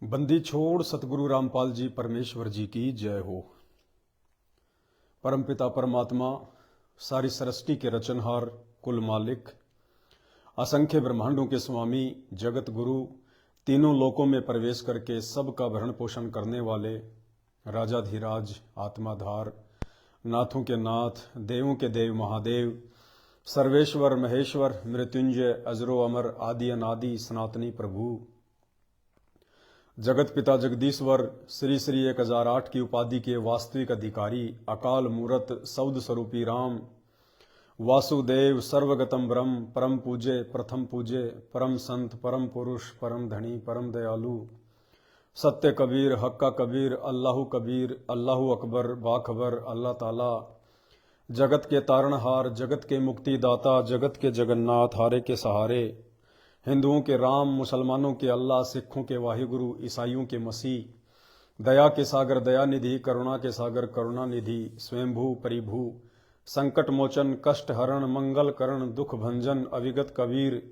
बंदी छोड़ सतगुरु रामपाल जी परमेश्वर जी की जय हो। परमपिता परमात्मा सारी सृष्टि के रचनहार, कुल मालिक, असंख्य ब्रह्मांडों के स्वामी, जगत गुरु, तीनों लोकों में प्रवेश करके सबका भरण पोषण करने वाले राजाधिराज, आत्माधार, नाथों के नाथ, देवों के देव महादेव, सर्वेश्वर महेश्वर, मृत्युंजय, अजरो अमर, आदि अनादि सनातनी प्रभु, जगत पिता जगदीश्वर, श्री श्री 1008 की उपाधि के वास्तविक अधिकारी, अकाल मूरत, सौद स्वरूपी राम, वासुदेव, सर्वगतम ब्रह्म, परम पूज्य, प्रथम पूज्य, परम संत, परम पुरुष, परम धनी, परम दयालु, सत्य कबीर, हक्का कबीर, अल्लाहु कबीर, अल्लाहु अकबर, बाखबर, अल्लाह ताला, जगत के तारणहार, जगत के मुक्तिदाता, जगत के जगन्नाथ, हारे के सहारे, हिंदुओं के राम, मुसलमानों के अल्लाह, सिखों के वाहिगुरु, ईसाइयों के मसीह, दया के सागर दया निधि, करुणा के सागर करुणा निधि, स्वयंभू परिभू, संकट मोचन, कष्ट हरण, मंगल करण, दुख भंजन, अविगत कबीर,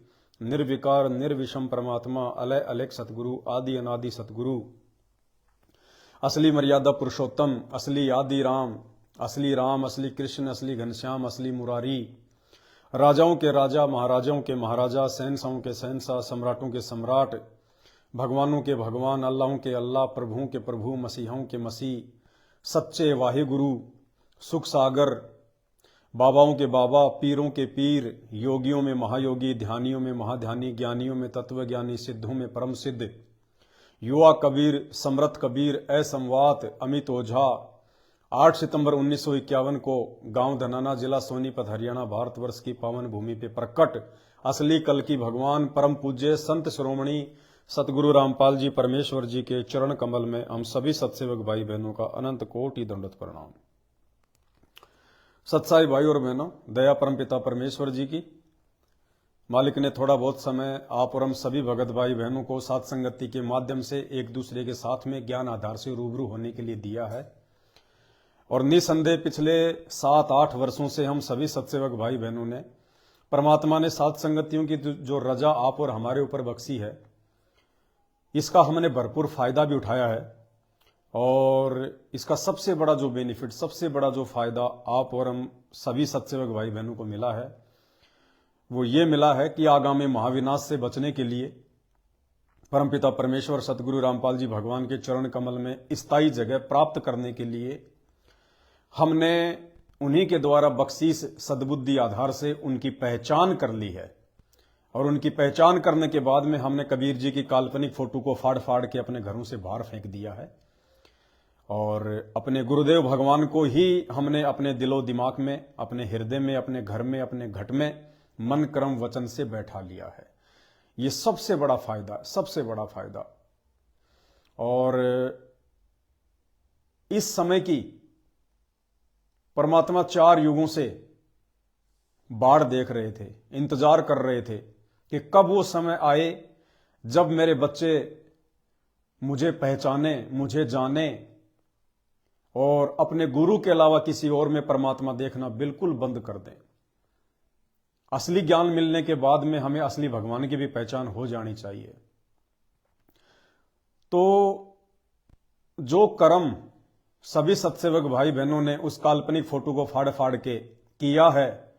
निर्विकार निर्विषम परमात्मा, अलय अलैक सतगुरु, आदि अनादि सतगुरु, असली मर्यादा पुरुषोत्तम, असली आदि राम, असली कृष्ण, असली घनश्याम, असली मुरारी, राजाओं के राजा, महाराजाओं के महाराजा, शहंशाहों के शहंशाह, सम्राटों के सम्राट, भगवानों के भगवान, अल्लाहों के अल्लाह, प्रभुओं के प्रभु, मसीहों के मसीह, सच्चे वाहिगुरु, सुख सागर, बाबाओं के बाबा, पीरों के पीर, योगियों में महायोगी, ध्यानियों में महाध्यानी, ज्ञानियों में तत्वज्ञानी, सिद्धों में परम सिद्ध, युवा कबीर, समरथ कबीर, असमवात, अमित ओझा, 8 सितंबर 1951 को गांव धनाना, जिला सोनीपत, हरियाणा, भारतवर्ष की पावन भूमि पे प्रकट असली कल की भगवान, परम पूज्य संत शिरोमणि सतगुरु रामपाल जी परमेश्वर जी के चरण कमल में हम सभी सत्सेवक भाई बहनों का अनंत कोटि दंडवत प्रणाम। सत्साई भाई और बहनों, दया परम पिता परमेश्वर जी की, मालिक ने थोड़ा बहुत समय आप और हम सभी भगत भाई बहनों को सात संगति के माध्यम से एक दूसरे के साथ में ज्ञान आधार से रूबरू होने के लिए दिया है। और निसंदेह पिछले 7-8 वर्षों से हम सभी सत्सेवक भाई बहनों ने, परमात्मा ने सात संगतियों की जो रजा आप और हमारे ऊपर बख्शी है, इसका हमने भरपूर फायदा भी उठाया है। और इसका सबसे बड़ा जो बेनिफिट, सबसे बड़ा जो फायदा आप और हम सभी सत्सेवक भाई बहनों को मिला है, वो ये मिला है कि आगामी महाविनाश से बचने के लिए परमपिता परमेश्वर सतगुरु रामपाल जी भगवान के चरण कमल में स्थायी जगह प्राप्त करने के लिए हमने उन्हीं के द्वारा बख्शीश सद्बुद्धि आधार से उनकी पहचान कर ली है। और उनकी पहचान करने के बाद में हमने कबीर जी की काल्पनिक फोटो को फाड़ फाड़ के अपने घरों से बाहर फेंक दिया है और अपने गुरुदेव भगवान को ही हमने अपने दिलो दिमाग में, अपने हृदय में, अपने घर में, अपने घट में मन कर्म वचन से बैठा लिया है। ये सबसे बड़ा फायदा, सबसे बड़ा फायदा। और इस समय की परमात्मा 4 युगों से बाढ़ देख रहे थे, इंतजार कर रहे थे कि कब वो समय आए जब मेरे बच्चे मुझे पहचाने, मुझे जाने और अपने गुरु के अलावा किसी और में परमात्मा देखना बिल्कुल बंद कर दें। असली ज्ञान मिलने के बाद में हमें असली भगवान की भी पहचान हो जानी चाहिए। तो जो कर्म सभी सत्सेवक भाई बहनों ने उस काल्पनिक फोटो को फाड़ फाड़ के किया है,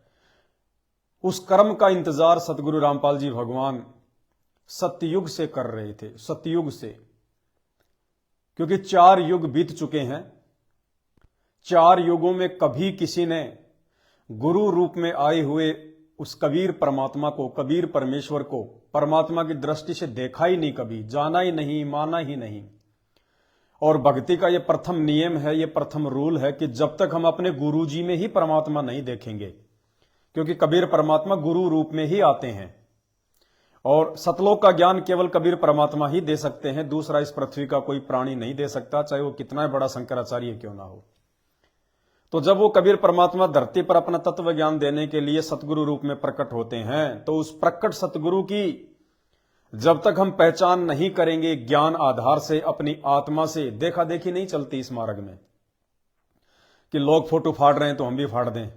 उस कर्म का इंतजार सतगुरु रामपाल जी भगवान सतयुग से कर रहे थे, सतयुग से। क्योंकि 4 युग बीत चुके हैं। 4 युगों में कभी किसी ने गुरु रूप में आए हुए उस कबीर परमात्मा को, कबीर परमेश्वर को परमात्मा की दृष्टि से देखा ही नहीं, कभी जाना ही नहीं, माना ही नहीं। और भक्ति का ये प्रथम नियम है, ये प्रथम रूल है कि जब तक हम अपने गुरु जी में ही परमात्मा नहीं देखेंगे, क्योंकि कबीर परमात्मा गुरु रूप में ही आते हैं और सतलोक का ज्ञान केवल कबीर परमात्मा ही दे सकते हैं। दूसरा इस पृथ्वी का कोई प्राणी नहीं दे सकता, चाहे वो कितना बड़ा शंकराचार्य क्यों ना हो। तो जब वो कबीर परमात्मा धरती पर अपना तत्व ज्ञान देने के लिए सतगुरु रूप में प्रकट होते हैं, तो उस प्रकट सतगुरु की जब तक हम पहचान नहीं करेंगे ज्ञान आधार से, अपनी आत्मा से, देखा देखी नहीं चलती इस मार्ग में कि लोग फोटो फाड़ रहे हैं तो हम भी फाड़ दें,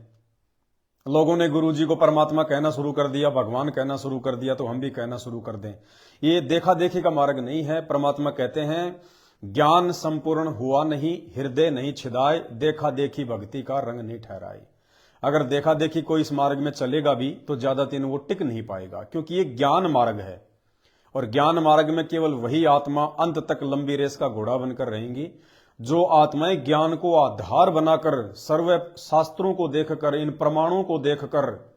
लोगों ने गुरु जी को परमात्मा कहना शुरू कर दिया, भगवान कहना शुरू कर दिया, तो हम भी कहना शुरू कर दें। ये देखा देखी का मार्ग नहीं है। परमात्मा कहते हैं ज्ञान संपूर्ण हुआ नहीं, हृदय नहीं छिदाए, देखा देखी भक्ति का रंग नहीं ठहराए। अगर देखा देखी कोई इस मार्ग में चलेगा भी तो ज्यादा दिन वो टिक नहीं पाएगा, क्योंकि ये ज्ञान मार्ग है। और ज्ञान मार्ग में केवल वही आत्मा अंत तक लंबी रेस का घोड़ा बनकर रहेंगी जो आत्माएं ज्ञान को आधार बनाकर, सर्व शास्त्रों को देखकर, इन प्रमाणों को देखकर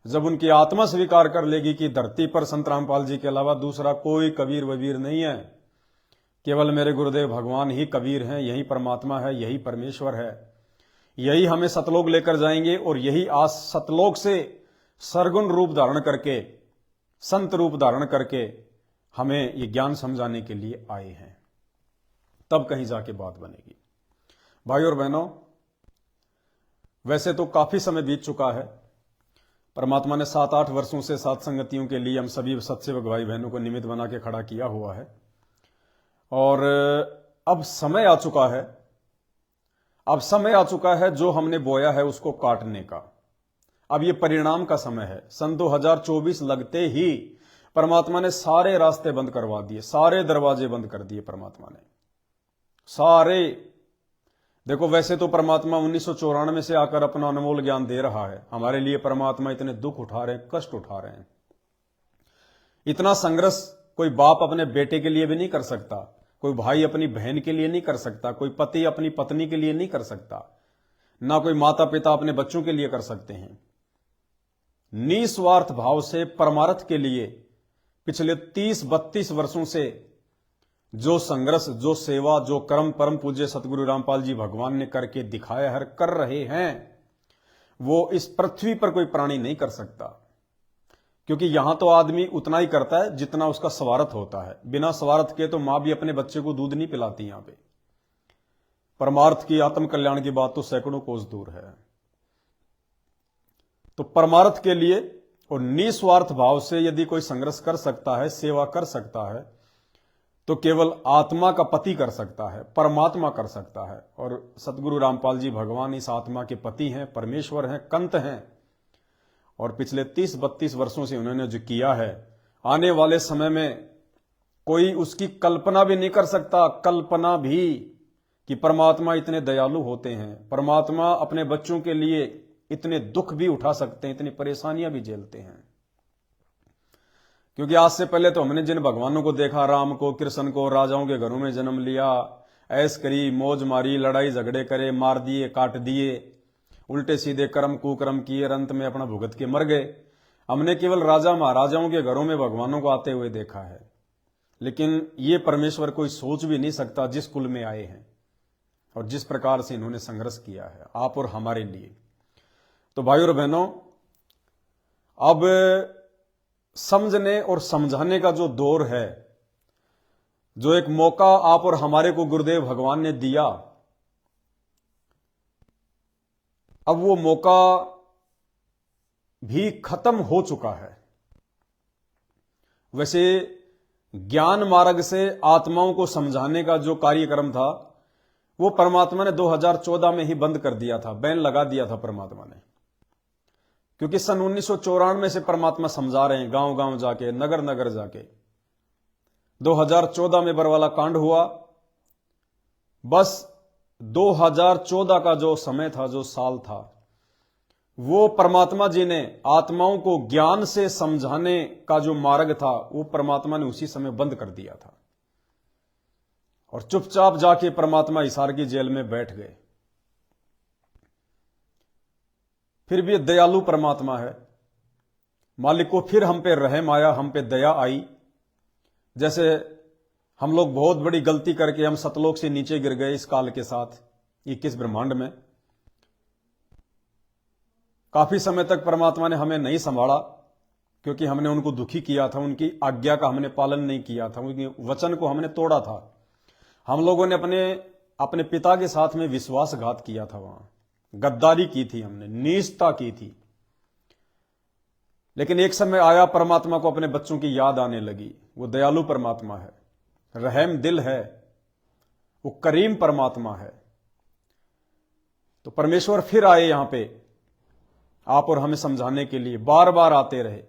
जब उनकी आत्मा स्वीकार कर लेगी कि धरती पर संत रामपाल जी के अलावा दूसरा कोई कबीर वबीर नहीं है, केवल मेरे गुरुदेव भगवान ही कबीर हैं, यही परमात्मा है, यही परमेश्वर है, यही हमें सतलोक लेकर जाएंगे, और यही आज सतलोक से सरगुण रूप धारण करके, संत रूप धारण करके हमें ये ज्ञान समझाने के लिए आए हैं, तब कहीं जाके बात बनेगी। भाई और बहनों, वैसे तो काफी समय बीत चुका है। परमात्मा ने 7-8 वर्षों से सात संगतियों के लिए हम सभी सत्सेवक भाई बहनों को निमित्त बना के खड़ा किया हुआ है, और अब समय आ चुका है, जो हमने बोया है उसको काटने का। अब ये परिणाम का समय है। सन 2024 लगते ही परमात्मा ने सारे रास्ते बंद करवा दिए, सारे दरवाजे बंद कर दिए परमात्मा ने, सारे। देखो, वैसे तो परमात्मा 1994 से आकर अपना अनमोल ज्ञान दे रहा है। हमारे लिए परमात्मा इतने दुख उठा रहे हैं, कष्ट उठा रहे हैं। इतना संघर्ष कोई बाप अपने बेटे के लिए भी नहीं कर सकता, कोई भाई अपनी बहन के लिए नहीं कर सकता, कोई पति अपनी पत्नी के लिए नहीं कर सकता, ना कोई माता पिता अपने बच्चों के लिए कर सकते हैं। निस्वार्थ भाव से परमार्थ के लिए पिछले 30-32 वर्षों से जो संघर्ष, जो सेवा, जो कर्म परम पूज्य सतगुरु रामपाल जी भगवान ने करके दिखाया है, कर रहे हैं, वो इस पृथ्वी पर कोई प्राणी नहीं कर सकता। क्योंकि यहां तो आदमी उतना ही करता है जितना उसका स्वार्थ होता है। बिना स्वार्थ के तो मां भी अपने बच्चे को दूध नहीं पिलाती। यहां पे परमार्थ की, आत्म कल्याण की बात तो सैकड़ों कोस दूर है। तो परमार्थ के लिए और निस्वार्थ भाव से यदि कोई संघर्ष कर सकता है, सेवा कर सकता है, तो केवल आत्मा का पति कर सकता है, परमात्मा कर सकता है। और सतगुरु रामपाल जी भगवान इस आत्मा के पति हैं, परमेश्वर हैं, कंत हैं। और पिछले 30-32 वर्षों से उन्होंने जो किया है, आने वाले समय में कोई उसकी कल्पना भी नहीं कर सकता, कल्पना भी, कि परमात्मा इतने दयालु होते हैं, परमात्मा अपने बच्चों के लिए इतने दुख भी उठा सकते हैं, इतनी परेशानियां भी झेलते हैं। क्योंकि आज से पहले तो हमने जिन भगवानों को देखा, राम को, कृष्ण को, राजाओं के घरों में जन्म लिया, ऐश करी, मौज मारी, लड़ाई झगड़े करे, मार दिए, काट दिए, उल्टे सीधे कर्म कुकर्म किए, अंत में अपना भुगत के मर गए। हमने केवल राजा महाराजाओं के घरों में भगवानों को आते हुए देखा है। लेकिन ये परमेश्वर कोई सोच भी नहीं सकता जिस कुल में आए हैं और जिस प्रकार से इन्होंने संघर्ष किया है आप और हमारे लिए। तो भाई और बहनों, अब समझने और समझाने का जो दौर है, जो एक मौका आप और हमारे को गुरुदेव भगवान ने दिया, अब वो मौका भी खत्म हो चुका है। वैसे ज्ञान मार्ग से आत्माओं को समझाने का जो कार्यक्रम था वो परमात्मा ने 2014 में ही बंद कर दिया था, बैन लगा दिया था परमात्मा ने। क्योंकि सन 1994 से परमात्मा समझा रहे हैं, गांव गांव जाके, नगर नगर जाके। 2014 में बरवाला कांड हुआ, बस 2014 का जो समय था, जो साल था, वो परमात्मा जी ने आत्माओं को ज्ञान से समझाने का जो मार्ग था वो परमात्मा ने उसी समय बंद कर दिया था। और चुपचाप जाके परमात्मा हिसार की जेल में बैठ गए। फिर भी दयालु परमात्मा है, मालिक को फिर हम पे रहम आया, हम पे दया आई। जैसे हम लोग बहुत बड़ी गलती करके हम सतलोक से नीचे गिर गए इस काल के साथ, 21 ब्रह्मांड में। काफी समय तक परमात्मा ने हमें नहीं संभाला, क्योंकि हमने उनको दुखी किया था, उनकी आज्ञा का हमने पालन नहीं किया था, उनके वचन को हमने तोड़ा था। हम लोगों ने अपने पिता के साथ में विश्वासघात किया था, वहां गद्दारी की थी, हमने नीचता की थी। लेकिन एक समय आया, परमात्मा को अपने बच्चों की याद आने लगी। वो दयालु परमात्मा है, रहम दिल है, वो करीम परमात्मा है। तो परमेश्वर फिर आए यहां पे आप और हमें समझाने के लिए बार बार आते रहे।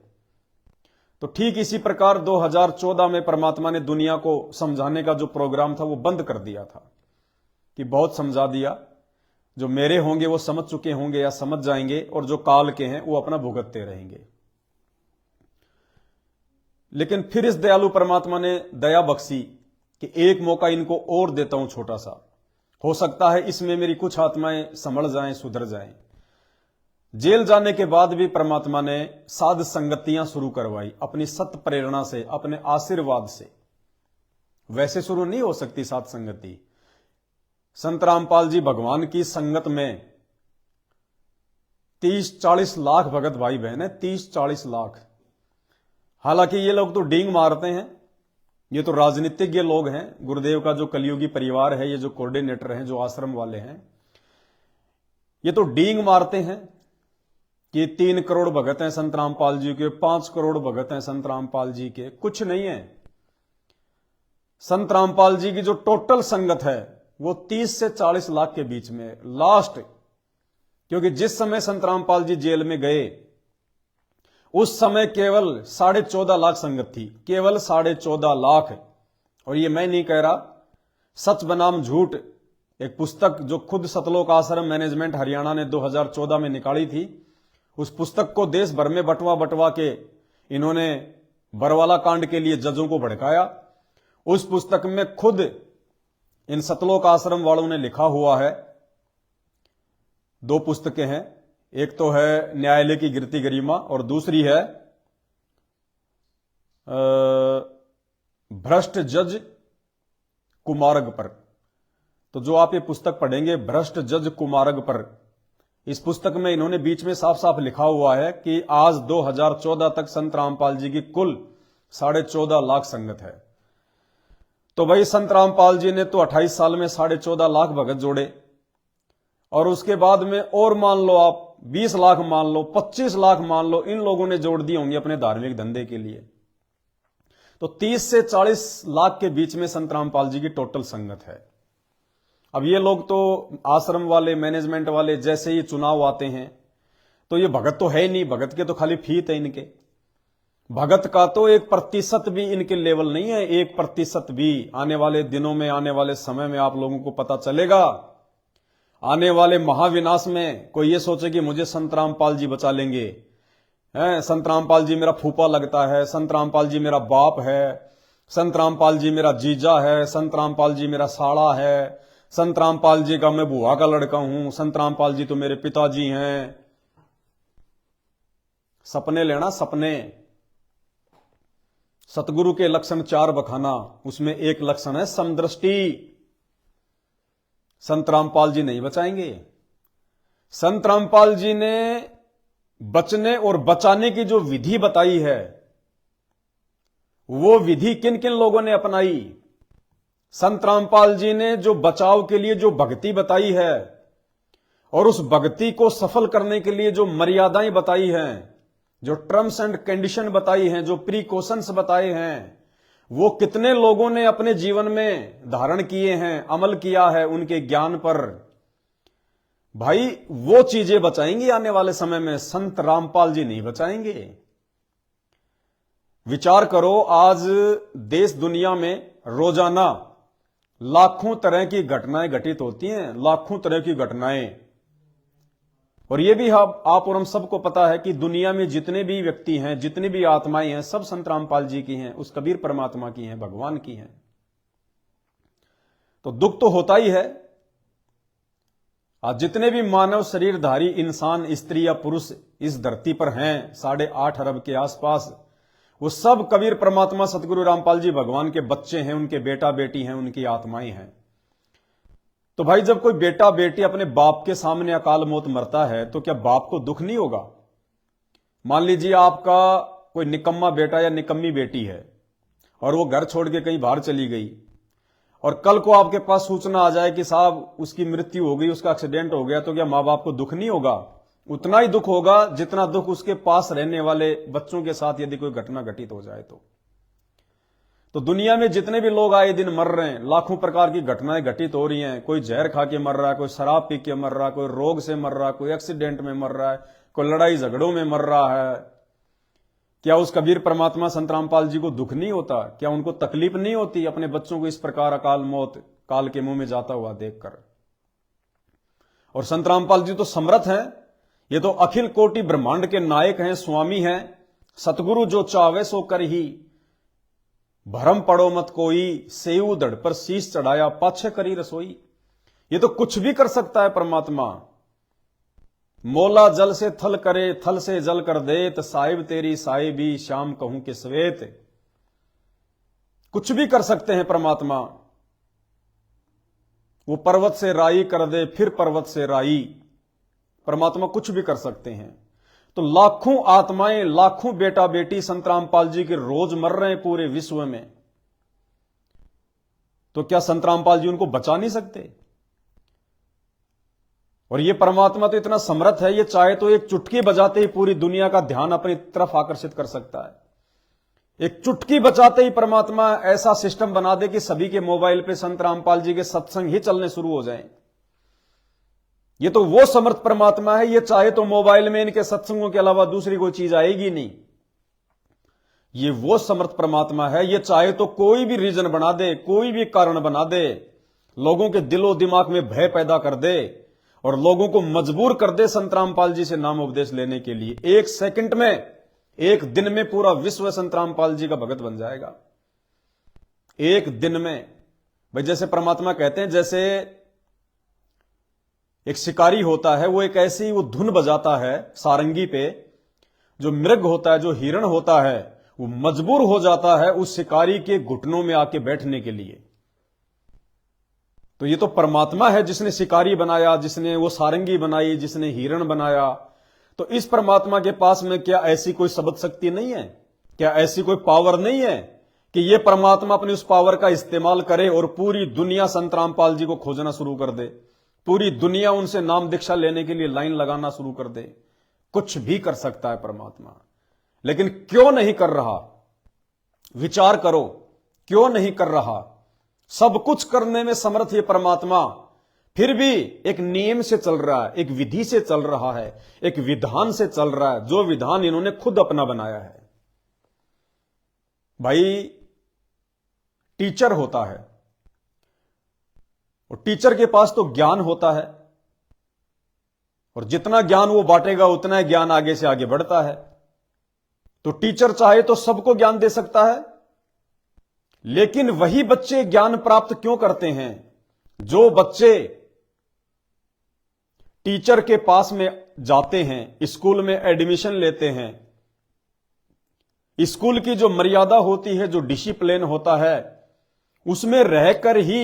तो ठीक इसी प्रकार 2014 में परमात्मा ने दुनिया को समझाने का जो प्रोग्राम था वो बंद कर दिया था कि बहुत समझा दिया, जो मेरे होंगे वो समझ चुके होंगे या समझ जाएंगे, और जो काल के हैं वो अपना भुगतते रहेंगे। लेकिन फिर इस दयालु परमात्मा ने दया बख्शी कि एक मौका इनको और देता हूं छोटा सा, हो सकता है इसमें मेरी कुछ आत्माएं संभल जाएं, सुधर जाएं। जेल जाने के बाद भी परमात्मा ने साध संगतियां शुरू करवाई अपनी सत प्रेरणा से, अपने आशीर्वाद से। वैसे शुरू नहीं हो सकती साध संगति। संत रामपाल जी भगवान की संगत में 30-40 लाख भगत भाई बहन है, 30-40 लाख। हालांकि ये लोग तो डींग मारते हैं, ये तो राजनीतिज्ञ लोग हैं। गुरुदेव का जो कलयुगी परिवार है, ये जो कोऑर्डिनेटर हैं, जो आश्रम वाले हैं, ये तो डींग मारते हैं कि 3 करोड़ भगत हैं संत रामपाल जी के, 5 करोड़ भगत हैं संत रामपाल जी के। कुछ नहीं है। संत रामपाल जी की जो टोटल संगत है वो 30 से 40 लाख के बीच में लास्ट। क्योंकि जिस समय संत रामपाल जी जेल में गए उस समय केवल 14.5 लाख संगत थी, केवल 14.5 लाख। और ये मैं नहीं कह रहा, सच बनाम झूठ एक पुस्तक जो खुद सतलोक आश्रम मैनेजमेंट हरियाणा ने 2014 में निकाली थी, उस पुस्तक को देश भर में बटवा के इन्होंने बरवाला कांड के लिए जजों को भड़काया। उस पुस्तक में खुद इन सतलोक आश्रम वालों ने लिखा हुआ है। 2 पुस्तकें हैं, एक तो है न्यायालय की गिरती गरिमा और दूसरी है भ्रष्ट जज कुमारग पर। तो जो आप ये पुस्तक पढ़ेंगे भ्रष्ट जज कुमारग पर, इस पुस्तक में इन्होंने बीच में साफ साफ लिखा हुआ है कि आज 2014 तक संत रामपाल जी की कुल 14.5 लाख संगत है। तो भाई संत रामपाल जी ने तो 28 साल में 14.5 लाख भगत जोड़े, और उसके बाद में और मान लो आप 20 लाख मान लो, 25 लाख मान लो, इन लोगों ने जोड़ दिए होंगे अपने धार्मिक धंधे के लिए। तो 30 से 40 लाख के बीच में संत रामपाल जी की टोटल संगत है। अब ये लोग तो आश्रम वाले, मैनेजमेंट वाले, जैसे ही चुनाव आते हैं तो ये भगत तो है ही नहीं, भगत के तो खाली फीत है इनके। भगत का तो 1% भी इनके लेवल नहीं है, 1% भी। आने वाले दिनों में, आने वाले समय में आप लोगों को पता चलेगा। आने वाले महाविनाश में कोई ये सोचे कि मुझे संत रामपाल जी बचा लेंगे, संत रामपाल जी मेरा फूफा लगता है, संत रामपाल जी मेरा बाप है, संत रामपाल जी मेरा जीजा है, संत रामपाल जी मेरा साड़ा है, संत रामपाल जी का मैं बुआ का लड़का हूं, संत रामपाल जी तो मेरे पिताजी हैं। सपने लेना, सपने। सतगुरु के लक्षण 4 बखाना, उसमें एक लक्षण है समदृष्टि। संत रामपाल जी नहीं बचाएंगे। संत रामपाल जी ने बचने और बचाने की जो विधि बताई है, वो विधि किन किन लोगों ने अपनाई? संत रामपाल जी ने जो बचाव के लिए जो भक्ति बताई है और उस भक्ति को सफल करने के लिए जो मर्यादाएं बताई हैं, जो टर्म्स एंड कंडीशन बताई हैं, जो प्रिकॉशंस बताए हैं, वो कितने लोगों ने अपने जीवन में धारण किए हैं, अमल किया है उनके ज्ञान पर। भाई वो चीजें बचाएंगी आने वाले समय में, संत रामपाल जी नहीं बचाएंगे। विचार करो, आज देश दुनिया में रोजाना लाखों तरह की घटनाएं घटित होती हैं, लाखों तरह की घटनाएं। और यह भी आप और हम सबको पता है कि दुनिया में जितने भी व्यक्ति हैं, जितनी भी आत्माएं हैं, सब संत रामपाल जी की हैं, उस कबीर परमात्मा की हैं, भगवान की हैं। तो दुख तो होता ही है। आज जितने भी मानव शरीरधारी इंसान, स्त्री या पुरुष इस धरती पर हैं, 8.5 अरब के आसपास, वो सब कबीर परमात्मा सतगुरु रामपाल जी भगवान के बच्चे हैं, उनके बेटा बेटी हैं, उनकी आत्माएं हैं। तो भाई जब कोई बेटा बेटी अपने बाप के सामने अकाल मौत मरता है तो क्या बाप को दुख नहीं होगा? मान लीजिए आपका कोई निकम्मा बेटा या निकम्मी बेटी है और वो घर छोड़ के कहीं बाहर चली गई, और कल को आपके पास सूचना आ जाए कि साहब उसकी मृत्यु हो गई, उसका एक्सीडेंट हो गया, तो क्या मां बाप को दुख नहीं होगा? उतना ही दुख होगा जितना दुख उसके पास रहने वाले बच्चों के साथ यदि कोई घटना घटित हो जाए। तो दुनिया में जितने भी लोग आए दिन मर रहे हैं, लाखों प्रकार की घटनाएं घटित हो रही हैं। कोई जहर खा के मर रहा है, कोई शराब पी के मर रहा है, कोई रोग से मर रहा है, कोई एक्सीडेंट में मर रहा है, कोई लड़ाई झगड़ों में मर रहा है, क्या उस कबीर परमात्मा संत रामपाल जी को दुख नहीं होता? क्या उनको तकलीफ नहीं होती अपने बच्चों को इस प्रकार अकाल मौत काल के मुंह में जाता हुआ देखकर? और संत रामपाल जी तो समर्थ हैं, ये तो अखिल कोटि ब्रह्मांड के नायक हैं, स्वामी हैं। सतगुरु जो चावे सो कर ही, भरम पड़ो मत कोई, सेऊ धड़ पर शीश चढ़ाया पाछे करी रसोई। ये तो कुछ भी कर सकता है परमात्मा। मोला जल से थल करे, थल से जल कर देत, साहिब तेरी साहिबी श्याम कहूं के श्वेत। कुछ भी कर सकते हैं परमात्मा। वो पर्वत से राई कर दे, फिर पर्वत से राई। परमात्मा कुछ भी कर सकते हैं। तो लाखों आत्माएं, लाखों बेटा बेटी संत रामपाल जी के रोज मर रहे हैं पूरे विश्व में, तो क्या संत रामपाल जी उनको बचा नहीं सकते? और ये परमात्मा तो इतना समर्थ है, ये चाहे तो एक चुटकी बजाते ही पूरी दुनिया का ध्यान अपनी तरफ आकर्षित कर सकता है। एक चुटकी बजाते ही परमात्मा ऐसा सिस्टम बना दे कि सभी के मोबाइल पे संत रामपाल जी के सत्संग ही चलने शुरू हो जाएं। ये तो वो समर्थ परमात्मा है, ये चाहे तो मोबाइल में इनके सत्संगों के अलावा दूसरी कोई चीज आएगी नहीं। ये वो समर्थ परमात्मा है, ये चाहे तो कोई भी रीजन बना दे, कोई भी कारण बना दे, लोगों के दिलो दिमाग में भय पैदा कर दे और लोगों को मजबूर कर दे संत रामपाल जी से नाम उपदेश लेने के लिए। एक सेकंड में, एक दिन में पूरा विश्व संत रामपाल जी का भगत बन जाएगा। एक दिन में। भाई जैसे परमात्मा कहते हैं, जैसे एक शिकारी होता है, वो एक ऐसी वो धुन बजाता है सारंगी पे, जो मृग होता है, जो हिरण होता है, वो मजबूर हो जाता है उस शिकारी के घुटनों में आके बैठने के लिए। तो ये तो परमात्मा है जिसने शिकारी बनाया, जिसने वो सारंगी बनाई, जिसने हिरण बनाया। तो इस परमात्मा के पास में क्या ऐसी कोई शब्द शक्ति नहीं है? क्या ऐसी कोई पावर नहीं है कि ये परमात्मा अपनी उस पावर का इस्तेमाल करे और पूरी दुनिया संत रामपाल जी को खोजना शुरू कर दे, पूरी दुनिया उनसे नाम दीक्षा लेने के लिए लाइन लगाना शुरू कर दे? कुछ भी कर सकता है परमात्मा, लेकिन क्यों नहीं कर रहा? विचार करो, क्यों नहीं कर रहा? सब कुछ करने में समर्थ ये परमात्मा, फिर भी एक नियम से चल रहा है, एक विधि से चल रहा है, एक विधान से चल रहा है, जो विधान इन्होंने खुद अपना बनाया है। भाई टीचर होता है और टीचर के पास तो ज्ञान होता है, और जितना ज्ञान वो बांटेगा उतना ज्ञान आगे से आगे बढ़ता है। तो टीचर चाहे तो सबको ज्ञान दे सकता है, लेकिन वही बच्चे ज्ञान प्राप्त क्यों करते हैं? जो बच्चे टीचर के पास में जाते हैं, स्कूल में एडमिशन लेते हैं, स्कूल की जो मर्यादा होती है, जो डिसिप्लिन होता है, उसमें रहकर ही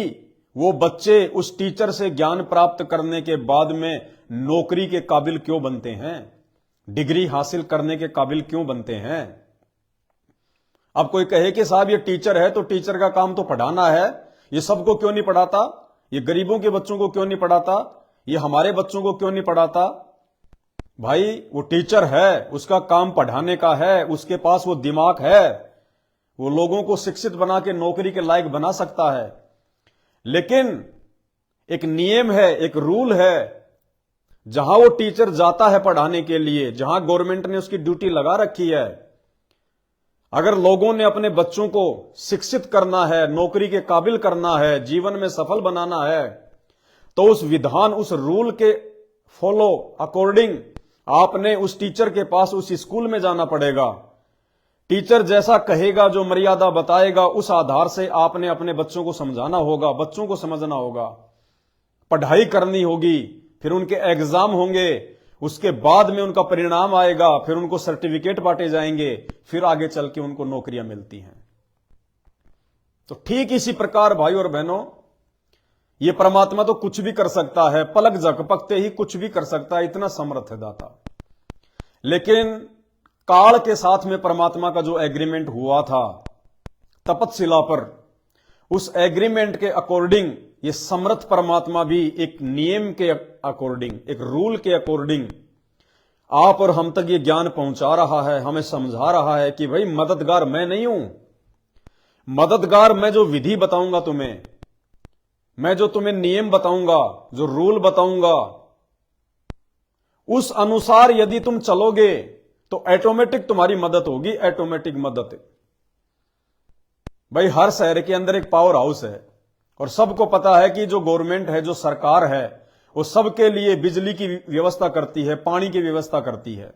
वो बच्चे उस टीचर से ज्ञान प्राप्त करने के बाद में नौकरी के काबिल क्यों बनते हैं? डिग्री हासिल करने के काबिल क्यों बनते हैं? अब कोई कहे कि साहब ये टीचर है तो टीचर का काम तो पढ़ाना है, ये सबको क्यों नहीं पढ़ाता? ये गरीबों के बच्चों को क्यों नहीं पढ़ाता? ये हमारे बच्चों को क्यों नहीं पढ़ाता? भाई वो टीचर है, उसका काम पढ़ाने का है, उसके पास वो दिमाग है, वो लोगों को शिक्षित बना के नौकरी के लायक बना सकता है। लेकिन एक नियम है, एक रूल है, जहां वो टीचर जाता है पढ़ाने के लिए, जहां गवर्नमेंट ने उसकी ड्यूटी लगा रखी है, अगर लोगों ने अपने बच्चों को शिक्षित करना है, नौकरी के काबिल करना है, जीवन में सफल बनाना है, तो उस विधान, उस रूल के फॉलो अकॉर्डिंग आपने उस टीचर के पास, उस स्कूल में जाना पड़ेगा। टीचर जैसा कहेगा, जो मर्यादा बताएगा, उस आधार से आपने अपने बच्चों को समझाना होगा, बच्चों को समझना होगा, पढ़ाई करनी होगी, फिर उनके एग्जाम होंगे, उसके बाद में उनका परिणाम आएगा, फिर उनको सर्टिफिकेट बांटे जाएंगे, फिर आगे चल के उनको नौकरियां मिलती हैं। तो ठीक इसी प्रकार भाई और बहनों, ये परमात्मा तो कुछ भी कर सकता है, पलक झपकते ही कुछ भी कर सकता है, इतना समर्थ है दाता। लेकिन काल के साथ में परमात्मा का जो एग्रीमेंट हुआ था तपतशिला पर, उस एग्रीमेंट के अकॉर्डिंग ये समर्थ परमात्मा भी एक नियम के अकॉर्डिंग, एक रूल के अकॉर्डिंग आप और हम तक ये ज्ञान पहुंचा रहा है, हमें समझा रहा है कि भाई मददगार मैं नहीं हूं, मददगार मैं जो विधि बताऊंगा तुम्हें, मैं जो तुम्हें नियम बताऊंगा, जो रूल बताऊंगा, उस अनुसार यदि तुम चलोगे तो ऑटोमेटिक तुम्हारी मदद होगी, ऑटोमेटिक मदद। भाई हर शहर के अंदर एक पावर हाउस है और सबको पता है कि जो गवर्नमेंट है, जो सरकार है, वो सबके लिए बिजली की व्यवस्था करती है, पानी की व्यवस्था करती है।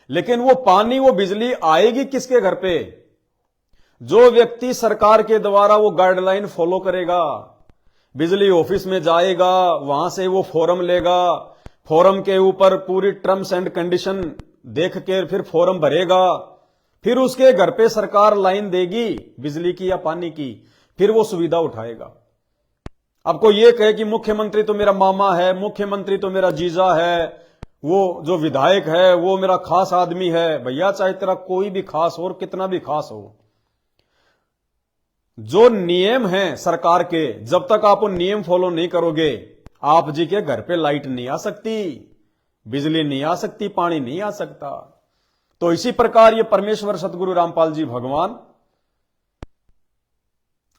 लेकिन वो पानी, वो बिजली आएगी किसके घर पे? जो व्यक्ति सरकार के द्वारा वो गाइडलाइन फॉलो करेगा, बिजली ऑफिस में जाएगा, वहां से वो फॉर्म लेगा, फॉर्म के ऊपर पूरी टर्म्स एंड कंडीशन देख के फिर फॉर्म भरेगा, फिर उसके घर पे सरकार लाइन देगी बिजली की या पानी की, फिर वो सुविधा उठाएगा। अब कोई ये कहे कि मुख्यमंत्री तो मेरा मामा है, मुख्यमंत्री तो मेरा जीजा है, वो जो विधायक है वो मेरा खास आदमी है। भैया चाहे तेरा कोई भी खास हो और कितना भी खास हो, जो नियम हैं सरकार के, जब तक आप वो नियम फॉलो नहीं करोगे, आप जी के घर पे लाइट नहीं आ सकती, बिजली नहीं आ सकती, पानी नहीं आ सकता। तो इसी प्रकार ये परमेश्वर सतगुरु रामपाल जी भगवान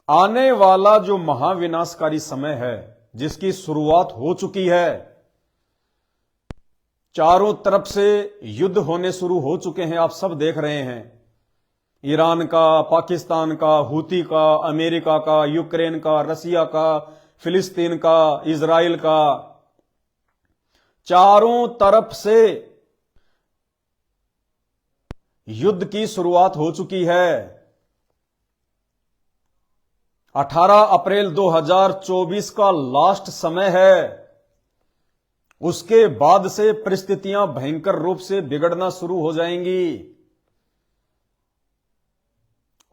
आने वाला जो महाविनाशकारी समय है, जिसकी शुरुआत हो चुकी है, चारों तरफ से युद्ध होने शुरू हो चुके हैं, आप सब देख रहे हैं। ईरान का, पाकिस्तान का, हूती का, अमेरिका का, यूक्रेन का, रसिया का, फिलिस्तीन का, इजराइल का, चारों तरफ से युद्ध की शुरुआत हो चुकी है। 18 अप्रैल 2024 का लास्ट समय है। उसके बाद से परिस्थितियां भयंकर रूप से बिगड़ना शुरू हो जाएंगी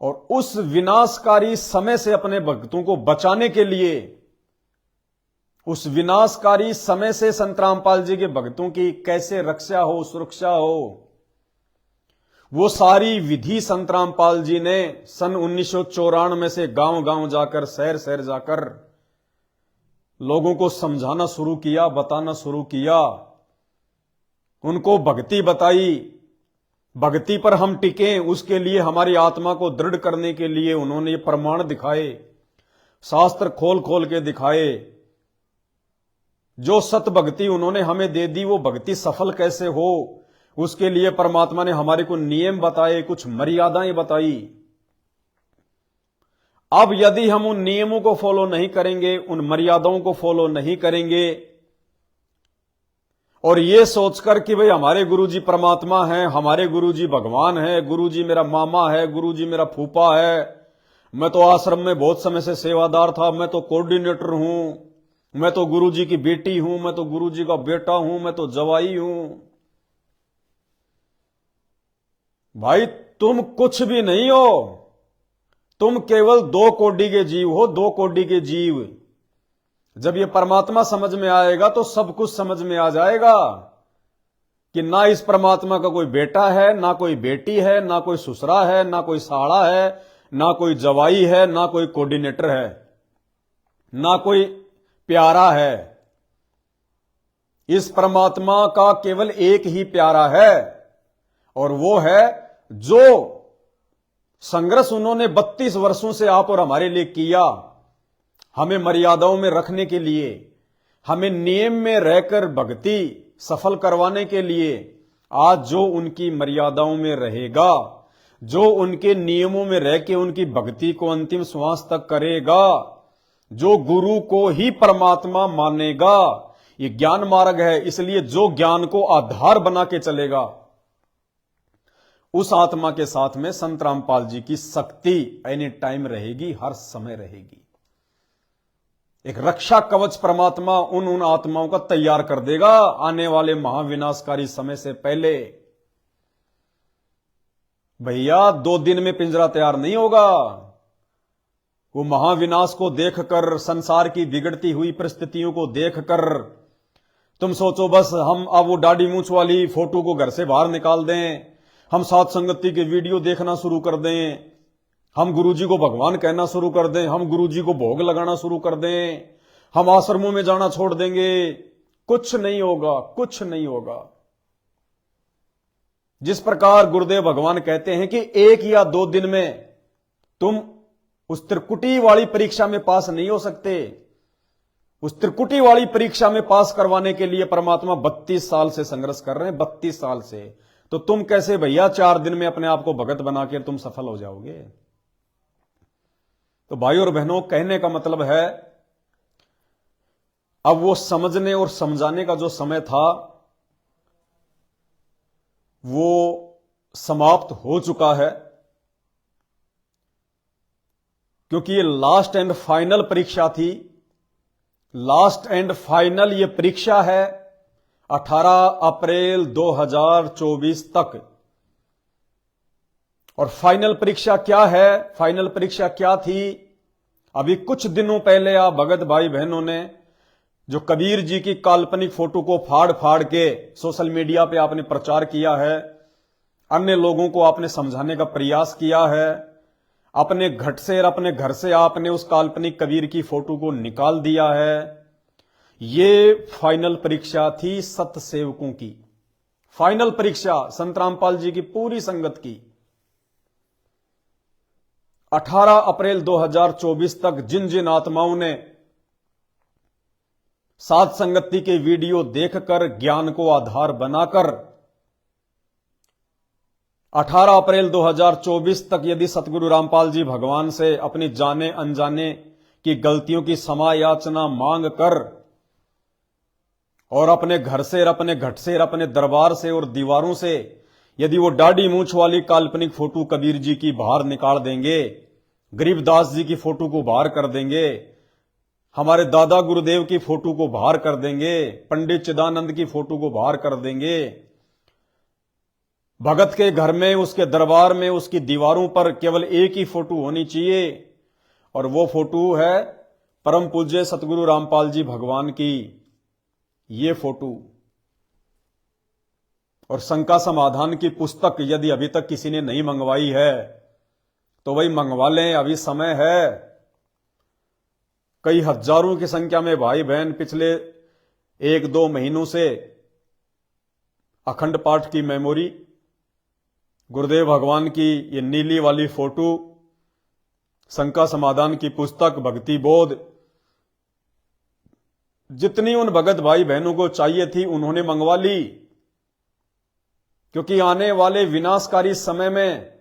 और उस विनाशकारी समय से अपने भक्तों को बचाने के लिए, उस विनाशकारी समय से संत रामपाल जी के भक्तों की कैसे रक्षा हो, सुरक्षा हो, वो सारी विधि संत रामपाल जी ने सन 1994 से गांव गांव जाकर, शहर शहर जाकर लोगों को समझाना शुरू किया, बताना शुरू किया, उनको भक्ति बताई। भक्ति पर हम टिकें, उसके लिए हमारी आत्मा को दृढ़ करने के लिए उन्होंने ये प्रमाण दिखाए, शास्त्र खोल खोल के दिखाए। जो सत भक्ति उन्होंने हमें दे दी, वो भक्ति सफल कैसे हो, उसके लिए परमात्मा ने हमारे को नियम बताए, कुछ मर्यादाएं बताई। अब यदि हम उन नियमों को फॉलो नहीं करेंगे, उन मर्यादाओं को फॉलो नहीं करेंगे और ये सोचकर कि भाई हमारे गुरुजी परमात्मा हैं, हमारे गुरुजी भगवान हैं, गुरुजी मेरा मामा है, गुरुजी मेरा फूफा है, मैं तो आश्रम में बहुत समय से सेवादार था, मैं तो कोऑर्डिनेटर हूं, मैं तो गुरुजी की बेटी हूं, मैं तो गुरुजी का बेटा हूं, मैं तो जवाई हूं। भाई तुम कुछ भी नहीं हो, तुम केवल 2 कोटि के जीव हो, 2 कोटि के जीव। जब ये परमात्मा समझ में आएगा तो सब कुछ समझ में आ जाएगा कि ना इस परमात्मा का कोई बेटा है, ना कोई बेटी है, ना कोई ससुरा है, ना कोई साड़ा है, ना कोई जवाई है, ना कोई कोऑर्डिनेटर है, ना कोई प्यारा है। इस परमात्मा का केवल एक ही प्यारा है और वो है जो संघर्ष उन्होंने 32 वर्षों से आप और हमारे लिए किया, हमें मर्यादाओं में रखने के लिए, हमें नियम में रहकर भक्ति सफल करवाने के लिए। आज जो उनकी मर्यादाओं में रहेगा, जो उनके नियमों में रह के उनकी भक्ति को अंतिम श्वास तक करेगा, जो गुरु को ही परमात्मा मानेगा, ये ज्ञान मार्ग है। इसलिए जो ज्ञान को आधार बना के चलेगा, उस आत्मा के साथ में संत रामपाल जी की शक्ति एनी टाइम रहेगी, हर समय रहेगी। एक रक्षा कवच परमात्मा उन आत्माओं का तैयार कर देगा आने वाले महाविनाशकारी समय से पहले। भैया 2 दिन में पिंजरा तैयार नहीं होगा। वो महाविनाश को देखकर, संसार की बिगड़ती हुई परिस्थितियों को देखकर तुम सोचो बस हम अब वो दाढ़ी मूंछ वाली फोटो को घर से बाहर निकाल दें, हम साथ संगति के वीडियो देखना शुरू कर दें, हम गुरुजी को भगवान कहना शुरू कर दें, हम गुरुजी को भोग लगाना शुरू कर दें, हम आश्रमों में जाना छोड़ देंगे। कुछ नहीं होगा, कुछ नहीं होगा। जिस प्रकार गुरुदेव भगवान कहते हैं कि 1 या 2 दिन में तुम उस त्रिकुटी वाली परीक्षा में पास नहीं हो सकते, उस त्रिकुटी वाली परीक्षा में पास करवाने के लिए परमात्मा 32 साल से संघर्ष कर रहे हैं, 32 साल से। तो तुम कैसे भैया 4 दिन में अपने आप को भगत बना के तुम सफल हो जाओगे? तो भाई और बहनों, कहने का मतलब है अब वो समझने और समझाने का जो समय था वो समाप्त हो चुका है, क्योंकि ये लास्ट एंड फाइनल परीक्षा थी। लास्ट एंड फाइनल ये परीक्षा है 18 अप्रैल 2024 तक। और फाइनल परीक्षा क्या है, फाइनल परीक्षा क्या थी? अभी कुछ दिनों पहले आप भगत भाई बहनों ने जो कबीर जी की काल्पनिक फोटो को फाड़ फाड़ के सोशल मीडिया पे आपने प्रचार किया है, अन्य लोगों को आपने समझाने का प्रयास किया है, अपने घट से और अपने घर से आपने उस काल्पनिक कबीर की फोटो को निकाल दिया है। ये फाइनल परीक्षा थी सत सेवकों की, फाइनल परीक्षा संत रामपाल जी की पूरी संगत की। 18 अप्रैल 2024 तक जिन जिन आत्माओं ने साध संगति के वीडियो देखकर ज्ञान को आधार बनाकर 18 अप्रैल 2024 तक यदि सतगुरु रामपाल जी भगवान से अपनी जाने अनजाने की गलतियों की क्षमा याचना मांग कर और अपने घर से और अपने घट से और अपने दरबार से और दीवारों से यदि वो दाढ़ी मूंछ वाली काल्पनिक फोटो कबीर जी की बाहर निकाल देंगे, गरीबदास जी की फोटो को बाहर कर देंगे, हमारे दादा गुरुदेव की फोटो को बाहर कर देंगे, पंडित चिदानंद की फोटो को बाहर कर देंगे, भगत के घर में उसके दरबार में उसकी दीवारों पर केवल एक ही फोटो होनी चाहिए और वो फोटो है परम पूज्य सतगुरु रामपाल जी भगवान की, ये फोटो। और शंका समाधान की पुस्तक यदि अभी तक किसी ने नहीं मंगवाई है तो वही मंगवा लें, अभी समय है। कई हजारों की संख्या में भाई बहन पिछले 1-2 महीनों से अखंड पाठ की मेमोरी, गुरुदेव भगवान की ये नीली वाली फोटो, शंका समाधान की पुस्तक, भक्ति बोध, जितनी उन भगत भाई बहनों को चाहिए थी उन्होंने मंगवा ली। क्योंकि आने वाले विनाशकारी समय में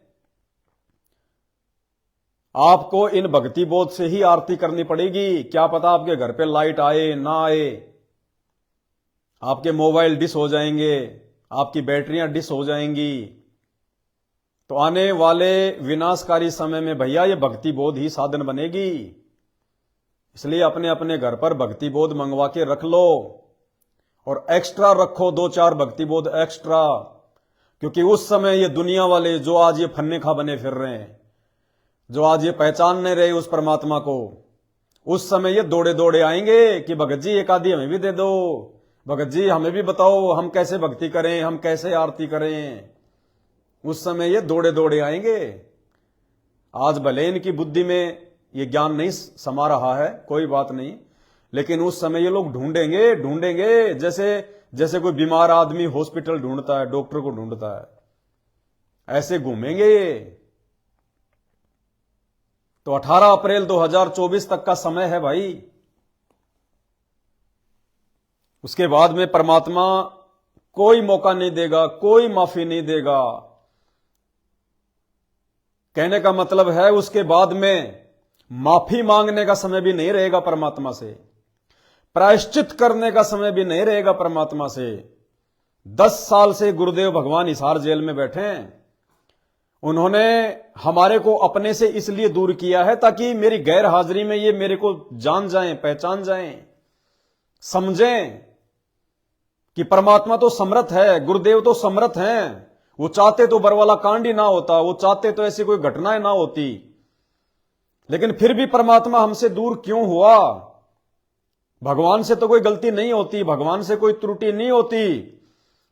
आपको इन भक्ति बोध से ही आरती करनी पड़ेगी। क्या पता आपके घर पे लाइट आए ना आए, आपके मोबाइल डिस हो जाएंगे, आपकी बैटरियां डिस हो जाएंगी। तो आने वाले विनाशकारी समय में भैया ये भक्ति बोध ही साधन बनेगी। इसलिए अपने अपने घर पर भक्ति बोध मंगवा के रख लो और एक्स्ट्रा रखो, 2-4 भक्ति बोध एक्स्ट्रा। क्योंकि उस समय ये दुनिया वाले जो आज ये फन्ने खा बने फिर रहे हैं, जो आज ये पहचान नहीं रहे उस परमात्मा को, उस समय ये दौड़े दौड़े आएंगे कि भगत जी एक आधी हमें भी दे दो, भगत जी हमें भी बताओ हम कैसे भक्ति करें, हम कैसे आरती करें। उस समय ये दौड़े दौड़े आएंगे। आज भले इनकी बुद्धि में ये ज्ञान नहीं समा रहा है, कोई बात नहीं, लेकिन उस समय ये लोग ढूंढेंगे ढूंढेंगे, जैसे कोई बीमार आदमी हॉस्पिटल ढूंढता है, डॉक्टर को ढूंढता है, ऐसे घूमेंगे ये। तो 18 अप्रैल 2024 तक का समय है भाई। उसके बाद में परमात्मा कोई मौका नहीं देगा, कोई माफी नहीं देगा। कहने का मतलब है उसके बाद में माफी मांगने का समय भी नहीं रहेगा परमात्मा से, प्रायश्चित करने का समय भी नहीं रहेगा परमात्मा से। 10 साल से गुरुदेव भगवान हिसार जेल में बैठे हैं। उन्होंने हमारे को अपने से इसलिए दूर किया है ताकि मेरी गैर हाजिरी में ये मेरे को जान जाएं, पहचान जाएं, समझें कि परमात्मा तो समर्थ है, गुरुदेव तो समर्थ हैं। वो चाहते तो बरवाला कांड ही ना होता, वो चाहते तो ऐसी कोई घटनाएं ना होती, लेकिन फिर भी परमात्मा हमसे दूर क्यों हुआ? भगवान से तो कोई गलती नहीं होती, भगवान से कोई त्रुटि नहीं होती।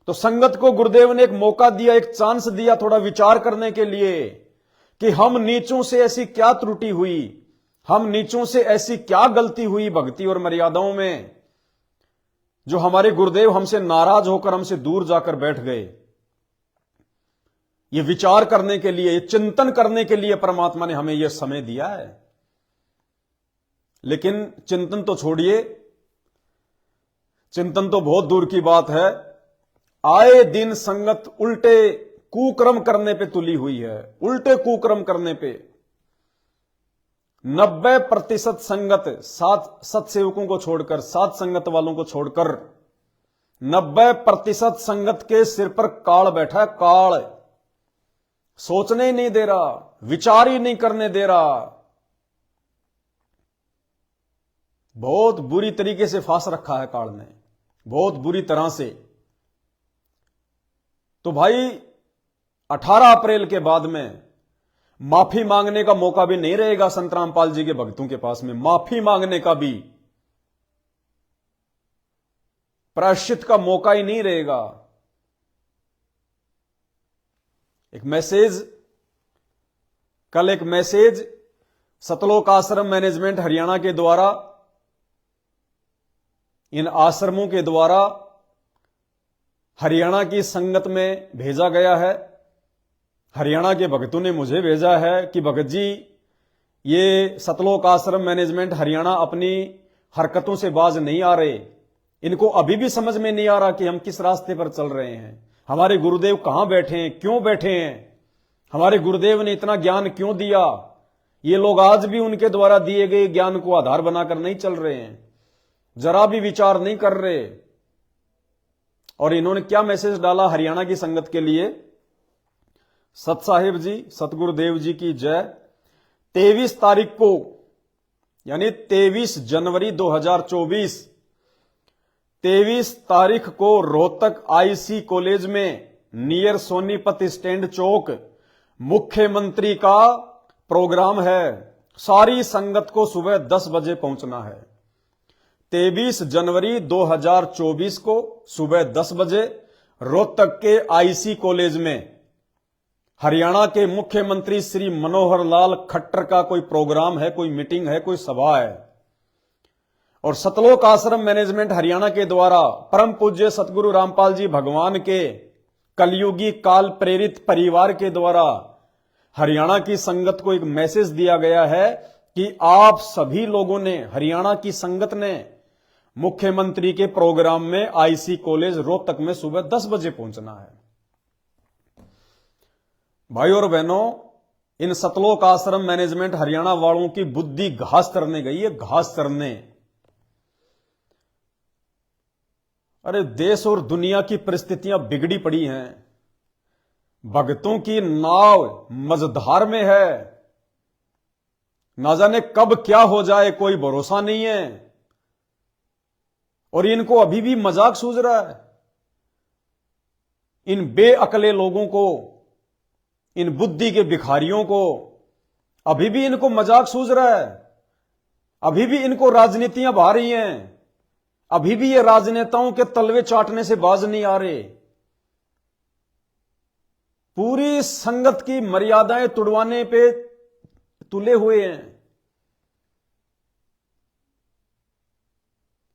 तो संगत को गुरुदेव ने एक मौका दिया, एक चांस दिया थोड़ा विचार करने के लिए कि हम नीचों से ऐसी क्या त्रुटि हुई, हम नीचों से ऐसी क्या गलती हुई भक्ति और मर्यादाओं में, जो हमारे गुरुदेव हमसे नाराज होकर हमसे दूर जाकर बैठ गए। ये विचार करने के लिए, ये चिंतन करने के लिए परमात्मा ने हमें यह समय दिया है। लेकिन चिंतन तो छोड़िए, चिंतन तो बहुत दूर की बात है। आए दिन संगत उल्टे कुक्रम करने पे तुली हुई है, उल्टे कुक्रम करने पे। 90% संगत, सात सत्सेवकों को छोड़कर, सात संगत वालों को छोड़कर 90% संगत के सिर पर काल बैठा है, काल। सोचने ही नहीं दे रहा, विचार ही नहीं करने दे रहा। बहुत बुरी तरीके से फांस रखा है काल ने, बहुत बुरी तरह से। तो भाई 18 अप्रैल के बाद में माफी मांगने का मौका भी नहीं रहेगा संत रामपाल जी के भक्तों के पास में, माफी मांगने का भी, प्रायश्चित का मौका ही नहीं रहेगा। कल एक मैसेज सतलोक आश्रम मैनेजमेंट हरियाणा के द्वारा, इन आश्रमों के द्वारा हरियाणा की संगत में भेजा गया है। हरियाणा के भक्तों ने मुझे भेजा है कि भगत जी, ये सतलोक आश्रम मैनेजमेंट हरियाणा अपनी हरकतों से बाज नहीं आ रहे, इनको अभी भी समझ में नहीं आ रहा कि हम किस रास्ते पर चल रहे हैं, हमारे गुरुदेव कहां बैठे हैं, क्यों बैठे हैं, हमारे गुरुदेव ने इतना ज्ञान क्यों दिया। ये लोग आज भी उनके द्वारा दिए गए ज्ञान को आधार बनाकर नहीं चल रहे हैं, जरा भी विचार नहीं कर रहे। और इन्होंने क्या मैसेज डाला हरियाणा की संगत के लिए? सत साहिब जी, सतगुरुदेव जी की जय। 23 तारीख को, यानी 23 जनवरी 2024, 23 तारीख को रोहतक आईसी कॉलेज में नियर सोनीपत स्टैंड चौक मुख्यमंत्री का प्रोग्राम है। सारी संगत को सुबह 10 बजे पहुंचना है। 23 जनवरी 2024 को सुबह 10 बजे रोहतक के आईसी कॉलेज में हरियाणा के मुख्यमंत्री श्री मनोहर लाल खट्टर का कोई प्रोग्राम है, कोई मीटिंग है, कोई सभा है। और सतलोक आश्रम मैनेजमेंट हरियाणा के द्वारा परम पूज्य सतगुरु रामपाल जी भगवान के कलयुगी काल प्रेरित परिवार के द्वारा हरियाणा की संगत को एक मैसेज दिया गया है कि आप सभी लोगों ने, हरियाणा की संगत ने मुख्यमंत्री के प्रोग्राम में आईसी कॉलेज रोहतक में सुबह 10 बजे पहुंचना है। भाई और बहनों, इन सतलोक आश्रम मैनेजमेंट हरियाणा वालों की बुद्धि घास करने गई है, घास करने। अरे देश और दुनिया की परिस्थितियां बिगड़ी पड़ी हैं, भक्तों की नाव मझधार में है, ना जाने कब क्या हो जाए कोई भरोसा नहीं है। और इनको अभी भी मजाक सूझ रहा है। इन बेअकले लोगों को, इन बुद्धि के भिखारियों को अभी भी इनको मजाक सूझ रहा है। अभी भी इनको राजनीतियां भा रही हैं, अभी भी ये राजनेताओं के तलवे चाटने से बाज नहीं आ रहे। पूरी संगत की मर्यादाएं तुड़वाने पे तुले हुए हैं।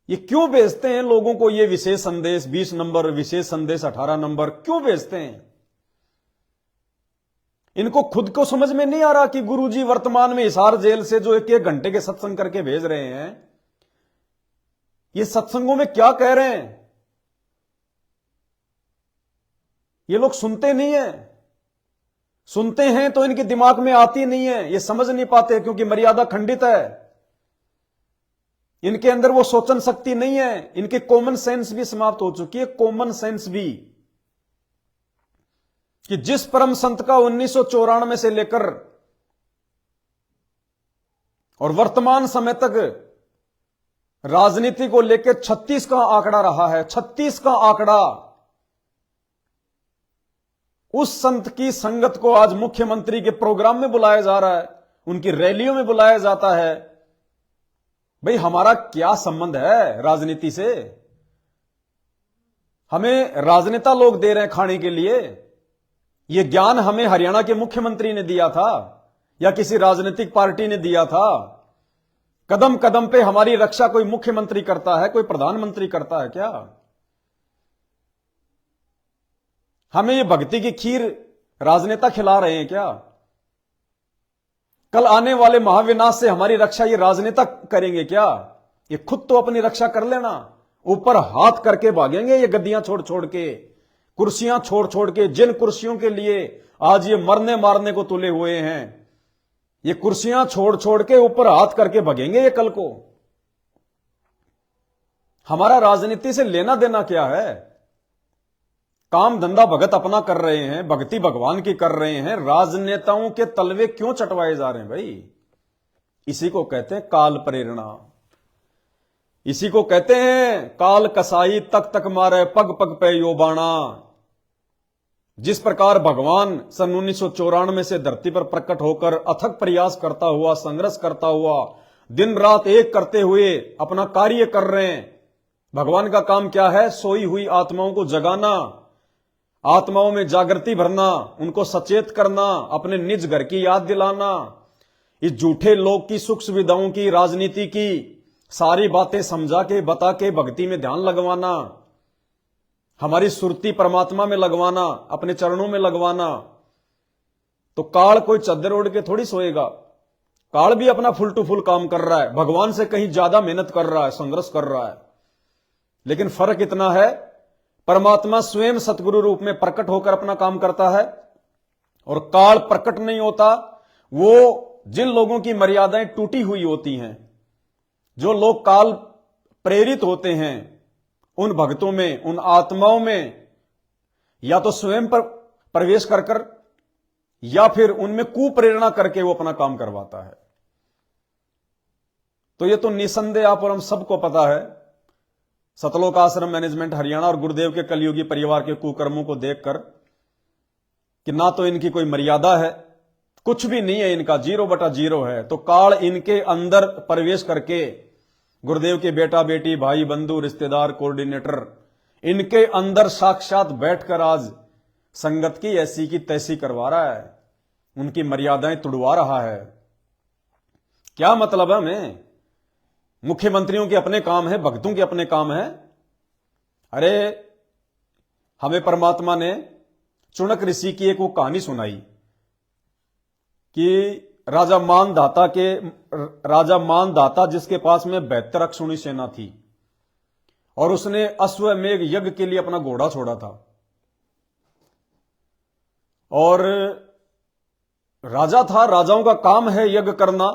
ये क्यों भेजते हैं लोगों को ये विशेष संदेश 20 नंबर, विशेष संदेश 18 नंबर क्यों भेजते हैं? इनको खुद को समझ में नहीं आ रहा कि गुरुजी वर्तमान में हिसार जेल से जो 1-1 घंटे के सत्संग करके भेज रहे हैं, ये सत्संगों में क्या कह रहे हैं। ये लोग सुनते नहीं है, सुनते हैं तो इनके दिमाग में आती नहीं है, ये समझ नहीं पाते क्योंकि मर्यादा खंडित है। इनके अंदर वो सोचन शक्ति नहीं है, इनके कॉमन सेंस भी समाप्त हो चुकी है, कॉमन सेंस भी। कि जिस परम संत का 1994 से लेकर और वर्तमान समय तक राजनीति को लेकर 36 का आंकड़ा रहा है, 36 का आंकड़ा, उस संत की संगत को आज मुख्यमंत्री के प्रोग्राम में बुलाया जा रहा है, उनकी रैलियों में बुलाया जाता है। भाई हमारा क्या संबंध है राजनीति से? हमें राजनेता लोग दे रहे हैं खाने के लिए। यह ज्ञान हमें हरियाणा के मुख्यमंत्री ने दिया था या किसी राजनीतिक पार्टी ने दिया था? कदम कदम पे हमारी रक्षा कोई मुख्यमंत्री करता है, कोई प्रधानमंत्री करता है क्या? हमें ये भक्ति की खीर राजनेता खिला रहे हैं क्या? कल आने वाले महाविनाश से हमारी रक्षा ये राजनेता करेंगे क्या? ये खुद तो अपनी रक्षा कर लेना, ऊपर हाथ करके भागेंगे ये गद्दियां छोड़ छोड़ के, कुर्सियां छोड़ छोड़ के। जिन कुर्सियों के लिए आज ये मरने मारने को तुले हुए हैं, ये कुर्सियां छोड़ छोड़ के ऊपर हाथ करके भागेंगे ये कल को। हमारा राजनीति से लेना देना क्या है? काम धंधा भगत अपना कर रहे हैं, भक्ति भगवान की कर रहे हैं, राजनेताओं के तलवे क्यों चटवाए जा रहे हैं भाई? इसी को कहते हैं काल प्रेरणा, इसी को कहते हैं काल कसाई तक तक मारे पग पग पे यो बाणा। जिस प्रकार भगवान सन 1994 से धरती पर प्रकट होकर अथक प्रयास करता हुआ, संघर्ष करता हुआ, दिन रात एक करते हुए अपना कार्य कर रहे हैं। भगवान का काम क्या है? सोई हुई आत्माओं को जगाना, आत्माओं में जागृति भरना, उनको सचेत करना, अपने निज घर की याद दिलाना, इस झूठे लोग की सुख सुविधाओं की, राजनीति की सारी बातें समझा के बता के भक्ति में ध्यान लगवाना, हमारी सुरती परमात्मा में लगवाना, अपने चरणों में लगवाना। तो काल कोई चद्दर ओढ़ के थोड़ी सोएगा, काल भी अपना फुल टू फुल काम कर रहा है, भगवान से कहीं ज्यादा मेहनत कर रहा है, संघर्ष कर रहा है। लेकिन फर्क इतना है, परमात्मा स्वयं सतगुरु रूप में प्रकट होकर अपना काम करता है और काल प्रकट नहीं होता। वो जिन लोगों की मर्यादाएं टूटी हुई होती हैं, जो लोग काल प्रेरित होते हैं, उन भक्तों में, उन आत्माओं में या तो स्वयं पर प्रवेश कर कर या फिर उनमें कुप्रेरणा करके वो अपना काम करवाता है। तो ये तो निसंदेह आप और हम सबको पता है। सतलोक आश्रम मैनेजमेंट हरियाणा और गुरुदेव के कलयुगी परिवार के कुकर्मों को देखकर कि ना तो इनकी कोई मर्यादा है, कुछ भी नहीं है इनका, 0/0 है। तो काल इनके अंदर प्रवेश करके गुरुदेव के बेटा बेटी, भाई बंधु, रिश्तेदार, कोऑर्डिनेटर, इनके अंदर साक्षात बैठकर आज संगत की ऐसी की तैसी करवा रहा है, उनकी मर्यादाएं तुड़वा रहा है। क्या मतलब है? हमें मुख्यमंत्रियों के अपने काम है, भक्तों के अपने काम है। अरे हमें परमात्मा ने चुनक ऋषि की एक वो कहानी सुनाई कि राजा मानधाता जिसके पास में 72 अक्षौणी सेना थी और उसने अश्वमेघ यज्ञ के लिए अपना घोड़ा छोड़ा था। और राजा था, राजाओं का काम है यज्ञ करना,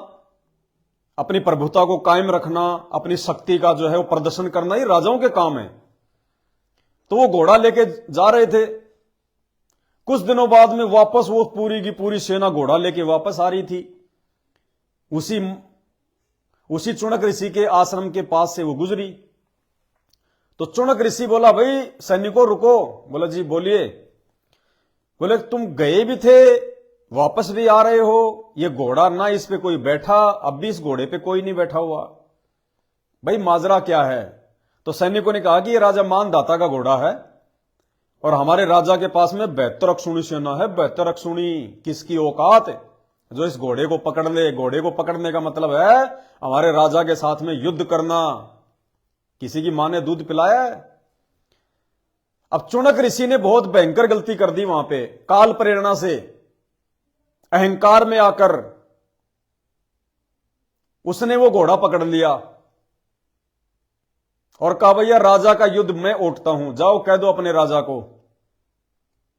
अपनी प्रभुता को कायम रखना, अपनी शक्ति का जो है वो प्रदर्शन करना, ही राजाओं के काम है। तो वो घोड़ा लेके जा रहे थे। कुछ दिनों बाद में वापस वो पूरी की पूरी सेना घोड़ा लेके वापस आ रही थी। उसी चुनक ऋषि के आश्रम के पास से वो गुजरी। तो चुनक ऋषि बोला, भाई सैनिकों रुको। बोला जी बोलिए। बोले तुम गए भी थे, वापस भी आ रहे हो, ये घोड़ा ना इस पे कोई बैठा, अब भी इस घोड़े पे कोई नहीं बैठा हुआ, भाई माजरा क्या है? तो सैनिकों ने कहा कि ये राजा मानधाता का घोड़ा है और हमारे राजा के पास में 72 अक्षौणी सेना है। 72 अक्षौणी किसकी औकात है जो इस घोड़े को पकड़ ले? घोड़े को पकड़ने का मतलब है हमारे राजा के साथ में युद्ध करना। किसी की मां ने दूध पिलाया है? अब चुनक ऋषि ने बहुत भयंकर गलती कर दी वहां पे, काल प्रेरणा से अहंकार में आकर उसने वो घोड़ा पकड़ लिया और कहा भैया राजा का युद्ध मैं उठता हूं, जाओ कह दो अपने राजा को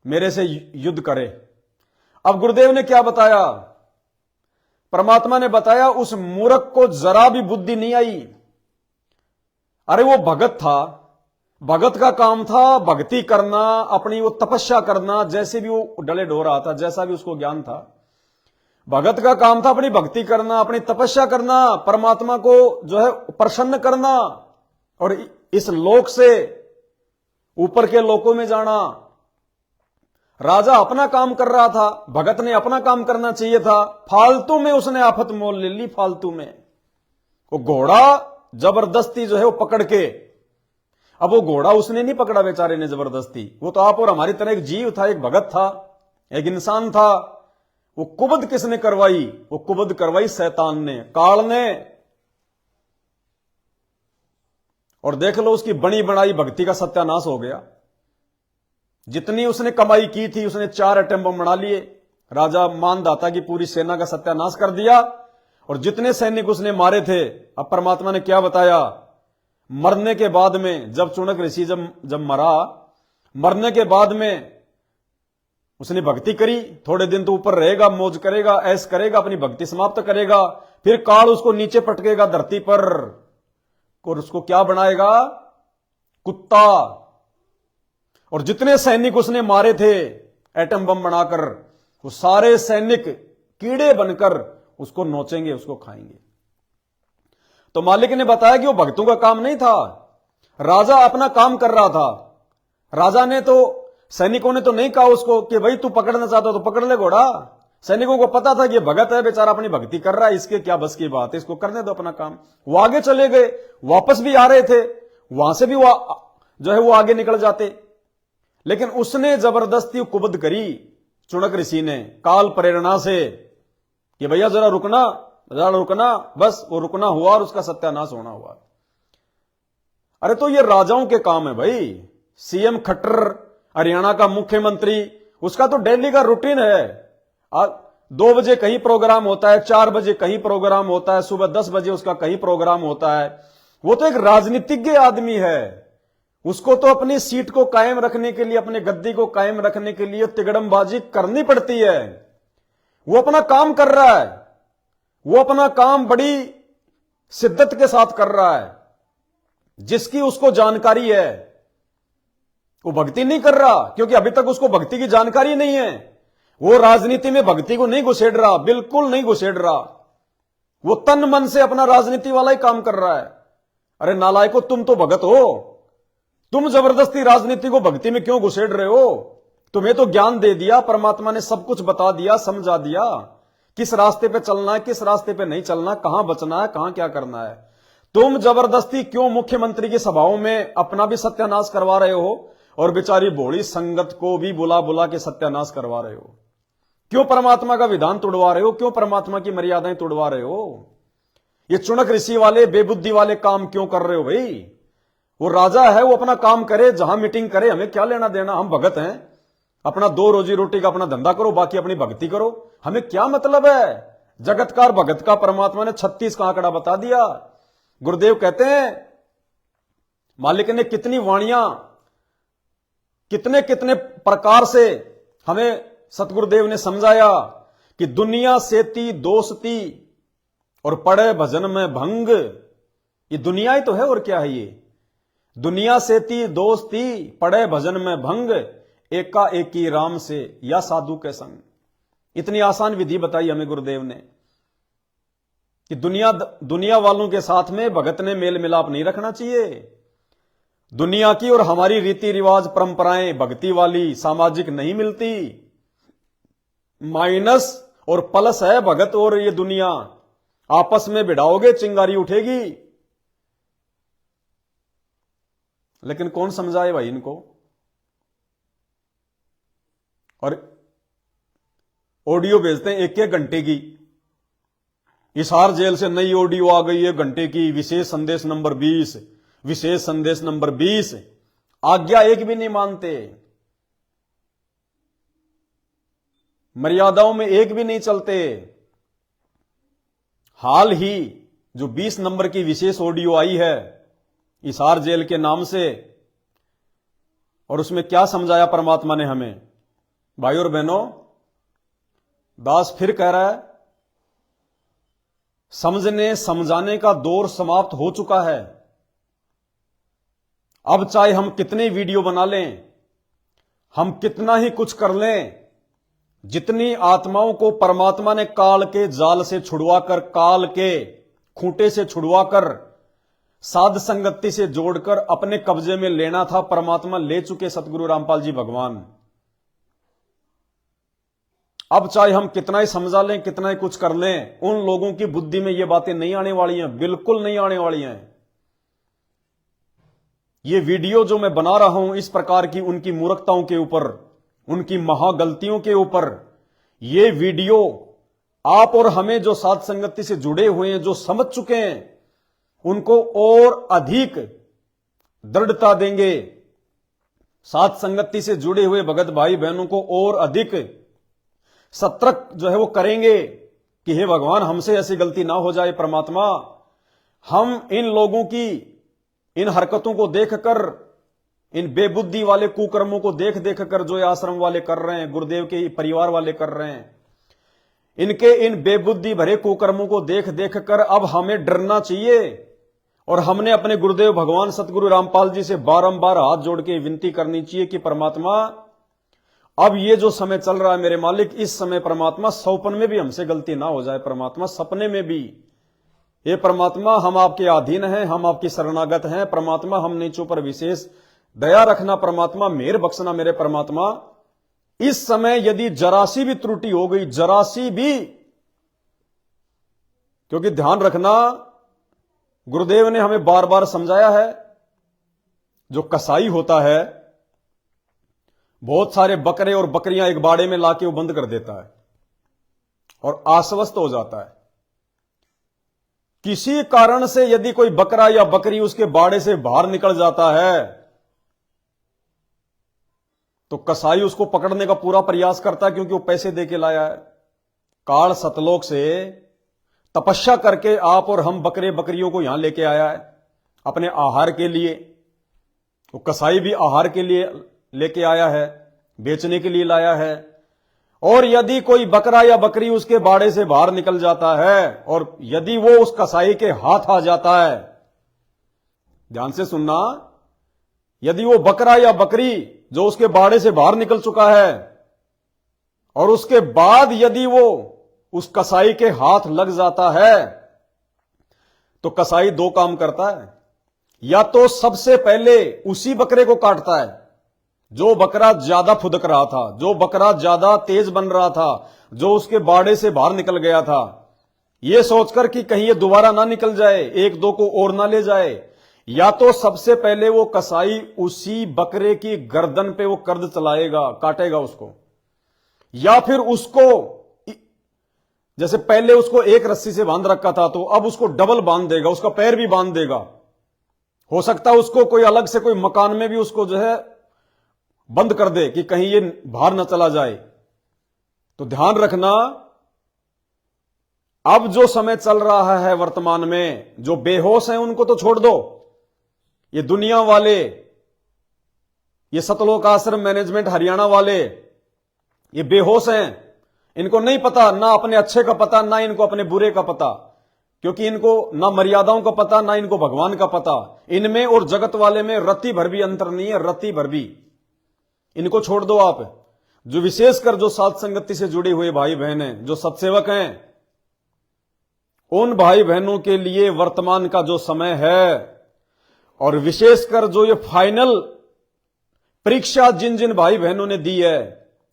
मेरे से युद्ध करे। अब गुरुदेव ने क्या बताया? परमात्मा ने बताया उस मूर्ख को जरा भी बुद्धि नहीं आई। अरे वो भगत था, भगत का काम था भक्ति करना, अपनी वो तपस्या करना, जैसे भी वो डले डो रहा था, जैसा भी उसको ज्ञान था, भगत का काम था अपनी भक्ति करना, अपनी तपस्या करना, परमात्मा को जो है प्रसन्न करना और इस लोक से ऊपर के लोकों में जाना। राजा अपना काम कर रहा था, भगत ने अपना काम करना चाहिए था, फालतू में उसने आफत मोल ले ली, फालतू में। वो घोड़ा जबरदस्ती जो है वो पकड़ के, अब वो घोड़ा उसने नहीं पकड़ा बेचारे ने जबरदस्ती, वो तो आप और हमारी तरह एक जीव था, एक भगत था, एक इंसान था। वो कुबद किसने करवाई? वो कुबद करवाई शैतान ने, काल ने। और देख लो उसकी बनी बनाई भक्ति का सत्यानाश हो गया। जितनी उसने कमाई की थी उसने 4 एटम बम बना लिए, राजा मानधाता की पूरी सेना का सत्यानाश कर दिया। और जितने सैनिक उसने मारे थे, अब परमात्मा ने क्या बताया? मरने के बाद में जब चुनक ऋषि जब मरा, मरने के बाद में उसने भक्ति करी, थोड़े दिन तो ऊपर रहेगा, मौज करेगा, ऐश करेगा, अपनी भक्ति समाप्त करेगा, फिर काल उसको नीचे पटकेगा धरती पर और उसको क्या बनाएगा? कुत्ता। और जितने सैनिक उसने मारे थे एटम बम बनाकर, वो सारे सैनिक कीड़े बनकर उसको नोचेंगे, उसको खाएंगे। तो मालिक ने बताया कि वो भक्तों का काम नहीं था, राजा अपना काम कर रहा था। राजा ने तो, सैनिकों ने तो नहीं कहा उसको कि भाई तू पकड़ना चाहता तो पकड़ ले घोड़ा। सैनिकों को पता था कि ये भगत है, बेचारा अपनी भक्ति कर रहा है, इसके क्या बस की बात है, इसको करने दो अपना काम। वो आगे चले गए, वापस भी आ रहे थे, वहां से भी वो जो है वो आगे निकल जाते। लेकिन उसने जबरदस्ती कुबद करी चुनक ऋषि ने काल प्रेरणा से कि भैया जरा रुकना, जरा रुकना। बस वो रुकना हुआ और उसका सत्यानाश होना हुआ। अरे तो ये राजाओं के काम है भाई। सीएम खट्टर, हरियाणा का मुख्यमंत्री, उसका तो डेली का रूटीन है। 2 बजे कहीं प्रोग्राम होता है, 4 बजे कहीं प्रोग्राम होता है, सुबह 10 बजे उसका कहीं प्रोग्राम होता है। वो तो एक राजनीतिज्ञ आदमी है। उसको तो अपनी सीट को कायम रखने के लिए, अपने गद्दी को कायम रखने के लिए तिगड़मबाजी करनी पड़ती है। वो अपना काम कर रहा है, वो अपना काम बड़ी शिद्दत के साथ कर रहा है, जिसकी उसको जानकारी है। वो भक्ति नहीं कर रहा क्योंकि अभी तक उसको भक्ति की जानकारी नहीं है। वो राजनीति में भक्ति को नहीं घुसेड़ रहा, बिल्कुल नहीं घुसेड़ रहा। वो तन मन से अपना राजनीति वाला ही काम कर रहा है। अरे नालायको, तुम तो भगत हो, तुम जबरदस्ती राजनीति को भक्ति में क्यों घुसेड़ रहे हो? तुम्हें तो ज्ञान दे दिया, परमात्मा ने सब कुछ बता दिया, समझा दिया, किस रास्ते पे चलना है, किस रास्ते पे नहीं चलना, कहां बचना है, कहां क्या करना है। तुम जबरदस्ती क्यों मुख्यमंत्री की सभाओं में अपना भी सत्यानाश करवा रहे हो और बेचारी भोली संगत को भी बुला बुला के सत्यानाश करवा रहे हो? क्यों परमात्मा का विधान तोड़वा रहे हो? क्यों परमात्मा की मर्यादाएं तोड़वा रहे हो? ये चुनक ऋषि वाले बेबुद्धि वाले काम क्यों कर रहे हो भाई? वो राजा है, वो अपना काम करे, जहां मीटिंग करे, हमें क्या लेना देना? हम भगत हैं, अपना 2 रोजी रोटी का अपना धंधा करो, बाकी अपनी भक्ति करो, हमें क्या मतलब है? जगतकार भगत का परमात्मा ने 36 का आंकड़ा बता दिया। गुरुदेव कहते हैं, मालिक ने कितनी वाणियां, कितने कितने प्रकार से हमें सतगुरुदेव ने समझाया कि दुनिया सेती दोस्ती और पड़े भजन में भंग। ये दुनिया ही तो है, और क्या है ये? दुनिया सेती दोस्ती पड़े भजन में भंग, एका एकी राम से या साधु के संग। इतनी आसान विधि बताई हमें गुरुदेव ने कि दुनिया वालों के साथ में भगत ने मेल मिलाप नहीं रखना चाहिए। दुनिया की और हमारी रीति रिवाज परंपराएं भक्ति वाली सामाजिक नहीं मिलती। माइनस और प्लस है भगत और ये दुनिया। आपस में भिड़ाओगे चिंगारी उठेगी। लेकिन कौन समझाए भाई इनको? और ऑडियो भेजते हैं 1-1 घंटे की। हिसार जेल से नई ऑडियो आ गई है घंटे की, विशेष संदेश नंबर 20, विशेष संदेश नंबर 20। आज्ञा एक भी नहीं मानते, मर्यादाओं में एक भी नहीं चलते। हाल ही जो 20 नंबर की विशेष ऑडियो आई है हिसार जेल के नाम से, और उसमें क्या समझाया परमात्मा ने हमें? भाई और बहनों, दास फिर कह रहा है, समझने समझाने का दौर समाप्त हो चुका है। अब चाहे हम कितने वीडियो बना लें, हम कितना ही कुछ कर लें, जितनी आत्माओं को परमात्मा ने काल के जाल से छुड़वाकर, काल के खूंटे से छुड़वाकर, साध संगति से जोड़कर अपने कब्जे में लेना था, परमात्मा ले चुके सतगुरु रामपाल जी भगवान। अब चाहे हम कितना ही समझा लें, कितना ही कुछ कर लें, उन लोगों की बुद्धि में ये बातें नहीं आने वाली हैं, बिल्कुल नहीं आने वाली हैं। ये वीडियो जो मैं बना रहा हूं इस प्रकार की उनकी मूर्खताओं के ऊपर, उनकी महागलतियों के ऊपर, ये वीडियो आप और हमें जो साध संगति से जुड़े हुए हैं, जो समझ चुके हैं, उनको और अधिक दृढ़ता देंगे। साध संगति से जुड़े हुए भगत भाई बहनों को और अधिक सतर्क जो है वो करेंगे कि हे भगवान, हमसे ऐसी गलती ना हो जाए। परमात्मा, हम इन लोगों की इन हरकतों को देखकर, इन बेबुद्धि वाले कुकर्मों को देख देख कर जो ये आश्रम वाले कर रहे हैं, गुरुदेव के परिवार वाले कर रहे हैं, इनके इन बेबुद्धि भरे कुकर्मों को देख देख कर अब हमें डरना चाहिए। और हमने अपने गुरुदेव भगवान सतगुरु रामपाल जी से बारंबार हाथ जोड़ के विनती करनी चाहिए कि परमात्मा, अब ये जो समय चल रहा है मेरे मालिक, इस समय परमात्मा सौपन में भी हमसे गलती ना हो जाए, परमात्मा सपने में भी, ये परमात्मा हम आपके अधीन हैं, हम आपकी शरणागत हैं, परमात्मा हम नीचों पर विशेष दया रखना, परमात्मा मेहर बख्शना मेरे परमात्मा। इस समय यदि जरासी भी त्रुटि हो गई, जरासी भी, क्योंकि ध्यान रखना गुरुदेव ने हमें बार बार समझाया है, जो कसाई होता है बहुत सारे बकरे और बकरियां एक बाड़े में लाके वो बंद कर देता है और आश्वस्त हो जाता है। किसी कारण से यदि कोई बकरा या बकरी उसके बाड़े से बाहर निकल जाता है तो कसाई उसको पकड़ने का पूरा प्रयास करता है, क्योंकि वो पैसे देके लाया है। काल सतलोक से तपस्या करके आप और हम बकरे बकरियों को यहां लेके आया है अपने आहार के लिए। वो कसाई भी आहार के लिए लेके आया है, बेचने के लिए लाया है। और यदि कोई बकरा या बकरी उसके बाड़े से बाहर निकल जाता है और यदि वो उस कसाई के हाथ आ जाता है, ध्यान से सुनना, यदि वो बकरा या बकरी जो उसके बाड़े से बाहर निकल चुका है और उसके बाद यदि वो उस कसाई के हाथ लग जाता है, तो कसाई दो काम करता है। या तो सबसे पहले उसी बकरे को काटता है जो बकरा ज्यादा फुदक रहा था, जो बकरा ज्यादा तेज बन रहा था, जो उसके बाड़े से बाहर निकल गया था, यह सोचकर कि कहीं ये दोबारा ना निकल जाए, एक दो को और ना ले जाए। या तो सबसे पहले वो कसाई उसी बकरे की गर्दन पे वो कर्द चलाएगा, काटेगा उसको, या फिर उसको, जैसे पहले उसको एक रस्सी से बांध रखा था तो अब उसको डबल बांध देगा, उसका पैर भी बांध देगा। हो सकता है उसको कोई अलग से कोई मकान में भी उसको जो है बंद कर दे कि कहीं ये बाहर न चला जाए। तो ध्यान रखना, अब जो समय चल रहा है वर्तमान में, जो बेहोश हैं उनको तो छोड़ दो, ये दुनिया वाले, ये सतलोक आश्रम मैनेजमेंट हरियाणा वाले, ये बेहोश हैं। इनको नहीं पता, ना अपने अच्छे का पता, ना इनको अपने बुरे का पता, क्योंकि इनको ना मर्यादाओं का पता, ना इनको भगवान का पता। इनमें और जगत वाले में रत्ती भर भी अंतर नहीं है, रत्ती भर भी। इनको छोड़ दो आप। जो विशेषकर जो साथ संगति से जुड़े हुए भाई बहन हैं, जो सत्सेवक हैं, उन भाई बहनों के लिए वर्तमान का जो समय है, और विशेषकर जो ये फाइनल परीक्षा जिन जिन भाई बहनों ने दी है,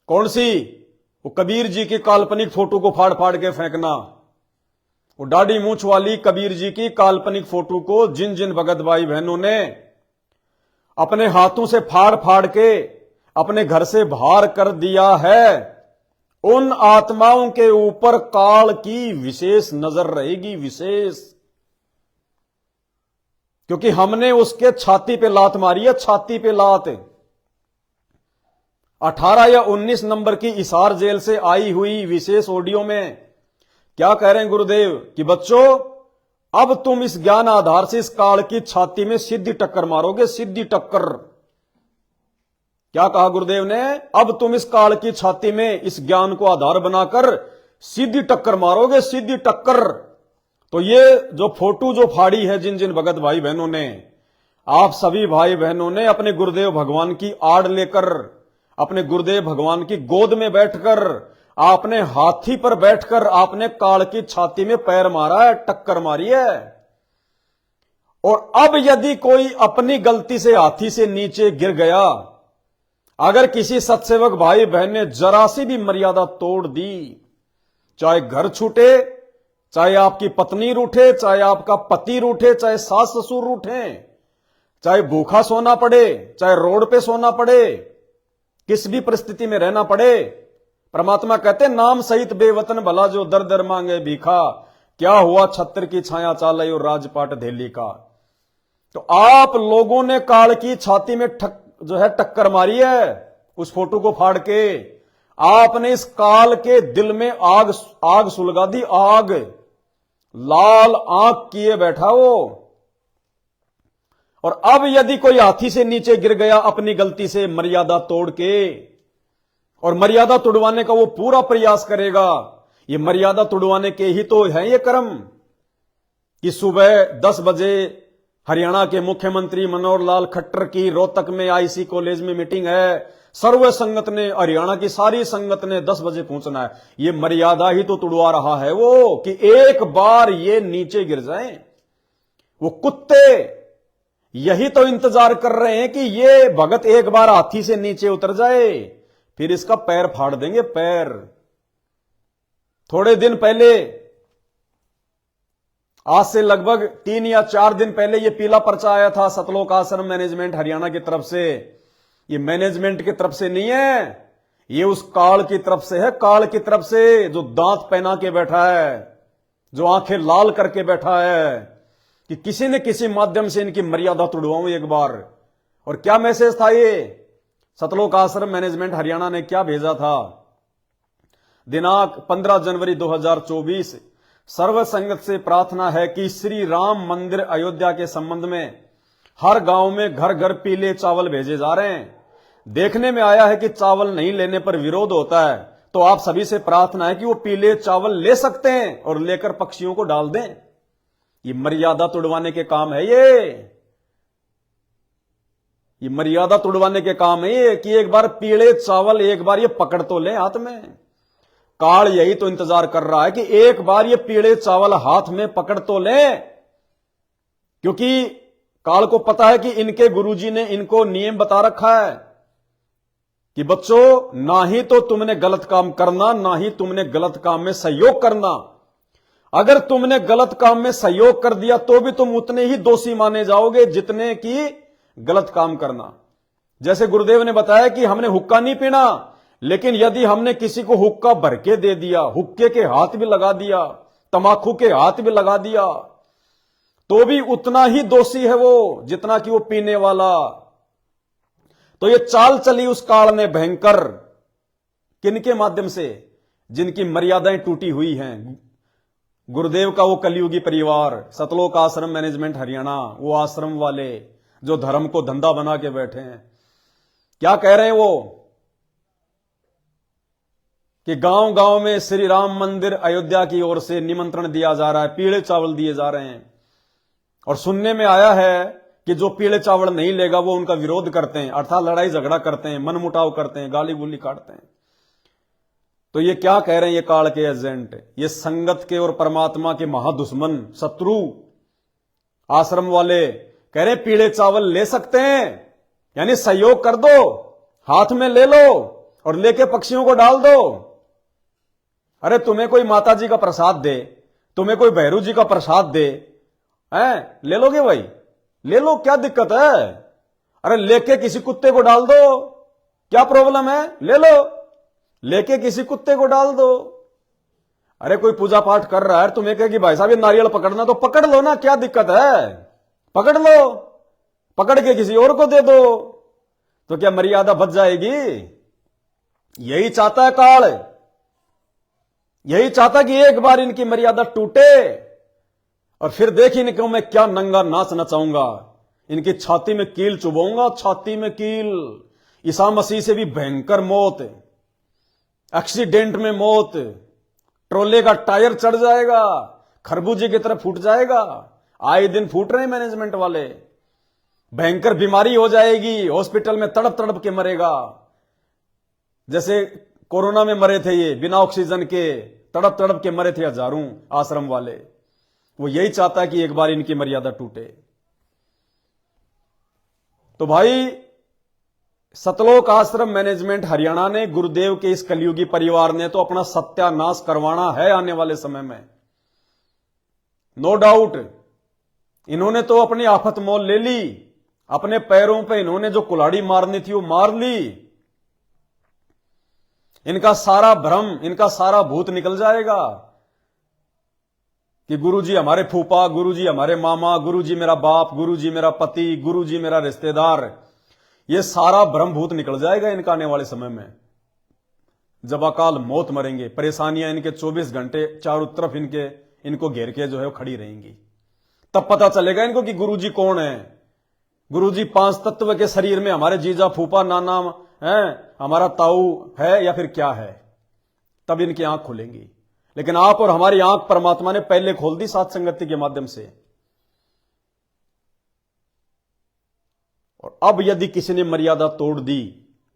कौन सी, वो कबीर जी की काल्पनिक फोटो को फाड़ फाड़ के फेंकना, वो दाढ़ी मूंछ वाली कबीर जी की काल्पनिक फोटो को जिन जिन भगत भाई बहनों ने अपने हाथों से फाड़ फाड़ के अपने घर से बाहर कर दिया है, उन आत्माओं के ऊपर काल की विशेष नजर रहेगी, विशेष। क्योंकि हमने उसके छाती पे लात मारी है, छाती पे लात। 18 या 19 नंबर की हिसार जेल से आई हुई विशेष ऑडियो में क्या कह रहे हैं गुरुदेव कि बच्चों, अब तुम इस ज्ञान आधार से इस काल की छाती में सीधी टक्कर मारोगे, सीधी टक्कर। क्या कहा गुरुदेव ने, अब तुम इस काल की छाती में इस ज्ञान को आधार बनाकर सीधी टक्कर मारोगे, सीधी टक्कर। तो ये जो फोटो जो फाड़ी है जिन जिन भगत भाई बहनों ने, आप सभी भाई बहनों ने अपने गुरुदेव भगवान की आड़ लेकर, अपने गुरुदेव भगवान की गोद में बैठकर, आपने हाथी पर बैठकर आपने काल की छाती में पैर मारा है, टक्कर मारी है। और अब यदि कोई अपनी गलती से हाथी से नीचे गिर गया, अगर किसी सत्सेवक भाई बहन ने जरा सी भी मर्यादा तोड़ दी, चाहे घर छूटे, चाहे आपकी पत्नी रूठे, चाहे आपका पति रूठे, चाहे सास ससुर रूठे, चाहे भूखा सोना पड़े, चाहे रोड पे सोना पड़े, किस भी परिस्थिति में रहना पड़े, परमात्मा कहते नाम सहित बेवतन भला जो दर दर मांगे भीखा, क्या हुआ छत्र की छाया चाले और राजपाट धेली का। तो आप लोगों ने काल की छाती में जो है टक्कर मारी है, उस फोटो को फाड़ के आपने इस काल के दिल में आग सुलगा दी, आग। लाल आंख किए बैठा वो। और अब यदि कोई हाथी से नीचे गिर गया अपनी गलती से मर्यादा तोड़ के, और मर्यादा तुड़वाने का वो पूरा प्रयास करेगा, ये मर्यादा तुड़वाने के ही तो है ये कर्म कि सुबह 10 बजे हरियाणा के मुख्यमंत्री मनोहर लाल खट्टर की रोहतक में आईसी कॉलेज में मीटिंग है। सर्व संगत ने, हरियाणा की सारी संगत ने 10 बजे पहुंचना है। ये मर्यादा ही तो तुड़वा रहा है वो कि एक बार ये नीचे गिर जाएं। वो कुत्ते यही तो इंतजार कर रहे हैं कि ये भगत एक बार हाथी से नीचे उतर जाए, फिर इसका पैर फाड़ देंगे, पैर। थोड़े दिन पहले, आज से लगभग 3 या 4 दिन पहले, ये पीला पर्चा आया था सतलोक आश्रम मैनेजमेंट हरियाणा की तरफ से। ये मैनेजमेंट की तरफ से नहीं है, ये उस काल की तरफ से है, काल की तरफ से, जो दांत पहना के बैठा है, जो आंखें लाल करके बैठा है कि किसी न किसी माध्यम से इनकी मर्यादा तुड़वाऊं एक बार। और क्या मैसेज था ये? सतलोक आश्रम मैनेजमेंट हरियाणा ने क्या भेजा था? दिनांक 15 जनवरी 2024, सर्व संगत से प्रार्थना है कि श्री राम मंदिर अयोध्या के संबंध में हर गांव में घर घर पीले चावल भेजे जा रहे हैं। देखने में आया है कि चावल नहीं लेने पर विरोध होता है, तो आप सभी से प्रार्थना है कि वो पीले चावल ले सकते हैं और लेकर पक्षियों को डाल दें। ये मर्यादा तुड़वाने के काम है, ये मर्यादा तुड़वाने के काम है ये कि एक बार पीले चावल एक बार ये पकड़ तो ले हाथ में। काल यही तो इंतजार कर रहा है कि एक बार ये पीले चावल हाथ में पकड़ तो ले, क्योंकि काल को पता है कि इनके गुरुजी ने इनको नियम बता रखा है कि बच्चों, ना ही तो तुमने गलत काम करना, ना ही तुमने गलत काम में सहयोग करना। अगर तुमने गलत काम में सहयोग कर दिया तो भी तुम उतने ही दोषी माने जाओगे जितने की गलत काम करना। जैसे गुरुदेव ने बताया कि हमने हुक्का नहीं पीना, लेकिन यदि हमने किसी को हुक्का भर के दे दिया, हुक्के के हाथ भी लगा दिया, तमाकू के हाथ भी लगा दिया, तो भी उतना ही दोषी है वो जितना कि वो पीने वाला। तो ये चाल चली उस काल ने भयंकर, किनके माध्यम से? जिनकी मर्यादाएं टूटी हुई हैं। गुरुदेव का वो कलयुगी परिवार, सतलोक आश्रम मैनेजमेंट हरियाणा, वो आश्रम वाले जो धर्म को धंधा बना के बैठे हैं। क्या कह रहे हैं वो कि गांव गांव में श्री राम मंदिर अयोध्या की ओर से निमंत्रण दिया जा रहा है, पीले चावल दिए जा रहे हैं। और सुनने में आया है कि जो पीले चावल नहीं लेगा वो उनका विरोध करते हैं, अर्थात लड़ाई झगड़ा करते हैं, मनमुटाव करते हैं, गाली गुली काटते हैं। तो ये क्या कह रहे हैं ये काल के एजेंट, ये संगत के और परमात्मा के महादुश्मन शत्रु आश्रम वाले कह रहे हैं पीले चावल ले सकते हैं, यानी सहयोग कर दो, हाथ में ले लो और लेके पक्षियों को डाल दो। अरे तुम्हें कोई माता जी का प्रसाद दे, तुम्हें कोई भैरू जी का प्रसाद दे, हैं, ले लोगे भाई? ले लो, क्या दिक्कत है? अरे लेके किसी कुत्ते को डाल दो, क्या प्रॉब्लम है? ले लो, लेके किसी कुत्ते को डाल दो। अरे कोई पूजा पाठ कर रहा है, तुम्हें कहे कि भाई साहब ये नारियल पकड़ना, तो पकड़ लो ना, क्या दिक्कत है? पकड़ लो, पकड़ के किसी और को दे दो, तो क्या मर्यादा बच जाएगी? यही चाहता है काल, यही चाहता कि एक बार इनकी मर्यादा टूटे और फिर देख इनको मैं क्या नंगा नाच नचाऊंगा, इनकी छाती में कील चुभाऊंगा, छाती में कील। ईसा मसीह से भी भयंकर मौत, एक्सीडेंट में मौत, ट्रोले का टायर चढ़ जाएगा, खरबूजे की तरह फूट जाएगा। आए दिन फूट रहे हैं मैनेजमेंट वाले। भयंकर बीमारी हो जाएगी, हॉस्पिटल में तड़प तड़प के मरेगा, जैसे कोरोना में मरे थे ये बिना ऑक्सीजन के, तड़प तड़प के मरे थे हजारों आश्रम वाले। वो यही चाहता है कि एक बार इनकी मर्यादा टूटे। तो भाई सतलोक आश्रम मैनेजमेंट हरियाणा ने, गुरुदेव के इस कलयुगी परिवार ने तो अपना सत्यानाश करवाना है आने वाले समय में, नो डाउट। इन्होंने तो अपनी आफत मोल ले ली, अपने पैरों पे इन्होंने जो कुल्हाड़ी मारनी थी वो मार ली। इनका सारा भ्रम, इनका सारा भूत निकल जाएगा कि गुरुजी हमारे फूफा, गुरुजी हमारे मामा, गुरुजी मेरा बाप, गुरुजी मेरा पति, गुरुजी मेरा रिश्तेदार। ये सारा भ्रम भूत निकल जाएगा इनका आने वाले समय में, जब अकाल मौत मरेंगे। परेशानियां इनके 24 घंटे चारों तरफ इनको घेर के जो है वो खड़ी रहेंगी। तब पता चलेगा इनको कि गुरुजी कौन है, गुरुजी 5 तत्व के शरीर में हमारे जीजा फूफा नाना है, हमारा ताऊ है या फिर क्या है, तब इनकी आंख खुलेंगी। लेकिन आप और हमारी आंख परमात्मा ने पहले खोल दी सात संगति के माध्यम से। और अब यदि किसी ने मर्यादा तोड़ दी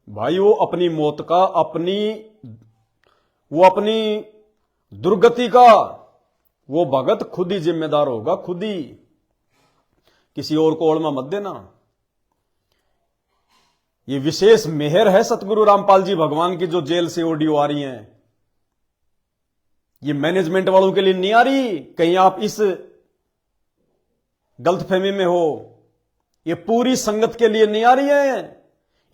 भाई, वो अपनी मौत का अपनी दुर्गति का वो भगत खुद ही जिम्मेदार होगा, खुद ही। किसी और को ओळमा मत देना। ये विशेष मेहर है सतगुरु रामपाल जी भगवान की, जो जेल से ऑडियो आ रही हैं। ये मैनेजमेंट वालों के लिए नहीं आ रही, कहीं आप इस गलतफहमी में हो। ये पूरी संगत के लिए नहीं आ रही है।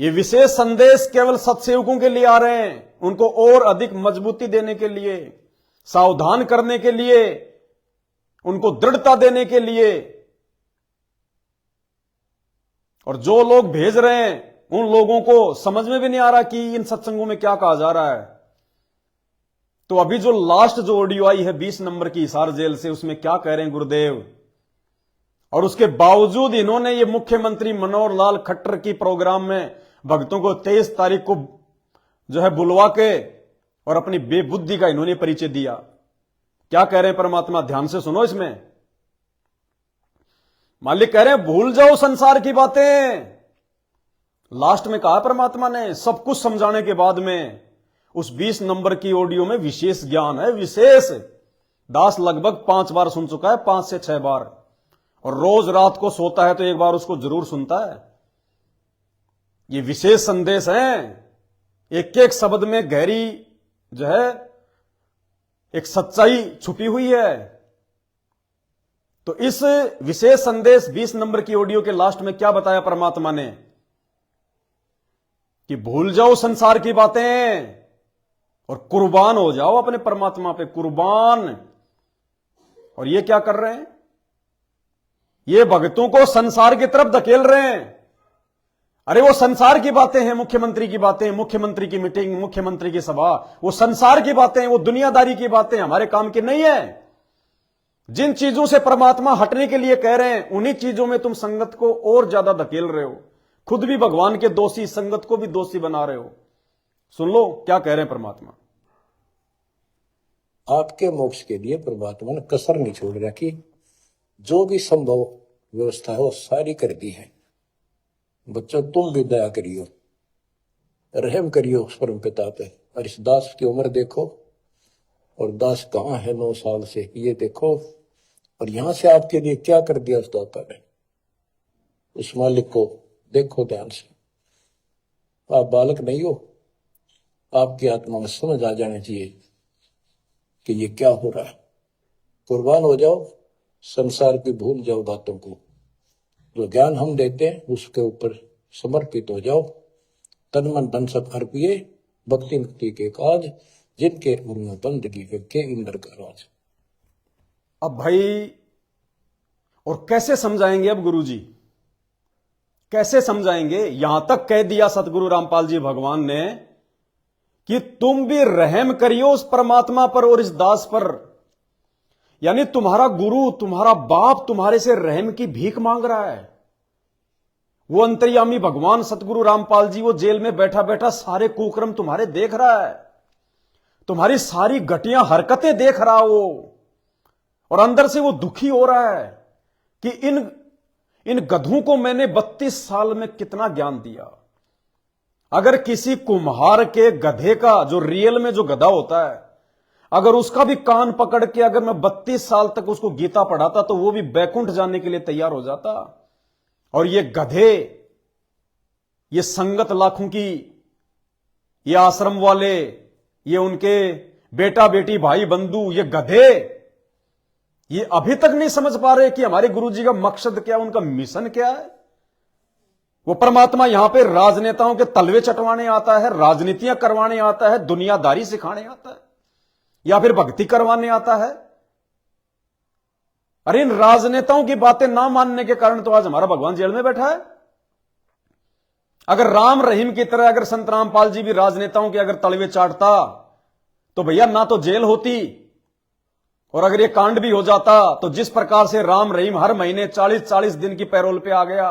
ये विशेष संदेश केवल सत्सेवकों के लिए आ रहे हैं, उनको और अधिक मजबूती देने के लिए, सावधान करने के लिए, उनको दृढ़ता देने के लिए। और जो लोग भेज रहे हैं उन लोगों को समझ में भी नहीं आ रहा कि इन सत्संगों में क्या कहा जा रहा है। तो अभी जो लास्ट जो ऑडियो आई है 20 नंबर की हिसार जेल से, उसमें क्या कह रहे हैं गुरुदेव। और उसके बावजूद इन्होंने ये मुख्यमंत्री मनोहर लाल खट्टर की प्रोग्राम में भक्तों को 23 तारीख को जो है बुलवा के और अपनी बेबुद्धि का इन्होंने परिचय दिया। क्या कह रहे हैं परमात्मा, ध्यान से सुनो। इसमें मालिक कह रहे हैं भूल जाओ संसार की बातें। लास्ट में कहा परमात्मा ने, सब कुछ समझाने के बाद में उस 20 नंबर की ऑडियो में विशेष ज्ञान है, विशेष। दास लगभग 5 बार सुन चुका है, 5 से 6 बार, और रोज रात को सोता है तो एक बार उसको जरूर सुनता है। ये विशेष संदेश है, एक एक शब्द में गहरी जो है एक सच्चाई छुपी हुई है। तो इस विशेष संदेश 20 नंबर की ऑडियो के लास्ट में क्या बताया परमात्मा ने कि भूल जाओ संसार की बातें और कुर्बान हो जाओ अपने परमात्मा पे, कुर्बान। और ये क्या कर रहे हैं, ये भक्तों को संसार की तरफ धकेल रहे हैं। अरे वो संसार की बातें हैं, मुख्यमंत्री की बातें, मुख्यमंत्री की मीटिंग, मुख्यमंत्री की सभा, वो संसार की बातें हैं, वो दुनियादारी की बातें हमारे काम की नहीं है। जिन चीजों से परमात्मा हटने के लिए कह रहे हैं, उन्हीं चीजों में तुम संगत को और ज्यादा धकेल रहे हो, खुद भी भगवान के दोषी, संगत को भी दोषी बना रहे हो। सुन लो क्या कह रहे हैं परमात्मा। आपके मोक्ष के लिए परमात्मा ने कसर नहीं छोड़ रखी। जो भी संभव व्यवस्था है वो सारी कर दी है। बच्चों तुम भी दया करियो, रहम करियो उस परम पिता पे। और इस दास की उम्र देखो, और दास कहाँ है 9 साल से, ये देखो। और यहां से आपके लिए क्या कर दिया उस दाता ने। उस मालिक को देखो ध्यान से। आप बालक नहीं हो, आपकी आत्मा में समझ आ जानी चाहिए कि ये क्या हो रहा है। कुर्बान हो जाओ, संसार की भूल जाओ बातों को। जो ज्ञान हम देते हैं उसके ऊपर समर्पित हो जाओ। तन मन धन सब अर्पिए, भक्ति मुक्ति के काज, जिनके उनमें बंदगी के इंद्र का राज। अब भाई और कैसे समझाएंगे अब गुरुजी, कैसे समझाएंगे। यहां तक कह दिया सतगुरु रामपाल जी भगवान ने कि तुम भी रहम करियो उस परमात्मा पर और इस दास पर। यानी तुम्हारा गुरु, तुम्हारा बाप तुम्हारे से रहम की भीख मांग रहा है। वो अंतर्यामी भगवान सतगुरु रामपाल जी, वो जेल में बैठा बैठा सारे कुकर्म तुम्हारे देख रहा है, तुम्हारी सारी घटिया हरकतें देख रहा हो। और अंदर से वो दुखी हो रहा है कि इन गधों को मैंने 32 साल में कितना ज्ञान दिया। अगर किसी कुम्हार के गधे का, जो रियल में जो गधा होता है, अगर उसका भी कान पकड़ के अगर मैं 32 साल तक उसको गीता पढ़ाता तो वो भी बैकुंठ जाने के लिए तैयार हो जाता। और ये गधे, ये संगत लाखों की, ये आश्रम वाले, ये उनके बेटा बेटी भाई बंधु, ये गधे, ये अभी तक नहीं समझ पा रहे कि हमारे गुरुजी का मकसद क्या, उनका मिशन क्या है। वो परमात्मा यहां पे राजनेताओं के तलवे चटवाने आता है, राजनीतियां करवाने आता है, दुनियादारी सिखाने आता है, या फिर भक्ति करवाने आता है। अरे इन राजनेताओं की बातें ना मानने के कारण तो आज हमारा भगवान जेल में बैठा है। अगर राम रहीम की तरह अगर संत रामपाल जी भी राजनेताओं के अगर तलवे चाटता तो भैया ना तो जेल होती, और अगर ये कांड भी हो जाता तो जिस प्रकार से राम रहीम हर महीने 40-40 दिन की पैरोल पे आ गया,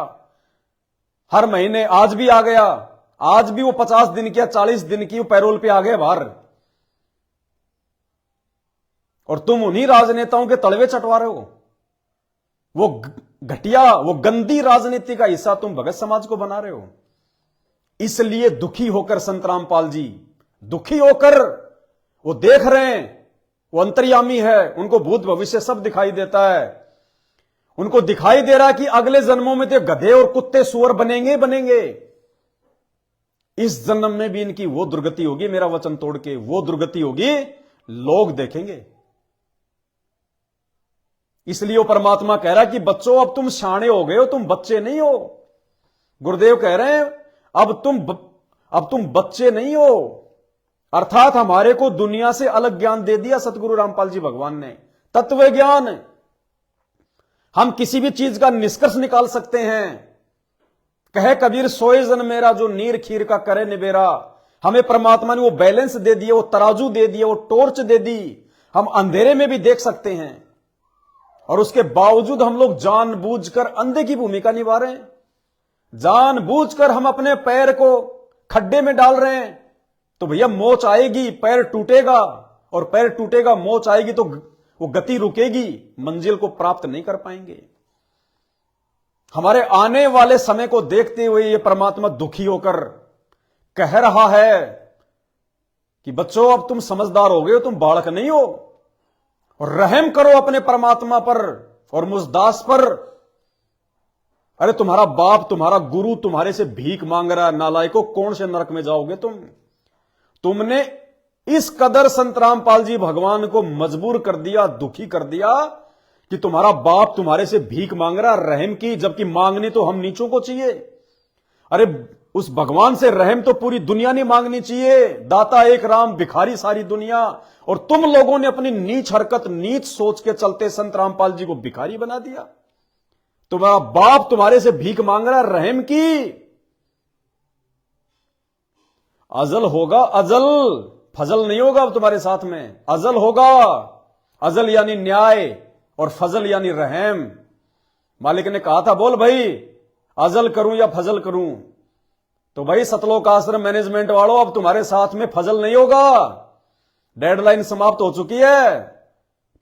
हर महीने आज भी आ गया, आज भी वो 50 दिन की या 40 दिन की वो पैरोल पे आ गए बाहर, और तुम उन्हीं राजनेताओं के तलवे चटवा रहे हो। वो घटिया, वो गंदी राजनीति का हिस्सा तुम भगत समाज को बना रहे हो। इसलिए दुखी होकर संत रामपाल जी, दुखी होकर वो देख रहे हैं, वो अंतर्यामी है, उनको भूत भविष्य सब दिखाई देता है। उनको दिखाई दे रहा है कि अगले जन्मों में तो गधे और कुत्ते सुअर बनेंगे बनेंगे। इस जन्म में भी इनकी वो दुर्गति होगी, मेरा वचन तोड़ के वो दुर्गति होगी, लोग देखेंगे। इसलिए वो परमात्मा कह रहा है कि बच्चों अब तुम शाणे हो गए हो, तुम बच्चे नहीं हो। गुरुदेव कह रहे हैं अब तुम बच्चे नहीं हो। अर्थात हमारे को दुनिया से अलग ज्ञान दे दिया सतगुरु रामपाल जी भगवान ने, तत्व ज्ञान। हम किसी भी चीज का निष्कर्ष निकाल सकते हैं। कहे कबीर सोए जन मेरा जो नीर खीर का करे निबेरा। हमें परमात्मा ने वो बैलेंस दे दिया, वो तराजू दे दिया, वो टॉर्च दे दी। हम अंधेरे में भी देख सकते हैं, और उसके बावजूद हम लोग जानबूझकर अंधे की भूमिका निभा रहे हैं। जानबूझकर हम अपने पैर को खड्डे में डाल रहे हैं। तो भैया मोच आएगी, पैर टूटेगा, और पैर टूटेगा, मोच आएगी तो वो गति रुकेगी, मंजिल को प्राप्त नहीं कर पाएंगे। हमारे आने वाले समय को देखते हुए ये परमात्मा दुखी होकर कह रहा है कि बच्चों अब तुम समझदार हो गए हो, तुम बालक नहीं हो, और रहम करो अपने परमात्मा पर और मुझ दास पर। अरे तुम्हारा बाप, तुम्हारा गुरु तुम्हारे से भीख मांग रहा है, नालायकों, कौन से नरक में जाओगे तुमने इस कदर संत रामपाल जी भगवान को मजबूर कर दिया, दुखी कर दिया कि तुम्हारा बाप तुम्हारे से भीख मांग रहा रहम की, जबकि मांगनी तो हम नीचों को चाहिए। अरे उस भगवान से रहम तो पूरी दुनिया नहीं मांगनी चाहिए। दाता एक राम, भिखारी सारी दुनिया। और तुम लोगों ने अपनी नीच हरकत, नीच सोच के चलते संत रामपाल जी को भिखारी बना दिया। तुम्हारा बाप तुम्हारे से भीख मांग रहा रहम की। अजल होगा, अजल, फजल नहीं होगा अब तुम्हारे साथ में, अजल होगा। अजल यानी न्याय और फजल यानी रहम। मालिक ने कहा था बोल भाई अजल करूं या फजल करूं, तो भाई सतलोक आश्रम मैनेजमेंट वालों अब तुम्हारे साथ में फजल नहीं होगा। डेडलाइन समाप्त हो चुकी है,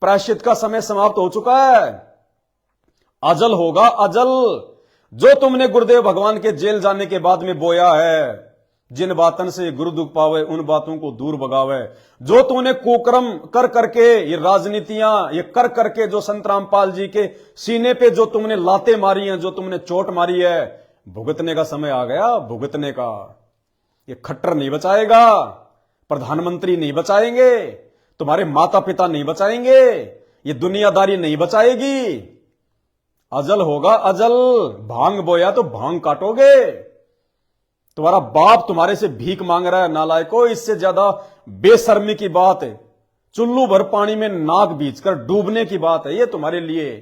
प्रायश्चित का समय समाप्त हो चुका है। अजल होगा, अजल। जो तुमने गुरुदेव भगवान के जेल जाने के बाद में बोया है, जिन बातन से गुरु दुख पावे उन बातों को दूर भगावे। जो तूने कुकर्म कर करके, ये राजनीतियां ये कर करके जो संत रामपाल जी के सीने पे जो तुमने लाते मारी हैं, जो तुमने चोट मारी है, भुगतने का समय आ गया, भुगतने का। ये खट्टर नहीं बचाएगा, प्रधानमंत्री नहीं बचाएंगे, तुम्हारे माता पिता नहीं बचाएंगे, ये दुनियादारी नहीं बचाएगी। अजल होगा, अजल। भांग बोया तो भांग काटोगे। तुम्हारा बाप तुम्हारे से भीख मांग रहा है, नालायकों, इससे ज्यादा बेशर्मी की बात है, चुल्लू भर पानी में नाक बींचकर डूबने की बात है ये तुम्हारे लिए।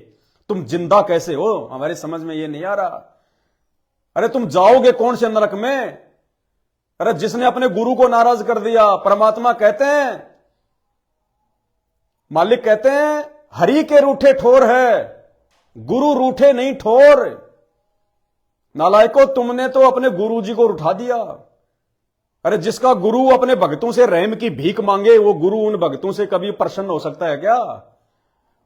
तुम जिंदा कैसे हो, हमारे समझ में ये नहीं आ रहा। अरे तुम जाओगे कौन से नरक में? अरे जिसने अपने गुरु को नाराज कर दिया, परमात्मा कहते हैं, मालिक कहते हैं, हरि के रूठे ठोर है, गुरु रूठे नहीं ठोर। नालायकों, तुमने तो अपने गुरु जी को उठा दिया। अरे जिसका गुरु अपने भक्तों से रहम की भीख मांगे, वो गुरु उन भक्तों से कभी प्रसन्न हो सकता है क्या?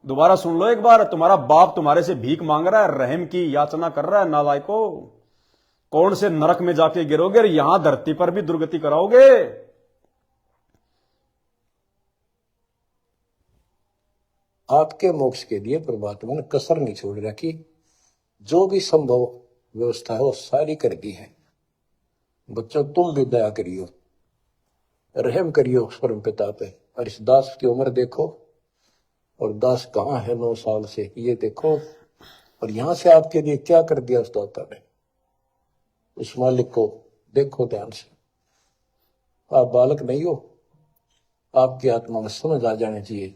दोबारा सुन लो एक बार, तुम्हारा बाप तुम्हारे से भीख मांग रहा है, रहम की याचना कर रहा है, नालायकों, कौन से नरक में जाके गिरोगे और यहां धरती पर भी दुर्गति कराओगे। आपके मोक्ष के लिए परमात्मा ने कसर नहीं छोड़ रखी। जो भी संभव व्यवस्था है वो सारी कर दी है। बच्चों तुम भी दया करियो, रहम करियो परम पिता पे। और इस दास की उम्र देखो, और दास कहाँ है 9 साल से, ये देखो। और यहां से आपके लिए क्या कर दिया उस दाता ने, उस मालिक को देखो ध्यान से। आप बालक नहीं हो, आपकी आत्मा में समझ आ जानी चाहिए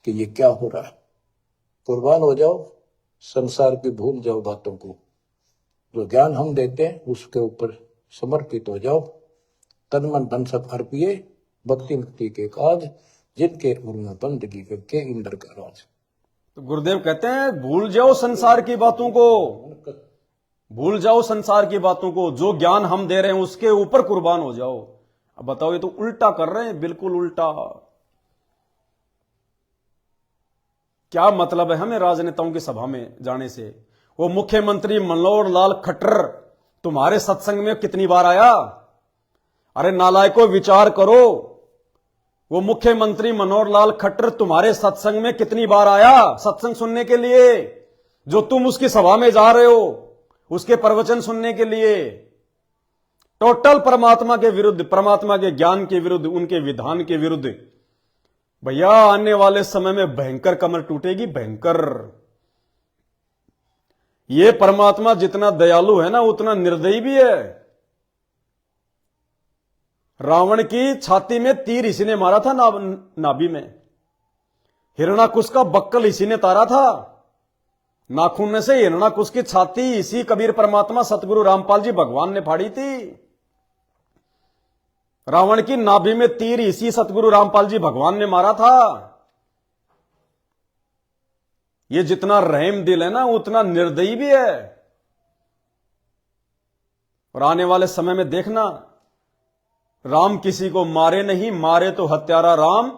कि ये क्या हो रहा है। कुर्बान हो जाओ, संसार की भूल जाओ बातों को। जो ज्ञान हम देते हैं उसके ऊपर समर्पित हो जाओ। तन मन धन सब अर्पिए, भक्ति मुक्ति के काज, जिनके उन्हें बंदगी करके इंद्र का राज। तो गुरुदेव कहते हैं भूल जाओ संसार की बातों को। भूल जाओ संसार की बातों को, जो ज्ञान हम दे रहे हैं उसके ऊपर कुर्बान हो जाओ। अब बताओ, ये तो उल्टा कर रहे हैं, बिल्कुल उल्टा। क्या मतलब है हमें राजनेताओं की सभा में जाने से? वो मुख्यमंत्री मनोहर लाल खट्टर तुम्हारे सत्संग में कितनी बार आया? अरे नालायकों, विचार करो। वो मुख्यमंत्री मनोहर लाल खट्टर तुम्हारे सत्संग में कितनी बार आया सत्संग सुनने के लिए? जो तुम उसकी सभा में जा रहे हो, उसके प्रवचन सुनने के लिए। टोटल परमात्मा के विरुद्ध, परमात्मा के ज्ञान के विरुद्ध, उनके विधान के विरुद्ध। भैया आने वाले समय में भयंकर कमर टूटेगी, भयंकर। ये परमात्मा जितना दयालु है ना, उतना निर्दयी भी है। रावण की छाती में तीर इसी ने मारा था, नाभि में। हिरणाकुश का बक्कल इसी ने तारा था। नाखून से हिरणाकुश की छाती इसी कबीर परमात्मा सतगुरु रामपाल जी भगवान ने फाड़ी थी। रावण की नाभि में तीर इसी सतगुरु रामपाल जी भगवान ने मारा था। ये जितना रहम दिल है ना, उतना निर्दयी भी है। और आने वाले समय में देखना, राम किसी को मारे नहीं, मारे तो हत्यारा राम,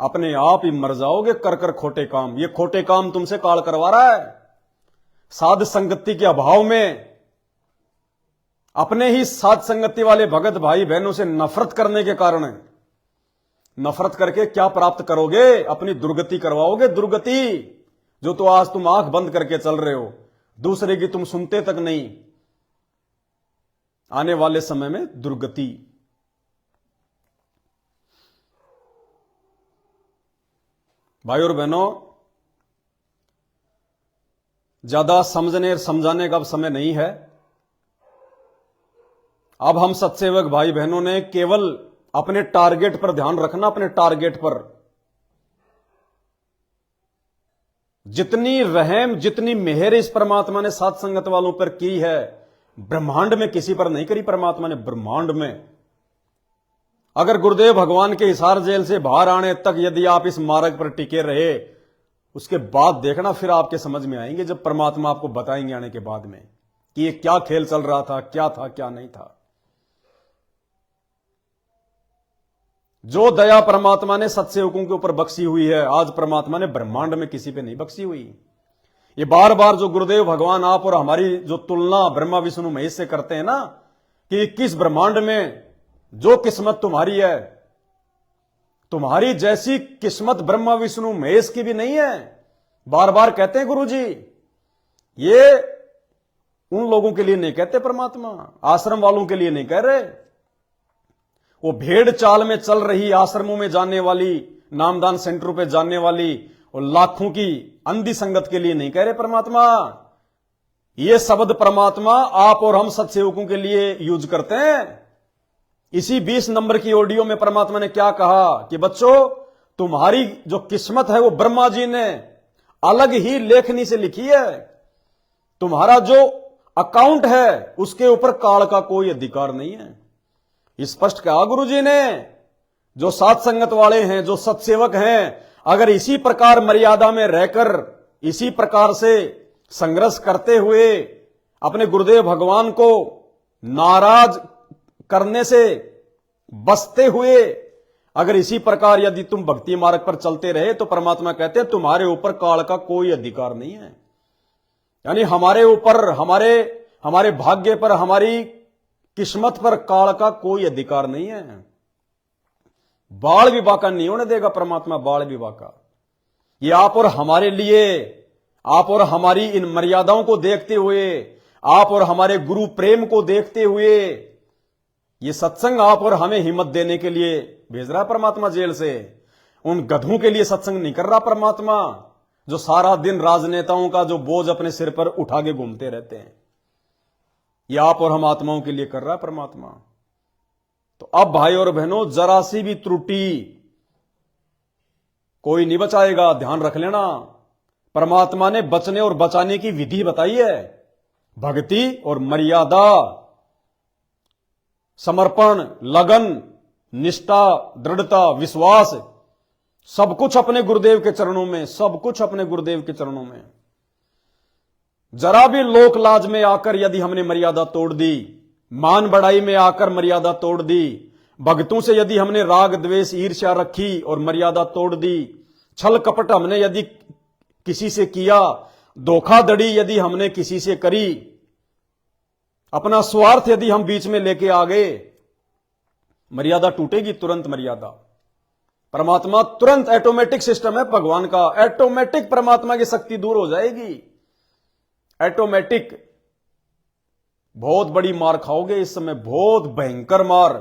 अपने आप ही मर जाओगे कर कर खोटे काम। ये खोटे काम तुमसे काल करवा रहा है। साध संगति के अभाव में, अपने ही साध संगति वाले भगत भाई बहनों से नफरत करने के कारण, नफरत करके क्या प्राप्त करोगे? अपनी दुर्गति करवाओगे, दुर्गति। जो तो आज तुम आंख बंद करके चल रहे हो, दूसरे की तुम सुनते तक नहीं। आने वाले समय में दुर्गति। भाई और बहनों, ज्यादा समझने और समझाने का अब समय नहीं है। अब हम सत्सेवक भाई बहनों ने केवल अपने टारगेट पर ध्यान रखना, अपने टारगेट पर। जितनी रहम, जितनी मेहर इस परमात्मा ने साथ संगत वालों पर की है, ब्रह्मांड में किसी पर नहीं करी परमात्मा ने, ब्रह्मांड में। अगर गुरुदेव भगवान के हिसार जेल से बाहर आने तक यदि आप इस मार्ग पर टिके रहे, उसके बाद देखना फिर आपके समझ में आएंगे, जब परमात्मा आपको बताएंगे आने के बाद में कि ये क्या खेल चल रहा था, क्या था, क्या नहीं था। जो दया परमात्मा ने सत्सेवकों के ऊपर बख्शी हुई है, आज परमात्मा ने ब्रह्मांड में किसी पे नहीं बख्शी हुई। ये बार बार जो गुरुदेव भगवान आप और हमारी जो तुलना ब्रह्मा विष्णु महेश से करते हैं ना, कि किस ब्रह्मांड में जो किस्मत तुम्हारी है, तुम्हारी जैसी किस्मत ब्रह्मा विष्णु महेश की भी नहीं है। बार बार कहते हैं गुरुजी, ये उन लोगों के लिए नहीं कहते परमात्मा, आश्रम वालों के लिए नहीं कह रहे। वो भेड़ चाल में चल रही आश्रमों में जाने वाली, नामदान सेंटरों पे जाने वाली और लाखों की अंधी संगत के लिए नहीं कह रहे परमात्मा। ये शब्द परमात्मा आप और हम सत्सेवकों के लिए यूज करते हैं। इसी 20 नंबर की ऑडियो में परमात्मा ने क्या कहा कि बच्चों, तुम्हारी जो किस्मत है वो ब्रह्मा जी ने अलग ही लेखनी से लिखी है। तुम्हारा जो अकाउंट है उसके ऊपर काल का कोई अधिकार नहीं है। स्पष्ट कहा गुरुजी ने। जो साथ संगत वाले हैं, जो सत्सेवक हैं, अगर इसी प्रकार मर्यादा में रहकर, इसी प्रकार से संघर्ष करते हुए, अपने गुरुदेव भगवान को नाराज करने से बचते हुए, अगर इसी प्रकार यदि तुम भक्ति मार्ग पर चलते रहे, तो परमात्मा कहते हैं तुम्हारे ऊपर काल का कोई अधिकार नहीं है। यानी हमारे ऊपर, हमारे भाग्य पर, हमारी किस्मत पर काल का कोई अधिकार नहीं है। बाल विवाह नहीं होने देगा परमात्मा, बाल विवाह। ये आप और हमारे लिए, आप और हमारी इन मर्यादाओं को देखते हुए, आप और हमारे गुरु प्रेम को देखते हुए, ये सत्संग आप और हमें हिम्मत देने के लिए भेज रहा परमात्मा जेल से। उन गधों के लिए सत्संग नहीं कर रहा परमात्मा, जो सारा दिन राजनेताओं का जो बोझ अपने सिर पर उठा के घूमते रहते हैं। ये आप और हम आत्माओं के लिए कर रहा है परमात्मा। तो अब भाई और बहनों, जरा सी भी त्रुटि कोई नहीं बचाएगा, ध्यान रख लेना। परमात्मा ने बचने और बचाने की विधि बताई है। भक्ति और मर्यादा, समर्पण, लगन, निष्ठा, दृढ़ता, विश्वास, सब कुछ अपने गुरुदेव के चरणों में, सब कुछ अपने गुरुदेव के चरणों में। जरा भी लोक लाज में आकर यदि हमने मर्यादा तोड़ दी, मान बढ़ाई में आकर मर्यादा तोड़ दी, भक्तों से यदि हमने राग द्वेष ईर्ष्या रखी और मर्यादा तोड़ दी, छल कपट हमने यदि किसी से किया, धोखाधड़ी यदि हमने किसी से करी, अपना स्वार्थ यदि हम बीच में लेके आ गए, मर्यादा टूटेगी तुरंत। मर्यादा परमात्मा तुरंत, ऑटोमेटिक सिस्टम है भगवान का, ऑटोमेटिक परमात्मा की शक्ति दूर हो जाएगी, ऑटोमेटिक। बहुत बड़ी मार खाओगे इस समय, बहुत भयंकर मार।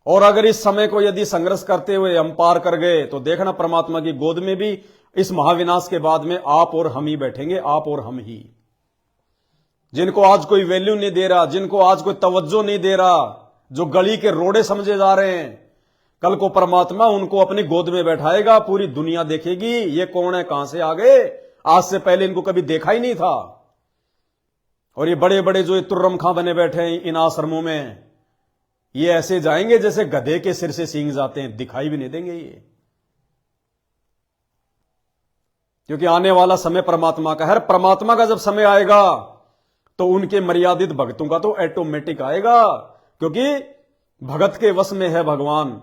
और अगर इस समय को यदि संघर्ष करते हुए हम पार कर गए तो देखना परमात्मा की गोद में भी इस महाविनाश के बाद में आप और हम ही बैठेंगे, आप और हम ही। जिनको आज कोई वैल्यू नहीं दे रहा, जिनको आज कोई तवज्जो नहीं दे रहा, जो गली के रोड़े समझे जा रहे हैं, कल को परमात्मा उनको अपनी गोद में बैठाएगा, पूरी दुनिया देखेगी ये कौन है, कहां से आ गए, आज से पहले इनको कभी देखा ही नहीं था। और ये बड़े बड़े जो तुर्रम खां बने बैठे हैं इन आश्रमों में, ये ऐसे जाएंगे जैसे गधे के सिर से सींग जाते हैं, दिखाई भी नहीं देंगे ये। क्योंकि आने वाला समय परमात्मा का है, परमात्मा का जब समय आएगा तो उनके मर्यादित भक्तों का तो ऑटोमेटिक आएगा, क्योंकि भगत के वश में है भगवान।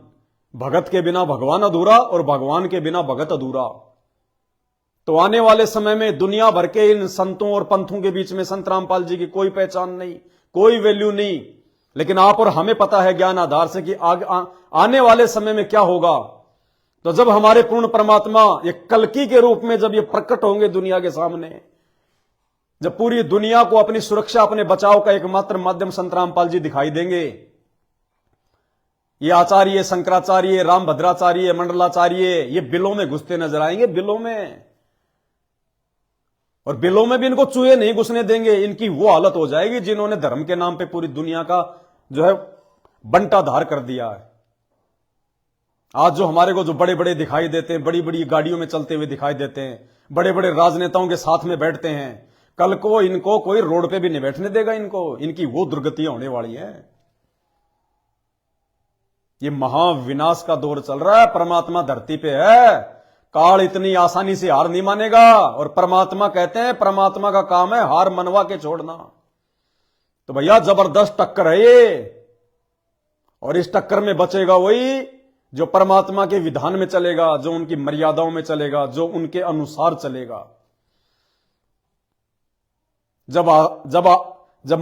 भगत के बिना भगवान अधूरा और भगवान के बिना भगत अधूरा। तो आने वाले समय में दुनिया भर के इन संतों और पंथों के बीच में संत रामपाल जी की कोई पहचान नहीं, कोई वैल्यू नहीं। लेकिन आप और हमें पता है ज्ञान आधार से कि आने वाले समय में क्या होगा। तो जब हमारे पूर्ण परमात्मा ये कल्कि के रूप में जब ये प्रकट होंगे दुनिया के सामने, जब पूरी दुनिया को अपनी सुरक्षा, अपने बचाव का एकमात्र माध्यम संत रामपाल जी दिखाई देंगे, ये आचार्य, शंकराचार्य, रामभद्राचार्य, मंडलाचार्य, ये बिलों में घुसते नजर आएंगे, बिलों में। और बिलों में भी इनको चूहे नहीं घुसने देंगे। इनकी वो हालत हो जाएगी जिन्होंने धर्म के नाम पे पूरी दुनिया का जो है बंटाधार कर दिया है। आज जो हमारे को जो बड़े बड़े दिखाई देते हैं, बड़ी बड़ी गाड़ियों में चलते हुए दिखाई देते हैं, बड़े बड़े राजनेताओं के साथ में बैठते हैं, कल को इनको कोई रोड पे भी नहीं बैठने देगा। इनकी वो दुर्गतियां होने वाली हैं। ये महाविनाश का दौर चल रहा है। परमात्मा धरती पे है, काल इतनी आसानी से हार नहीं मानेगा। और परमात्मा कहते हैं, परमात्मा का काम है हार मनवा के छोड़ना। तो भैया जबरदस्त टक्कर है ये, और इस टक्कर में बचेगा वही जो परमात्मा के विधान में चलेगा, जो उनकी मर्यादाओं में चलेगा, जो उनके अनुसार चलेगा। जब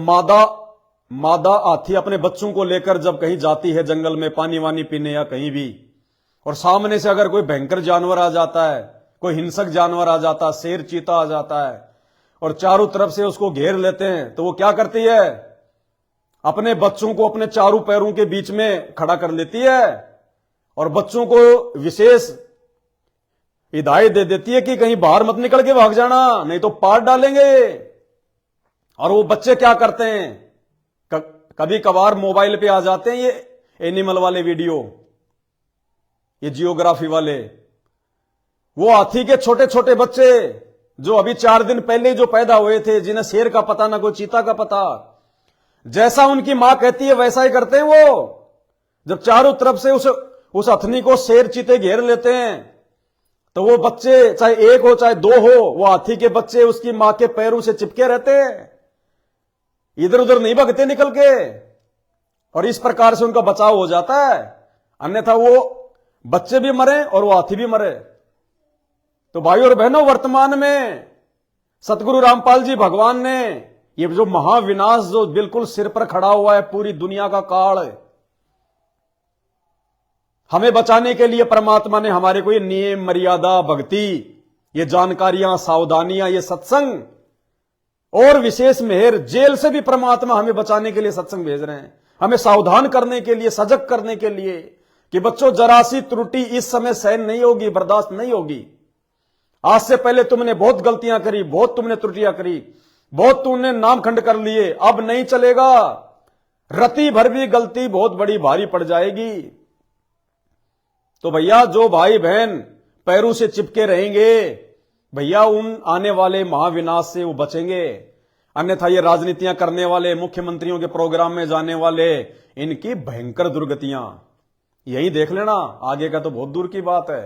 मादा हाथी अपने बच्चों को लेकर जब कहीं जाती है जंगल में पानी वानी पीने या कहीं भी, और सामने से अगर कोई भयंकर जानवर आ जाता है, कोई हिंसक जानवर आ जाता है, शेर चीता आ जाता है, और चारों तरफ से उसको घेर लेते हैं, तो वो क्या करती है? अपने बच्चों को अपने चारों पैरों के बीच में खड़ा कर लेती है और बच्चों को विशेष हिदायत दे देती है कि कहीं बाहर मत निकल के भाग जाना, नहीं तो पार डालेंगे। और वो बच्चे क्या करते हैं? कभी कभार मोबाइल पे आ जाते हैं ये एनिमल वाले वीडियो, ये जियोग्राफी वाले। वो हाथी के छोटे छोटे बच्चे जो अभी 4 दिन पहले जो पैदा हुए थे, जिन्हें शेर का पता ना कोई चीता का पता, जैसा उनकी मां कहती है वैसा ही करते हैं वो। जब चारों तरफ से उस हथनी को शेर चीते घेर लेते हैं, तो वो बच्चे चाहे एक हो चाहे 2 हो, वो हाथी के बच्चे उसकी मां के पैरों से चिपके रहते हैं, इधर उधर नहीं भागते निकल के। और इस प्रकार से उनका बचाव हो जाता है, अन्यथा वो बच्चे भी मरे और वो हाथी भी मरे। तो भाई और बहनों, वर्तमान में सतगुरु रामपाल जी भगवान ने ये जो महाविनाश जो बिल्कुल सिर पर खड़ा हुआ है, पूरी दुनिया का काल, हमें बचाने के लिए परमात्मा ने हमारे को ये नियम, मर्यादा, भक्ति, ये जानकारियां, सावधानियां, ये सत्संग और विशेष मेहर, जेल से भी परमात्मा हमें बचाने के लिए सत्संग भेज रहे हैं, हमें सावधान करने के लिए, सजग करने के लिए कि बच्चों जरा सी त्रुटि इस समय सहन नहीं होगी, बर्दाश्त नहीं होगी। आज से पहले तुमने बहुत गलतियां करी, बहुत तुमने त्रुटियां करी, बहुत तुमने नामखंड कर लिए, अब नहीं चलेगा। रति भर भी गलती बहुत बड़ी भारी पड़ जाएगी। तो भैया जो भाई बहन पैरों से चिपके रहेंगे, भैया उन आने वाले महाविनाश से वो बचेंगे। अन्यथा ये राजनीतियां करने वाले, मुख्यमंत्रियों के प्रोग्राम में जाने वाले, इनकी भयंकर दुर्गतियां यही देख लेना, आगे का तो बहुत दूर की बात है।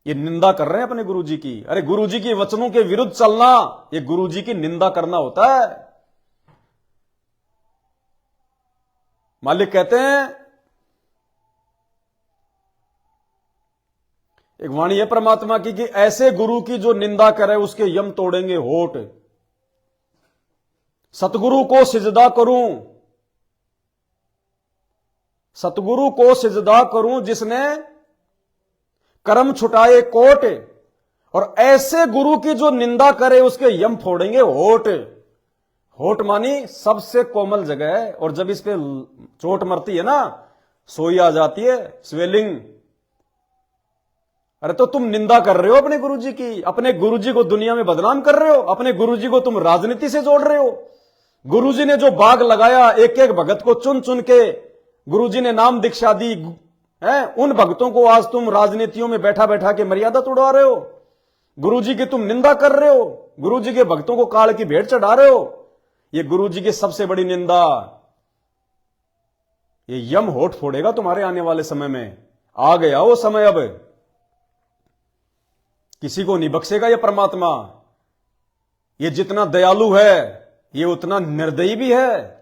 ये निंदा कर रहे हैं अपने गुरुजी की। अरे गुरुजी के वचनों के विरुद्ध चलना ये गुरुजी की निंदा करना होता है। मालिक कहते हैं, एक वाणी है परमात्मा की कि ऐसे गुरु की जो निंदा करे उसके यम तोड़ेंगे होठ। सतगुरु को सिजदा करूं, सतगुरु को सिजदा करूं जिसने कर्म छुटाए कोट, और ऐसे गुरु की जो निंदा करे उसके यम फोड़ेंगे होठ। होठ मानी सबसे कोमल जगह है, और जब इस पे चोट मरती है ना, सोई आ जाती है, स्वेलिंग। अरे तो तुम निंदा कर रहे हो अपने गुरुजी की, अपने गुरुजी को दुनिया में बदनाम कर रहे हो, अपने गुरुजी को तुम राजनीति से जोड़ रहे हो। गुरुजी ने जो बाग लगाया, एक एक भगत को चुन चुन के गुरुजी ने नाम दीक्षा दी है, उन भक्तों को आज तुम राजनीतियों में बैठा बैठा के मर्यादा तोड़वा रहे हो। गुरुजी की तुम निंदा कर रहे हो, गुरुजी के भक्तों को काल की भेंट चढ़ा रहे हो। ये गुरुजी की सबसे बड़ी निंदा। ये यम होठ फोड़ेगा तुम्हारे आने वाले समय में। आ गया वो समय, अब किसी को नहीं बख्शेगा ये परमात्मा। ये जितना दयालु है ये उतना निर्दयी भी है।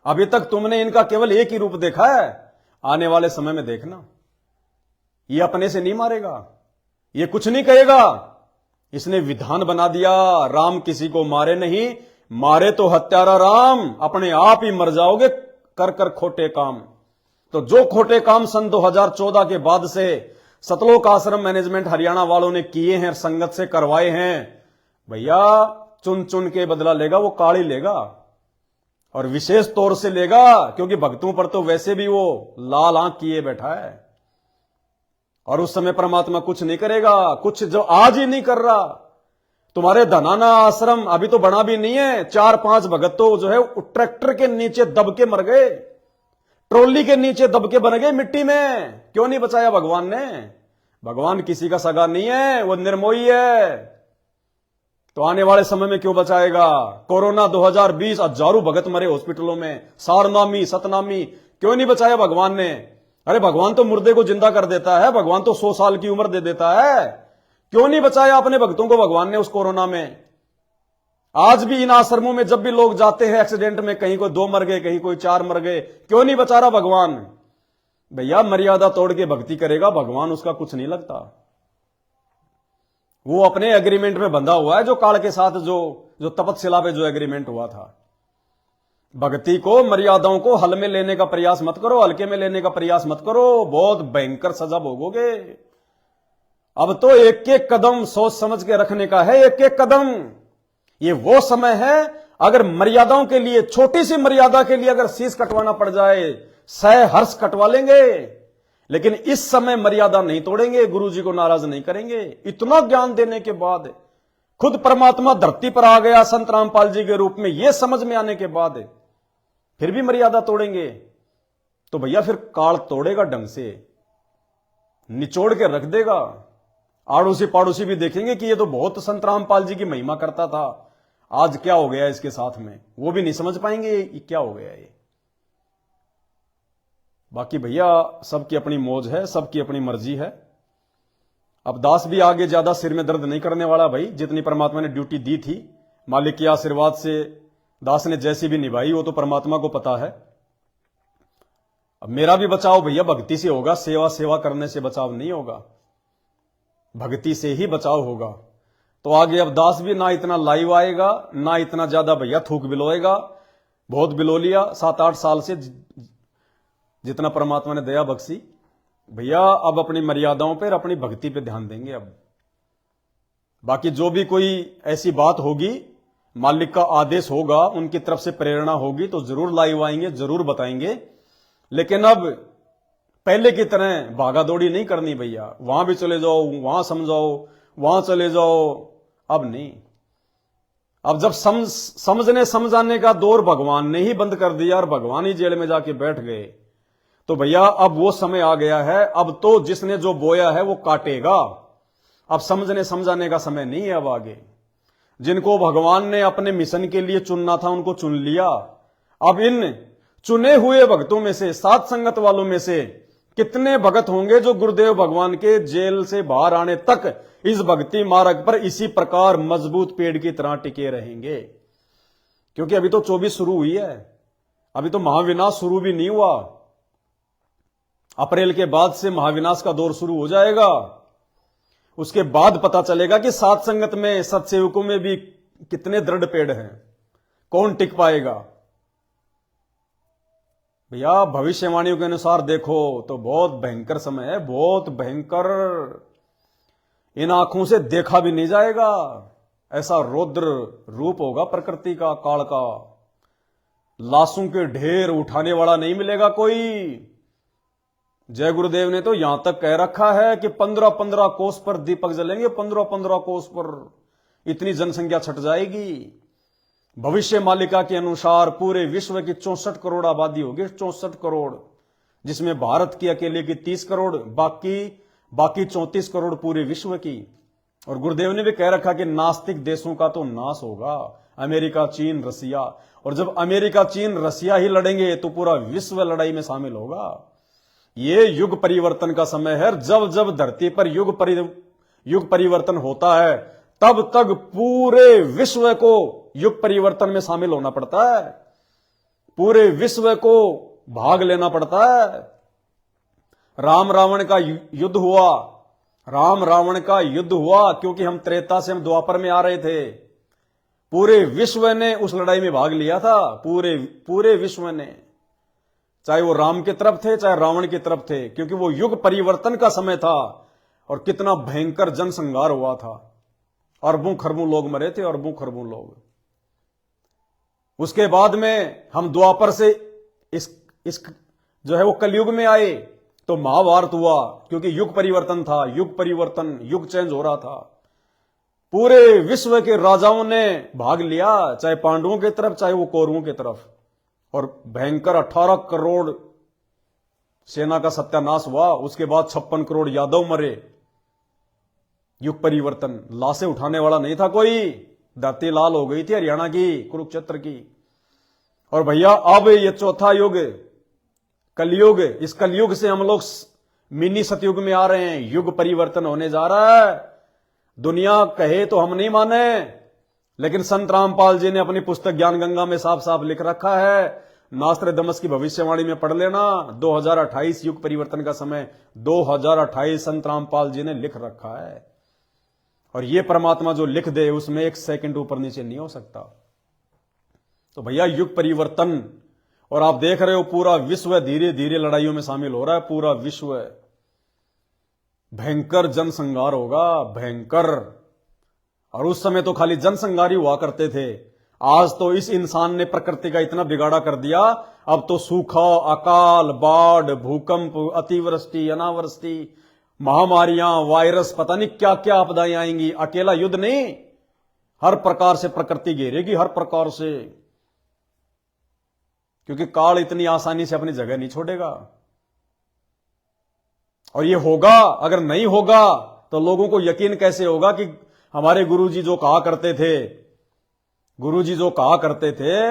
अभी तक तुमने इनका केवल एक ही रूप देखा है, आने वाले समय में देखना ये अपने से नहीं मारेगा, ये कुछ नहीं कहेगा। इसने विधान बना दिया, राम किसी को मारे नहीं, मारे तो हत्यारा राम, अपने आप ही मर जाओगे कर कर खोटे काम। तो जो खोटे काम सन 2014 के बाद से सतलोक आश्रम मैनेजमेंट हरियाणा वालों ने किए हैं, संगत से करवाए हैं, भैया चुन चुन के बदला लेगा वो काल ही लेगा, और विशेष तौर से लेगा क्योंकि भक्तों पर तो वैसे भी वो लाल आंख किए बैठा है। और उस समय परमात्मा कुछ नहीं करेगा, कुछ जो आज ही नहीं कर रहा। तुम्हारे धनाना आश्रम अभी तो बना भी नहीं है, 4-5 भगत तो जो है ट्रैक्टर के नीचे दब के मर गए, ट्रॉली के नीचे दब के बन गए मिट्टी में। क्यों नहीं बचाया भगवान ने? भगवान किसी का सगा नहीं है, वो निर्मोही है। तो आने वाले समय में क्यों बचाएगा? कोरोना 2020 हजारों भगत मरे हॉस्पिटलों में, सारनामी सतनामी, क्यों नहीं बचाया भगवान ने? अरे भगवान तो मुर्दे को जिंदा कर देता है, भगवान तो 100 साल की उम्र दे देता है। क्यों नहीं बचाया अपने भक्तों को भगवान ने उस कोरोना में? आज भी इन आश्रमों में जब भी लोग जाते हैं एक्सीडेंट में, कहीं कोई 2 मर गए, कहीं कोई 4 मर गए, क्यों नहीं बचा रहा भगवान? भैया मर्यादा तोड़ के भक्ति करेगा भगवान, उसका कुछ नहीं लगता। वो अपने एग्रीमेंट में बंधा हुआ है, जो काल के साथ जो तपतशिला पे जो एग्रीमेंट हुआ था। भक्ति को, मर्यादाओं को हल में लेने का प्रयास मत करो, हल्के में लेने का प्रयास मत करो, बहुत भयंकर सजा भोगोगे। अब तो एक एक कदम सोच समझ के रखने का है, एक एक कदम। ये वो समय है, अगर मर्यादाओं के लिए, छोटी सी मर्यादा के लिए अगर शीश कटवाना पड़ जाए, सह हर्ष कटवा लेंगे, लेकिन इस समय मर्यादा नहीं तोड़ेंगे, गुरुजी को नाराज नहीं करेंगे। इतना ज्ञान देने के बाद, खुद परमात्मा धरती पर आ गया संत रामपाल जी के रूप में, यह समझ में आने के बाद फिर भी मर्यादा तोड़ेंगे, तो भैया फिर काल तोड़ेगा ढंग से, निचोड़ के रख देगा। आड़ोसी पाड़ोसी भी देखेंगे कि ये तो बहुत संत रामपाल जी की महिमा करता था, आज क्या हो गया इसके साथ में, वो भी नहीं समझ पाएंगे ये क्या हो गया ये। बाकी भैया सबकी अपनी मौज है, सबकी अपनी मर्जी है। अब दास भी आगे ज्यादा सिर में दर्द नहीं करने वाला भाई, जितनी परमात्मा ने ड्यूटी दी थी मालिक के आशीर्वाद से दास ने जैसी भी निभाई, वो तो परमात्मा को पता है। अब मेरा भी बचाव भैया भक्ति से होगा, सेवा करने से बचाव नहीं होगा, भक्ति से ही बचाव होगा। तो आगे अब दास भी ना इतना लाइव आएगा, ना इतना ज्यादा भैया थूक बिलोएगा। बहुत बिलो लिया 7-8 साल से, जितना परमात्मा ने दया बख्शी। भैया अब अपनी मर्यादाओं पर, अपनी भक्ति पे ध्यान देंगे। अब बाकी जो भी कोई ऐसी बात होगी, मालिक का आदेश होगा, उनकी तरफ से प्रेरणा होगी, तो जरूर लाइव आएंगे, जरूर बताएंगे। लेकिन अब पहले की तरह भागा दौड़ी नहीं करनी भैया, वहां भी चले जाओ, वहां समझाओ, वहां चले जाओ, अब नहीं। अब जब समझने समझाने का दौर भगवान ने ही बंद कर दिया और भगवान ही जेल में जाके बैठ गए, तो भैया अब वो समय आ गया है। अब तो जिसने जो बोया है वो काटेगा। अब समझने समझाने का समय नहीं है। अब आगे जिनको भगवान ने अपने मिशन के लिए चुनना था उनको चुन लिया। अब इन चुने हुए भक्तों में से, साथ संगत वालों में से कितने भगत होंगे जो गुरुदेव भगवान के जेल से बाहर आने तक इस भक्ति मार्ग पर इसी प्रकार मजबूत पेड़ की तरह टिके रहेंगे। क्योंकि अभी तो 24 शुरू हुई है, अभी तो महाविनाश शुरू भी नहीं हुआ। अप्रैल के बाद से महाविनाश का दौर शुरू हो जाएगा। उसके बाद पता चलेगा कि सात संगत में, सत्सेवकों में भी कितने दृढ़ पेड़ हैं, कौन टिक पाएगा। भैया भविष्यवाणियों के अनुसार देखो तो बहुत भयंकर समय है, बहुत भयंकर। इन आंखों से देखा भी नहीं जाएगा, ऐसा रौद्र रूप होगा प्रकृति का, काल का। लाशों के ढेर उठाने वाला नहीं मिलेगा कोई। जय गुरुदेव ने तो यहां तक कह रखा है कि 15-15 कोस पर दीपक जलेंगे, 15-15 कोस पर इतनी जनसंख्या छट जाएगी। भविष्य मालिका के अनुसार पूरे विश्व की 64 करोड़ आबादी होगी, 64 करोड़, जिसमें भारत की अकेले की 30 करोड़, बाकी 34 करोड़ पूरे विश्व की। और गुरुदेव ने भी कह रखा कि नास्तिक देशों का तो नाश होगा, अमेरिका, चीन, रसिया। और जब अमेरिका, चीन, रसिया ही लड़ेंगे तो पूरा विश्व लड़ाई में शामिल होगा। ये युग परिवर्तन का समय है। जब जब धरती पर युग परिवर्तन होता है तब तक पूरे विश्व को युग परिवर्तन में शामिल होना पड़ता है, पूरे विश्व को भाग लेना पड़ता है। राम रावण का युद्ध हुआ, राम रावण का युद्ध हुआ क्योंकि हम त्रेता से हम द्वापर में आ रहे थे। पूरे विश्व ने उस लड़ाई में भाग लिया था, पूरे विश्व ने, चाहे वो राम की तरफ थे चाहे रावण की तरफ थे, क्योंकि वो युग परिवर्तन का समय था। और कितना भयंकर जनसंहार हुआ था, अरबों खरबों लोग मरे थे, अरबों खरबों लोग। उसके बाद में हम द्वापर से इस जो है वो कलयुग में आए तो महाभारत हुआ, क्योंकि युग परिवर्तन था, युग परिवर्तन, युग चेंज हो रहा था। पूरे विश्व के राजाओं ने भाग लिया, चाहे पांडवों की तरफ चाहे वो कौरवों की तरफ। और भयंकर 18 करोड़ सेना का सत्यानाश हुआ। उसके बाद 56 करोड़ यादव मरे। युग परिवर्तन, लाशें उठाने वाला नहीं था कोई। धरती लाल हो गई थी हरियाणा की, कुरुक्षेत्र की। और भैया अब ये चौथा युग, कलयुग, इस कलयुग से हम लोग मिनी सतयुग में आ रहे हैं। युग परिवर्तन होने जा रहा है। दुनिया कहे तो हम नहीं माने, लेकिन संत रामपाल जी ने अपनी पुस्तक ज्ञान गंगा में साफ साफ लिख रखा है। नास्त्रदामस की भविष्यवाणी में पढ़ लेना, 2028 युग परिवर्तन का समय, 2028 संत रामपाल जी ने लिख रखा है। और ये परमात्मा जो लिख दे उसमें एक सेकंड ऊपर नीचे नहीं हो सकता। तो भैया युग परिवर्तन, और आप देख रहे हो पूरा विश्व धीरे धीरे लड़ाइयों में शामिल हो रहा है। पूरा विश्व, भयंकर जनसंहार होगा, भयंकर। और उस समय तो खाली जनसंहार ही हुआ करते थे। आज तो इस इंसान ने प्रकृति का इतना बिगाड़ा कर दिया, अब तो सूखा, अकाल, बाढ़, भूकंप, अतिवृष्टि, अनावृष्टि, महामारियां, वायरस, पता नहीं क्या क्या आपदाएं आएंगी। अकेला युद्ध नहीं, हर प्रकार से प्रकृति घेरेगी, हर प्रकार से। क्योंकि काल इतनी आसानी से अपनी जगह नहीं छोड़ेगा। और ये होगा, अगर नहीं होगा तो लोगों को यकीन कैसे होगा कि हमारे गुरुजी जो कहा करते थे,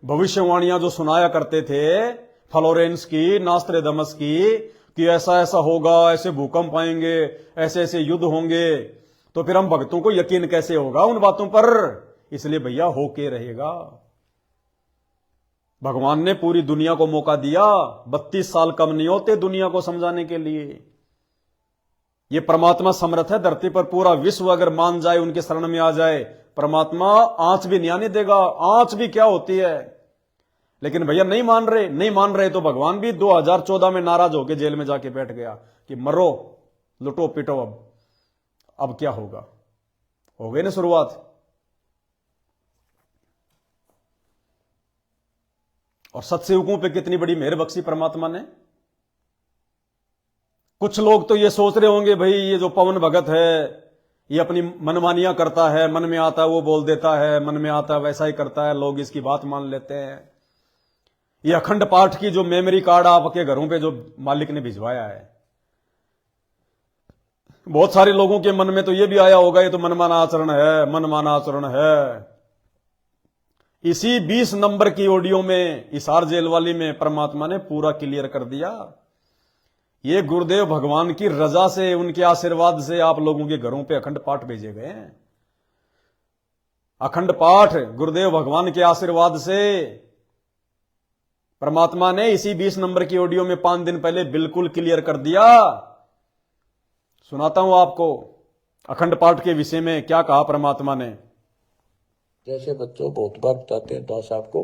भविष्यवाणियां जो सुनाया करते थे, फ्लोरेंस की, नास्त्रदामस की, कि ऐसा ऐसा होगा, ऐसे भूकंप आएंगे, ऐसे ऐसे युद्ध होंगे, तो फिर हम भक्तों को यकीन कैसे होगा उन बातों पर। इसलिए भैया होके रहेगा। भगवान ने पूरी दुनिया को मौका दिया, 32 साल कम नहीं होते दुनिया को समझाने के लिए। ये परमात्मा समर्थ है धरती पर। पूरा विश्व अगर मान जाए, उनके शरण में आ जाए, परमात्मा आंच भी नहीं आने देगा। आंच भी क्या होती है। लेकिन भैया नहीं मान रहे तो भगवान भी 2014 में नाराज होकर जेल में जाके बैठ गया कि मरो, लुटो पिटो। अब क्या होगा, हो गई ना शुरुआत। और सत्सेवकों पे कितनी बड़ी मेहर बख्शी परमात्मा ने। कुछ लोग तो ये सोच रहे होंगे, भाई ये जो पवन भगत है ये अपनी मनमानियां करता है, मन में आता है वो बोल देता है, मन में आता है वैसा ही करता है, लोग इसकी बात मान लेते हैं। ये अखंड पाठ की जो मेमोरी कार्ड आपके घरों पे जो मालिक ने भिजवाया है, बहुत सारे लोगों के मन में तो ये भी आया होगा ये तो मनमाना आचरण है। इसी 20 नंबर की ऑडियो में, इसार जेल वाली में परमात्मा ने पूरा क्लियर कर दिया। ये गुरुदेव भगवान की रजा से, उनके आशीर्वाद से आप लोगों के घरों पे अखंड पाठ भेजे गए हैं। अखंड पाठ गुरुदेव भगवान के आशीर्वाद से परमात्मा ने इसी 20 नंबर की ऑडियो में 5 दिन पहले बिल्कुल क्लियर कर दिया। सुनाता हूं आपको अखंड पाठ के विषय में क्या कहा परमात्मा ने। जैसे बच्चों बहुत बार बताते हैं, दास आपको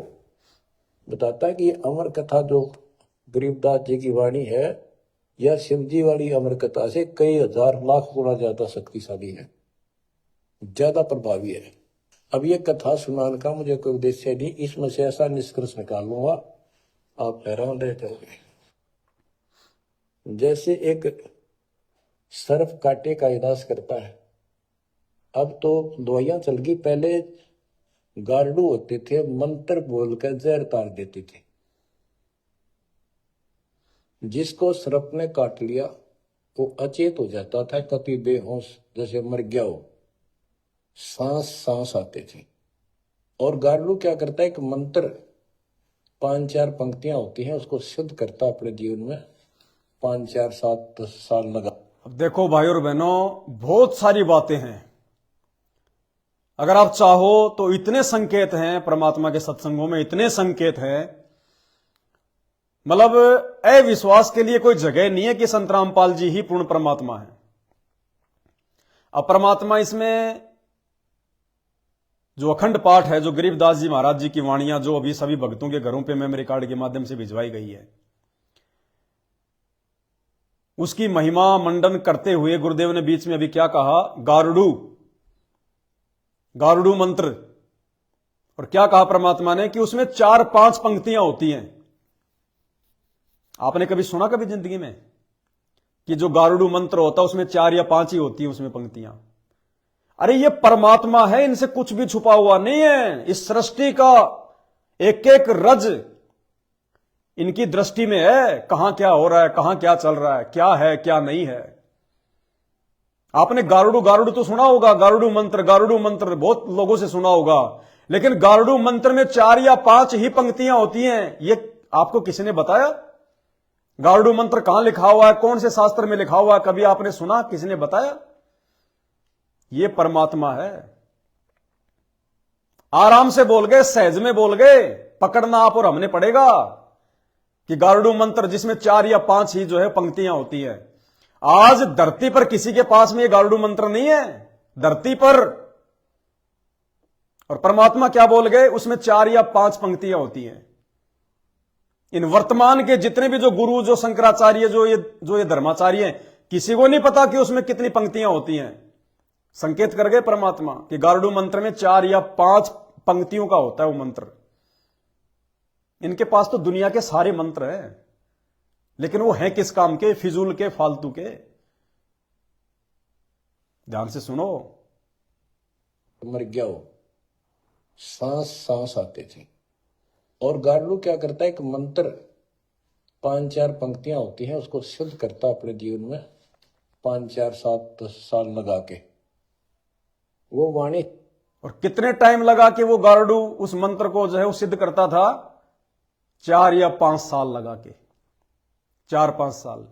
बताता है कि ये अमर कथा जो गरीबदास जी की वाणी है, यह शिव जी वाली अमर कथा से कई हजार लाख गुना ज्यादा शक्तिशाली है, ज्यादा प्रभावी है। अब ये कथा सुनाने का मुझे कोई उद्देश्य नहीं, इसमें से ऐसा निष्कर्ष निकालूंगा आप हैरान रह जाओगे। जैसे एक सर्प कांटे का इलाज करता है, अब तो दवाइयां चल गई, पहले गार्डू होते थे, मंत्र बोलकर जहर तार देते थे। जिसको सर्प ने काट लिया वो अचेत हो जाता था, कभी बेहोश जैसे मर गया हो, सांस सांस आते थे। और गार्डू क्या करता है, एक मंत्र 5-4 पंक्तियां होती हैं, उसको सिद्ध करता अपने जीवन में 5-4-7 साल लगा। अब देखो भाई और बहनों, बहुत सारी बातें हैं, अगर आप चाहो तो इतने संकेत हैं परमात्मा के सत्संगों में, इतने संकेत हैं, मतलब अविश्वास के लिए कोई जगह नहीं है कि संत रामपाल जी ही पूर्ण परमात्मा है। अब परमात्मा इसमें जो अखंड पाठ है, जो गरीबदास जी महाराज जी की वाणियां जो अभी सभी भक्तों के घरों पे मेमोरी कार्ड के माध्यम से भिजवाई गई है, उसकी महिमा मंडन करते हुए गुरुदेव ने बीच में अभी क्या कहा, गारुडू मंत्र। और क्या कहा परमात्मा ने कि उसमें 4-5 पंक्तियां होती हैं। आपने कभी सुना कभी जिंदगी में कि जो गारुडू मंत्र होता है उसमें 4 या 5 ही होती है उसमें पंक्तियां? अरे ये परमात्मा है, इनसे कुछ भी छुपा हुआ नहीं है। इस सृष्टि का एक एक रज इनकी दृष्टि में है, कहां क्या हो रहा है, कहां क्या चल रहा है, क्या नहीं है। आपने गारुडू तो सुना होगा, गारुडू मंत्र बहुत लोगों से सुना होगा, लेकिन गारुडू मंत्र में 4 या 5 ही पंक्तियां होती हैं। ये आपको किसी ने बताया? गारुडू मंत्र कहां लिखा हुआ है, कौन से शास्त्र में लिखा हुआ है, कभी आपने सुना, किसी ने बताया? ये परमात्मा है। आराम से बोल गए, सहज में बोल गए, पकड़ना आप और हमने पड़ेगा कि गारुडू मंत्र जिसमें 4 या 5 ही जो है पंक्तियां होती है। आज धरती पर किसी के पास में ये गारुडू मंत्र नहीं है, धरती पर। और परमात्मा क्या बोल गए, उसमें 4 या 5 पंक्तियां होती हैं। इन वर्तमान के जितने भी जो गुरु, जो शंकराचार्य, जो ये धर्माचार्य हैं, किसी को नहीं पता कि उसमें कितनी पंक्तियां होती हैं। संकेत कर गए परमात्मा कि गारुडू मंत्र में 4 या 5 पंक्तियों का होता है वो मंत्र। इनके पास तो दुनिया के सारे मंत्र हैं, लेकिन वो हैं किस काम के? फिजूल के, फालतू के। ध्यान से सुनो। मर गया हो, सांस सांस आते थे। और गार्डू क्या करता है, एक मंत्र 5-4 पंक्तियां होती हैं, उसको सिद्ध करता अपने जीवन में 5-4-7 साल लगा के वो वाणी। और कितने टाइम लगा कि वो गारुडू उस मंत्र को जो है वो सिद्ध करता था? 4 या 5 साल लगा के, 4-5 साल।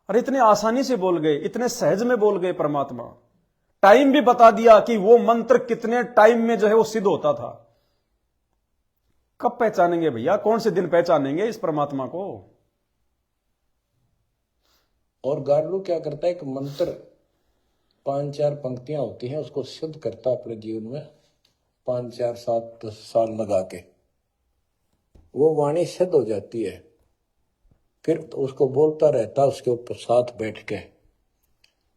और इतने आसानी से बोल गए, इतने सहज में बोल गए परमात्मा। टाइम भी बता दिया कि वो मंत्र कितने टाइम में जो है वो सिद्ध होता था। कब पहचानेंगे भैया, कौन से दिन पहचानेंगे इस परमात्मा को? और गार्डू क्या करता है, एक मंत्र 5-4 पंक्तियां होती हैं, उसको सिद्ध करता अपने जीवन में 5-4-7 साल लगा के वो वाणी सिद्ध हो जाती है। फिर तो उसको बोलता रहता उसके ऊपर साथ बैठ के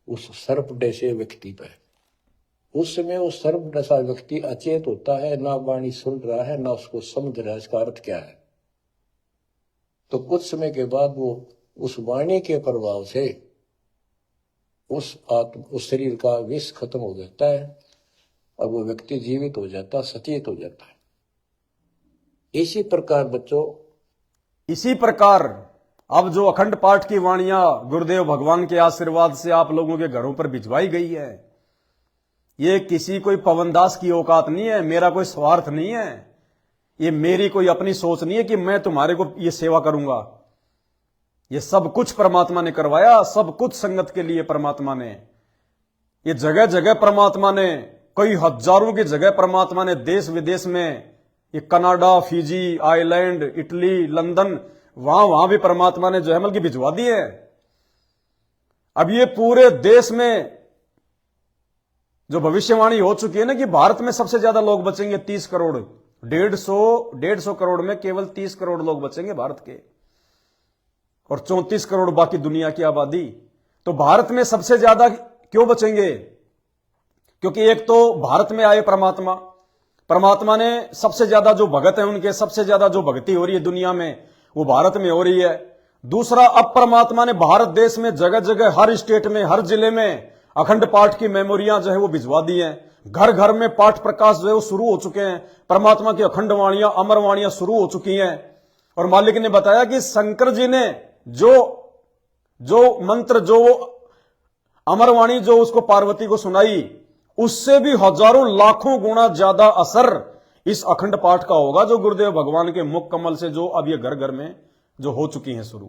उस सर्प जैसे व्यक्ति पर। उस समय वो सर्प जैसा व्यक्ति अचेत होता है, ना वाणी सुन रहा है, ना उसको समझ रहा है इसका अर्थ क्या है। तो कुछ समय के बाद वो उस वाणी के प्रभाव से उस शरीर का विष खत्म हो जाता है और वो व्यक्ति जीवित हो जाता, सचेत हो जाता है। इसी प्रकार बच्चों, इसी प्रकार अब जो अखंड पाठ की वाणियां गुरुदेव भगवान के आशीर्वाद से आप लोगों के घरों पर भिजवाई गई है, ये किसी कोई पवनदास की औकात नहीं है, मेरा कोई स्वार्थ नहीं है, ये मेरी कोई अपनी सोच नहीं है कि मैं तुम्हारे को ये सेवा करूंगा। ये सब कुछ परमात्मा ने करवाया, सब कुछ संगत के लिए परमात्मा ने। ये जगह जगह परमात्मा ने, कई हजारों की जगह परमात्मा ने देश विदेश में, ये Canada, Fiji, island, Italy, London, वहां भी परमात्मा ने जो है बल्कि भिजवा दिए। अब ये पूरे देश में जो भविष्यवाणी हो चुकी है ना कि भारत में सबसे ज्यादा लोग बचेंगे 30 करोड़, 150 करोड़ में केवल 30 करोड़ लोग बचेंगे भारत के, और 34 करोड़ बाकी दुनिया की आबादी। तो भारत में सबसे ज्यादा क्यों बचेंगे? क्योंकि एक तो भारत में आए परमात्मा, परमात्मा ने सबसे ज्यादा जो भगत है उनके सबसे ज्यादा जो भक्ति हो रही है दुनिया में वो भारत में हो रही है। दूसरा, अब परमात्मा ने भारत देश में जगह जगह, हर स्टेट में, हर जिले में अखंड पाठ की मेमोरियां जो है वो भिजवा दी हैं। घर घर में पाठ प्रकाश जो है वो शुरू हो चुके हैं। परमात्मा की अखंड वाणियां, अमर वाणियां शुरू हो चुकी हैं। और मालिक ने बताया कि शंकर जी ने जो मंत्र, जो अमर वाणी जो उसको पार्वती को सुनाई, उससे भी हजारों लाखों गुना ज्यादा असर इस अखंड पाठ का होगा जो गुरुदेव भगवान के मुख कमल से जो अब ये घर घर में जो हो चुकी हैं शुरू।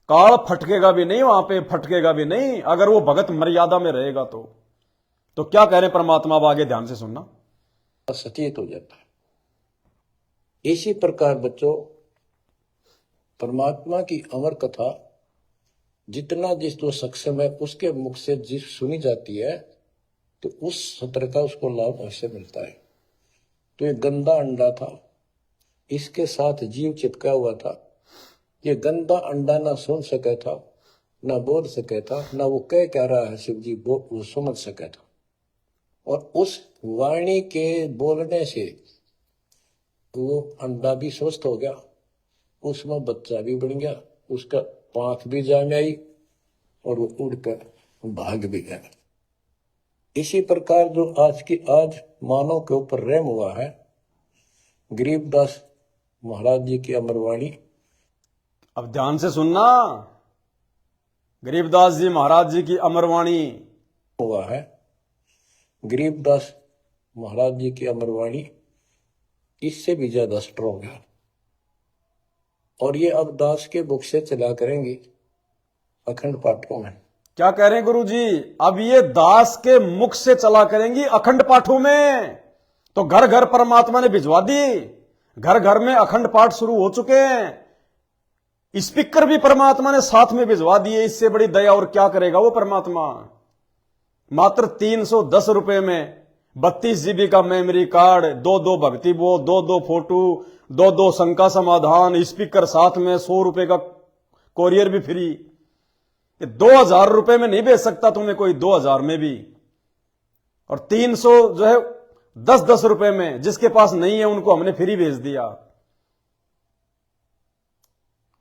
काल फटकेगा भी नहीं, वहां पे फटकेगा भी नहीं, अगर वो भगत मर्यादा में रहेगा तो क्या कह रहे परमात्मा? अब आगे ध्यान से सुनना, सचेत हो जाता है। इसी प्रकार बच्चों, परमात्मा की अमर कथा जितना जिस जो सक्षम है उसके मुख से जिस सुनी जाती है तो उस सत्र का उसको लाभ अवश्य मिलता है। तो ये गंदा अंडा था, इसके साथ जीव चिपका हुआ था। ये गंदा अंडा ना सुन सका था, ना बोल सका था, ना वो कह क्या रहा है शिव जी वो समझ सका था। और उस वाणी के बोलने से वो अंडा भी स्वस्थ हो गया, उसमें बच्चा भी बन गया, उसका पांख भी जाम आई और वो उड़कर भाग भी गया। इसी प्रकार जो आज मानव के ऊपर रहम हुआ है, गरीबदास महाराज जी की अमरवाणी। अब ध्यान से सुनना, गरीबदास जी महाराज जी की अमरवाणी हुआ है। गरीबदास महाराज जी की अमरवाणी इससे भी ज्यादा स्ट्रॉन्ग है। और ये अब दास के बुक से चला करेंगे अखंड पाठों में। क्या कह रहे हैं गुरु जी? अब ये दास के मुख से चला करेंगी अखंड पाठों में। तो घर घर परमात्मा ने भिजवा दी, घर घर में अखंड पाठ शुरू हो चुके हैं। स्पीकर भी परमात्मा ने साथ में भिजवा दिए। इससे बड़ी दया और क्या करेगा वो परमात्मा? मात्र 310 रुपए में 32 GB का मेमोरी कार्ड, 2 भक्ति वो, 2 फोटो, 2 शंका समाधान, स्पीकर साथ में, 100 रुपए का कोरियर भी फ्री। 2000 रुपए में नहीं बेच सकता तुम्हें कोई, 2000 में भी। और 300 जो है 10 रुपए में, जिसके पास नहीं है उनको हमने फ्री भेज दिया।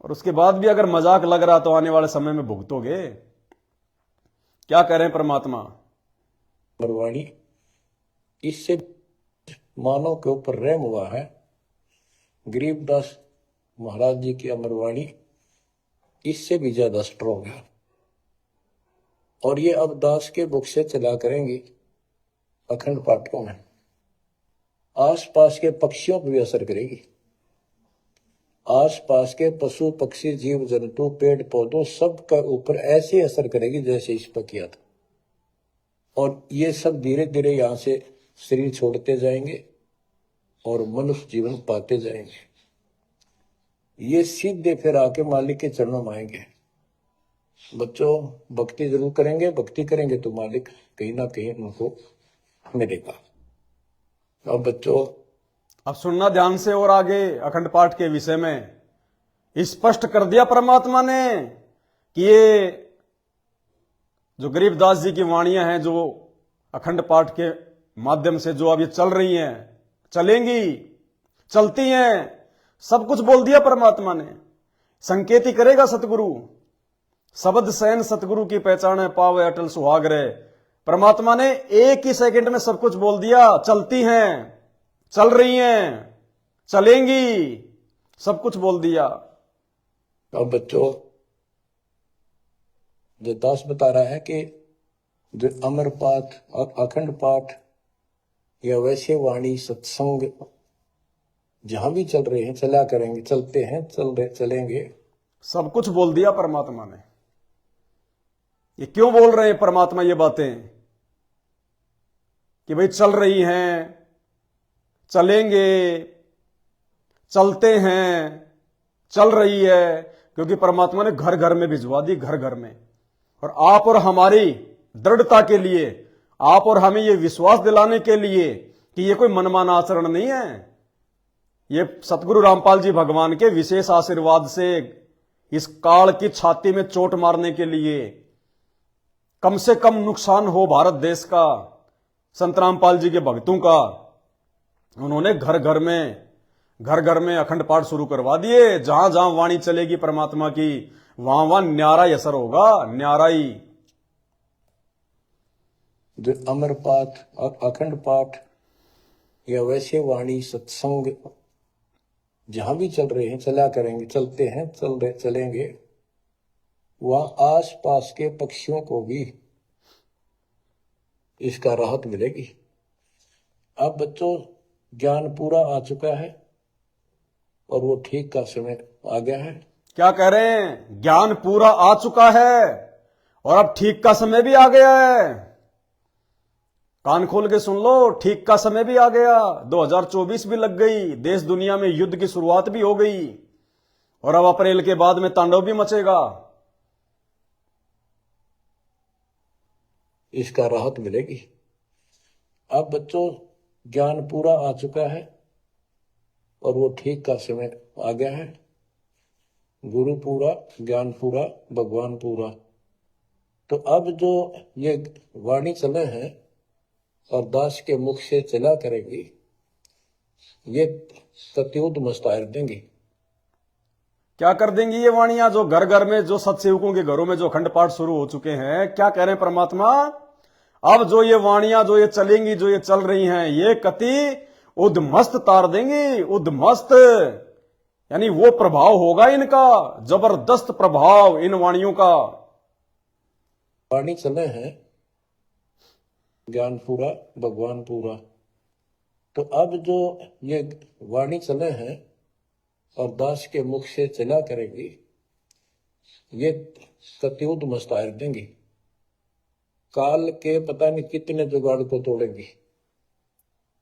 और उसके बाद भी अगर मजाक लग रहा तो आने वाले समय में भुगतोगे। क्या कह रहे हैं परमात्मा? अमरवाणी इससे मानव के ऊपर रहम हुआ है। गरीबदास महाराज जी की अमरवाणी इससे भी ज्यादा स्ट्रॉन्ग है। और ये अब दास के बुक से चला करेंगे अखंड पाठों में। आसपास के पक्षियों पर भी असर करेगी। आसपास के पशु पक्षी जीव जंतु पेड़ पौधों सब का ऊपर ऐसे असर करेगी जैसे इस पर किया था। और ये सब धीरे धीरे यहां से शरीर छोड़ते जाएंगे और मनुष्य जीवन पाते जाएंगे। ये सीधे फिर आके मालिक के चरणों में आएंगे। बच्चों, भक्ति जरूर करेंगे, भक्ति करेंगे तो मालिक कहीं ना कहीं उनको मिलेगा। अब बच्चों, अब सुनना ध्यान से और आगे अखंड पाठ के विषय में स्पष्ट कर दिया परमात्मा ने कि ये जो गरीबदास जी की वाणियां हैं, जो अखंड पाठ के माध्यम से जो अब ये चल रही हैं, चलेंगी, चलती हैं, सब कुछ बोल दिया परमात्मा ने। संकेत ही करेगा सतगुरु। शब्द सैन सतगुरु की पहचान है, पावे अटल सुहाग रहे। परमात्मा ने एक ही सेकंड में सब कुछ बोल दिया। चलती हैं, चल रही हैं, चलेंगी, सब कुछ बोल दिया। अब बच्चों, जो दास बता रहा है कि जो अमर पाठ, अखंड पाठ या वैसे वाणी सत्संग जहां भी चल रहे हैं, चला करेंगे, चलते हैं, चलेंगे। सब कुछ बोल दिया परमात्मा ने। ये क्यों बोल रहे हैं परमात्मा ये बातें कि भाई चल रही हैं, चलेंगे, चलते हैं, चल रही है? क्योंकि परमात्मा ने घर घर में भिजवा दी, घर घर में। और आप और हमारी दृढ़ता के लिए, आप और हमें ये विश्वास दिलाने के लिए कि ये कोई मनमाना आचरण नहीं है, ये सतगुरु रामपाल जी भगवान के विशेष आशीर्वाद से इस काल की छाती में चोट मारने के लिए, कम से कम नुकसान हो भारत देश का, संत रामपाल जी के भक्तों का, उन्होंने घर घर में अखंड पाठ शुरू करवा दिए। जहां जहां वाणी चलेगी परमात्मा की, वहां वहां न्यारा ही असर होगा, न्यारा ही। जो अमर पाठ और अखंड पाठ या वैसे वाणी सत्संग जहां भी चल रहे हैं, चला करेंगे, चलते हैं, चलेंगे, वहां आस पास के पक्षियों को भी इसका राहत मिलेगी। अब बच्चों ज्ञान पूरा आ चुका है और वो ठीक का समय आ गया है। क्या कह रहे हैं? ज्ञान पूरा आ चुका है और अब ठीक का समय भी आ गया है। कान खोल के सुन लो, ठीक का समय भी आ गया। 2024 भी लग गई, देश दुनिया में युद्ध की शुरुआत भी हो गई और अब अप्रैल के बाद में तांडव भी मचेगा। इसका राहत मिलेगी। अब बच्चों ज्ञान पूरा आ चुका है और वो ठीक का समय आ गया है। गुरु पूरा, ज्ञान पूरा, भगवान पूरा। तो अब जो ये वाणी चले हैं और दास के मुख से चला करेगी, ये सत्युद मस्तायर देंगी। क्या कर देंगी ये वाणियां? जो घर घर में, जो सत्सेवकों के घरों में जो अखंड पाठ शुरू हो चुके हैं, क्या कह रहे हैं परमात्मा? अब जो ये वाणियां, जो ये चलेंगी, जो ये चल रही हैं, ये कति उद्मस्त तार देंगी। उद्मस्त यानी वो प्रभाव होगा इनका, जबरदस्त प्रभाव इन वाणियों का। वाणी चले हैं, ज्ञान पूरा, भगवान पूरा। तो अब जो ये वाणी चले हैं और दास के मुख से चला करेगी, ये सत्युद मस्तायर देंगी। काल के पता नहीं कितने जुगाड़ को तोड़ेंगी,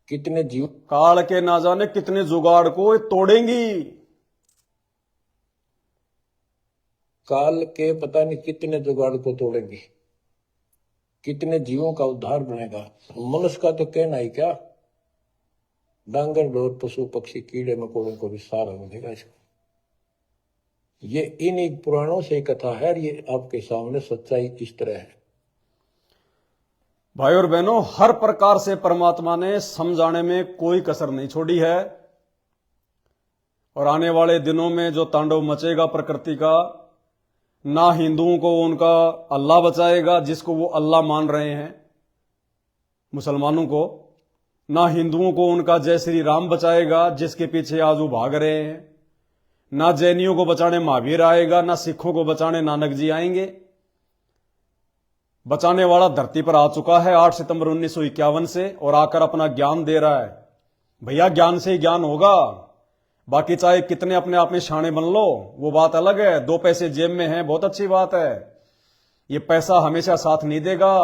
कितने जीव, काल के ना जाने कितने जुगाड़ को तोड़ेंगी। काल के पता नहीं कितने जुगाड़ को तोड़ेंगी, कितने जीवों का उद्धार बनेगा। मनुष्य का तो कहना ही क्या, डांगर डोर पशु पक्षी कीड़े मकोड़ों को भी सारा मिलेगा इसको। ये इन पुराणों से कथा है, ये आपके सामने सच्चाई इस तरह है। भाई और बहनों, हर प्रकार से परमात्मा ने समझाने में कोई कसर नहीं छोड़ी है। और आने वाले दिनों में जो तांडव मचेगा प्रकृति का, ना हिंदुओं को उनका अल्लाह बचाएगा जिसको वो अल्लाह मान रहे हैं, मुसलमानों को, ना हिंदुओं को उनका जय श्री राम बचाएगा जिसके पीछे आज वो भाग रहे हैं, ना जैनियों को बचाने महावीर आएगा, ना सिखों को बचाने नानक जी आएंगे। बचाने वाला धरती पर आ चुका है 8 सितंबर 1951 से और आकर अपना ज्ञान दे रहा है। भैया ज्ञान से ही ज्ञान होगा, बाकी चाहे कितने अपने आप में शाणे बन लो, वो बात अलग है। 2 पैसे जेब में हैं, बहुत अच्छी बात है। ये पैसा हमेशा साथ नहीं देगा।